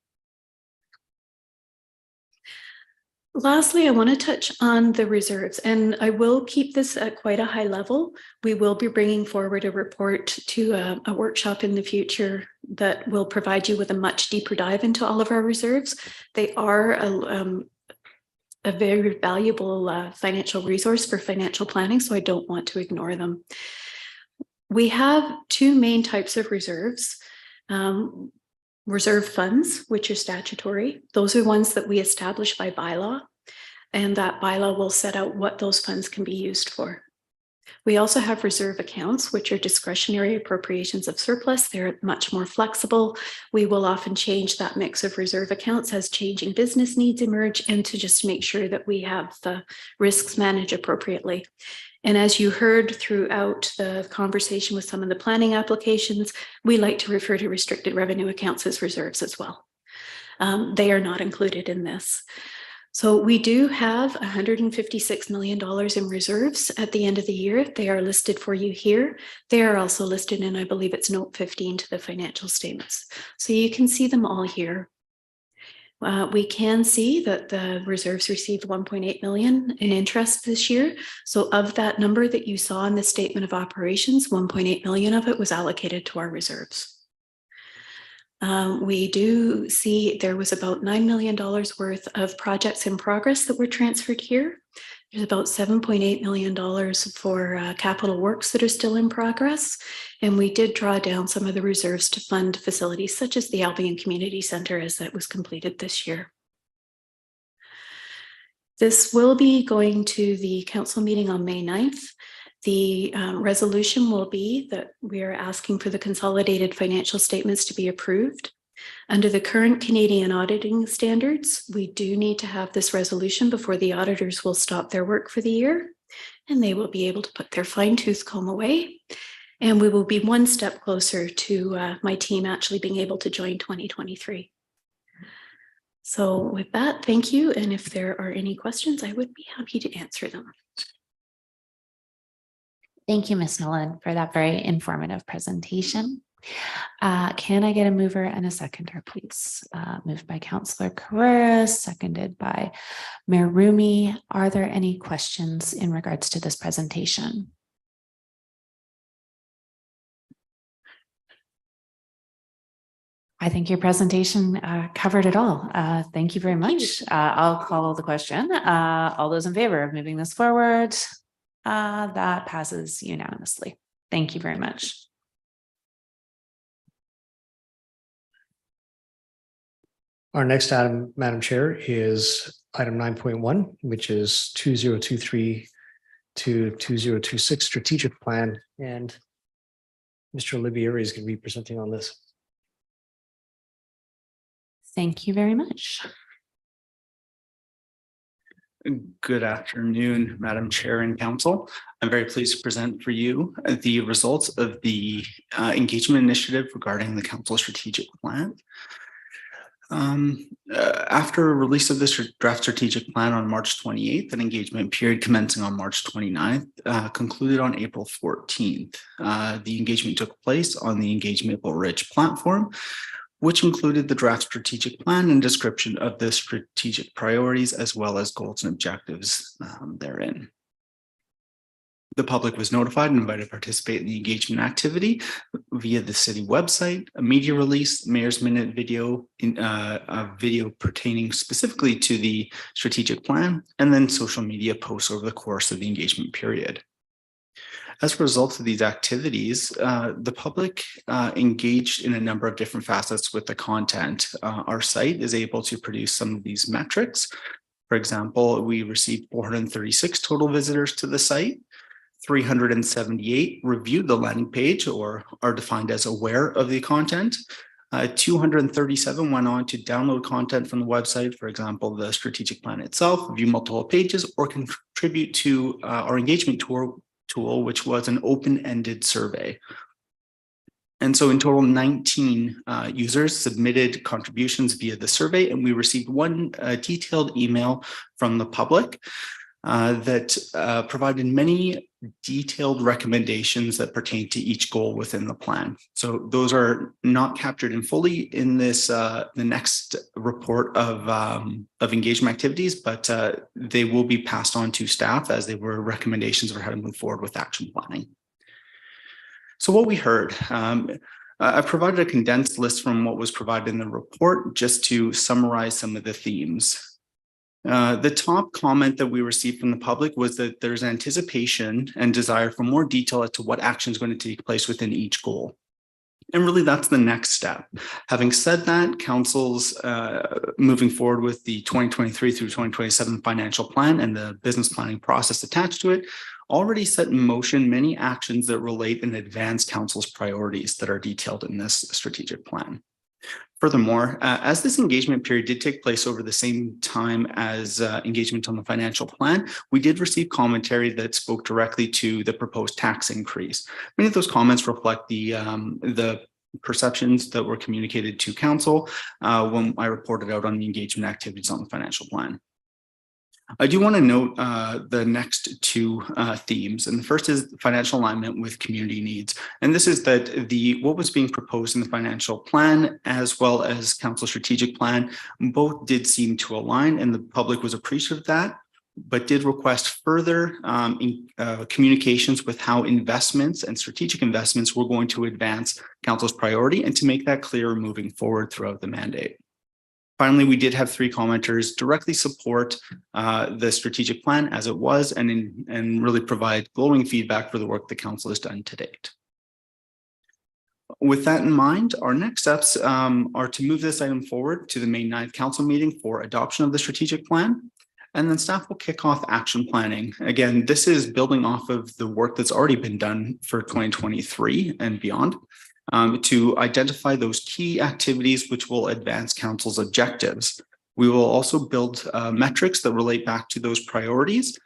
Lastly, I want to touch on the reserves, and I will keep this at quite a high level. We will be bringing forward a report to a workshop in the future that will provide you with a much deeper dive into all of our reserves. They are a very valuable financial resource for financial planning, so I don't want to ignore them. We have two main types of reserves. Reserve funds, which are statutory. Those are ones that we establish by bylaw, and that bylaw will set out what those funds can be used for. We also have reserve accounts, which are discretionary appropriations of surplus. They're much more flexible. We will often change that mix of reserve accounts as changing business needs emerge and to just make sure that we have the risks managed appropriately. And as you heard throughout the conversation with some of the planning applications, we like to refer to restricted revenue accounts as reserves as well. They are not included in this. So we do have $156 million in reserves at the end of the year. They are listed for you here. They are also listed in, I believe it's note 15 to the financial statements. So you can see them all here. We can see that the reserves received 1.8 million in interest this year. So of that number that you saw in the statement of operations, 1.8 million of it was allocated to our reserves. We do see there was about $9 million worth of projects in progress that were transferred here. There's about $7.8 million for capital works that are still in progress. And we did draw down some of the reserves to fund facilities such as the Albion Community Center as that was completed this year. This will be going to the council meeting on May 9th. The resolution will be that we are asking for the consolidated financial statements to be approved. Under the current Canadian auditing standards, we do need to have this resolution before the auditors will stop their work for the year, and they will be able to put their fine-tooth comb away. And we will be one step closer to my team actually being able to join 2023. So with that, thank you. And if there are any questions, I would be happy to answer them. Thank you, Ms. Nolan, for that very informative presentation. Can I get a mover and a seconder, please? Moved by Councillor Carrera, seconded by Mayor Rumi. Are there any questions in regards to this presentation? I think your presentation covered it all. Thank you very much. I'll call the question. All those in favor of moving this forward? That passes unanimously. Thank you very much. Our next item, Madam Chair, is item 9.1, which is 2023 to 2026 strategic plan. And Mr. Olivieri is going to be presenting on this. Thank you very much. Good afternoon, Madam Chair and Council. I'm very pleased to present for you the results of the engagement initiative regarding the Council strategic plan. After release of this draft strategic plan on March 28th, an engagement period commencing on March 29th concluded on April 14th. The engagement took place on the Engage Maple Ridge platform, which included the draft strategic plan and description of the strategic priorities as well as goals and objectives therein. The public was notified and invited to participate in the engagement activity via the city website, a media release, Mayor's Minute video, a video pertaining specifically to the strategic plan, and then social media posts over the course of the engagement period. As a result of these activities, the public engaged in a number of different facets with the content. Our site is able to produce some of these metrics. For example, we received 436 total visitors to the site. 378 reviewed the landing page or are defined as aware of the content. 237 went on to download content from the website, for example, the strategic plan itself, view multiple pages, or contribute to our engagement tool, which was an open-ended survey. And so in total, 19 users submitted contributions via the survey, and we received one detailed email from the public that provided many detailed recommendations that pertain to each goal within the plan. So those are not captured in fully in this the next report of engagement activities, but they will be passed on to staff as they were recommendations for how to move forward with action planning. So what we heard, I provided a condensed list from what was provided in the report just to summarize some of the themes. The top comment that we received from the public was that there's anticipation and desire for more detail as to what action is going to take place within each goal. And really, that's the next step. Having said that, council's moving forward with the 2023 through 2027 financial plan and the business planning process attached to it already set in motion many actions that relate and advance council's priorities that are detailed in this strategic plan. Furthermore, as this engagement period did take place over the same time as engagement on the financial plan, we did receive commentary that spoke directly to the proposed tax increase. Many of those comments reflect the perceptions that were communicated to council when I reported out on the engagement activities on the financial plan. I do want to note the next two themes, and the first is financial alignment with community needs. And this is that what was being proposed in the financial plan as well as council strategic plan both did seem to align, and the public was appreciative of that, but did request further communications with how investments and strategic investments were going to advance council's priority and to make that clearer moving forward throughout the mandate. Finally, we did have 3 commenters directly support the strategic plan as it was and really provide glowing feedback for the work the council has done to date. With that in mind, our next steps are to move this item forward to the May 9th council meeting for adoption of the strategic plan. And then staff will kick off action planning. Again, this is building off of the work that's already been done for 2023 and beyond. To identify those key activities which will advance council's objectives. We will also build metrics that relate back to those priorities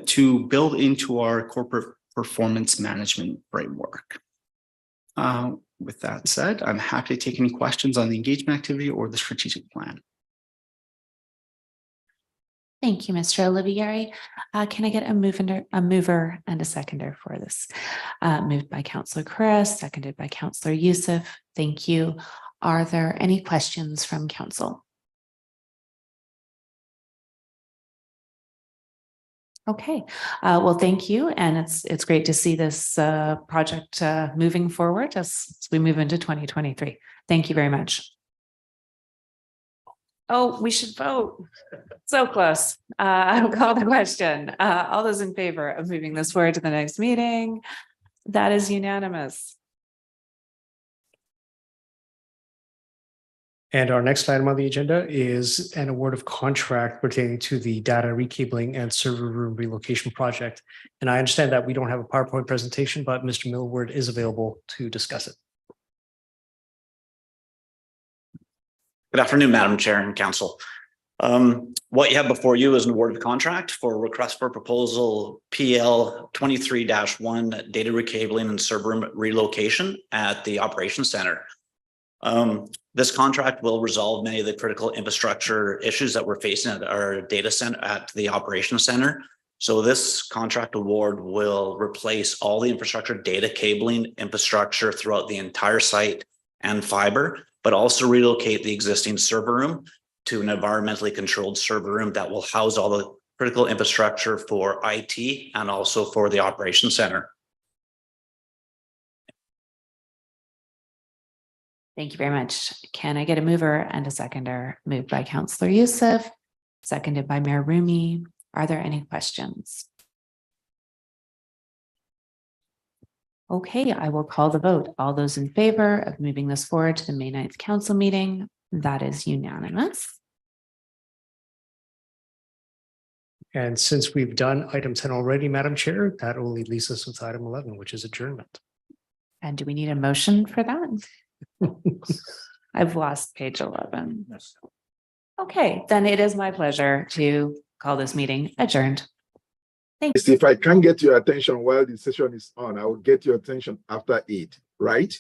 to build into our corporate performance management framework. With that said, I'm happy to take any questions on the engagement activity or the strategic plan. Thank you, Mr. Olivieri. Can I get a mover and a seconder for this? Moved by Councillor Chris, seconded by Councillor Youssef. Thank you. Are there any questions from council? Okay, well, thank you. And it's great to see this project moving forward as we move into 2023. Thank you very much. Oh, we should vote. So close. I'll call the question. All those in favor of moving this forward to the next meeting? That is unanimous. And our next item on the agenda is an award of contract pertaining to the data recabling and server room relocation project. And I understand that we don't have a PowerPoint presentation, but Mr. Millward is available to discuss it. Good afternoon, Madam Chair and Council. What you have before you is an awarded contract for request for proposal PL 23-1 data recabling and server room relocation at the operations center. This contract will resolve many of the critical infrastructure issues that we're facing at our data center at the operations center. So this contract award will replace all the infrastructure, data cabling infrastructure throughout the entire site and fiber, but also relocate the existing server room to an environmentally controlled server room that will house all the critical infrastructure for IT and also for the operations center. Thank you very much. Can I get a mover and a seconder? Moved by Councillor Youssef, seconded by Mayor Rumi. Are there any questions? Okay, I will call the vote. All those in favor of moving this forward to the May 9th council meeting, that is unanimous. And since we've done item 10 already, Madam Chair, that only leaves us with item 11, which is adjournment. And do we need a motion for that? I've lost page 11. Okay, then it is my pleasure to call this meeting adjourned. If I can't get your attention while the session is on, I will get your attention after 8, right?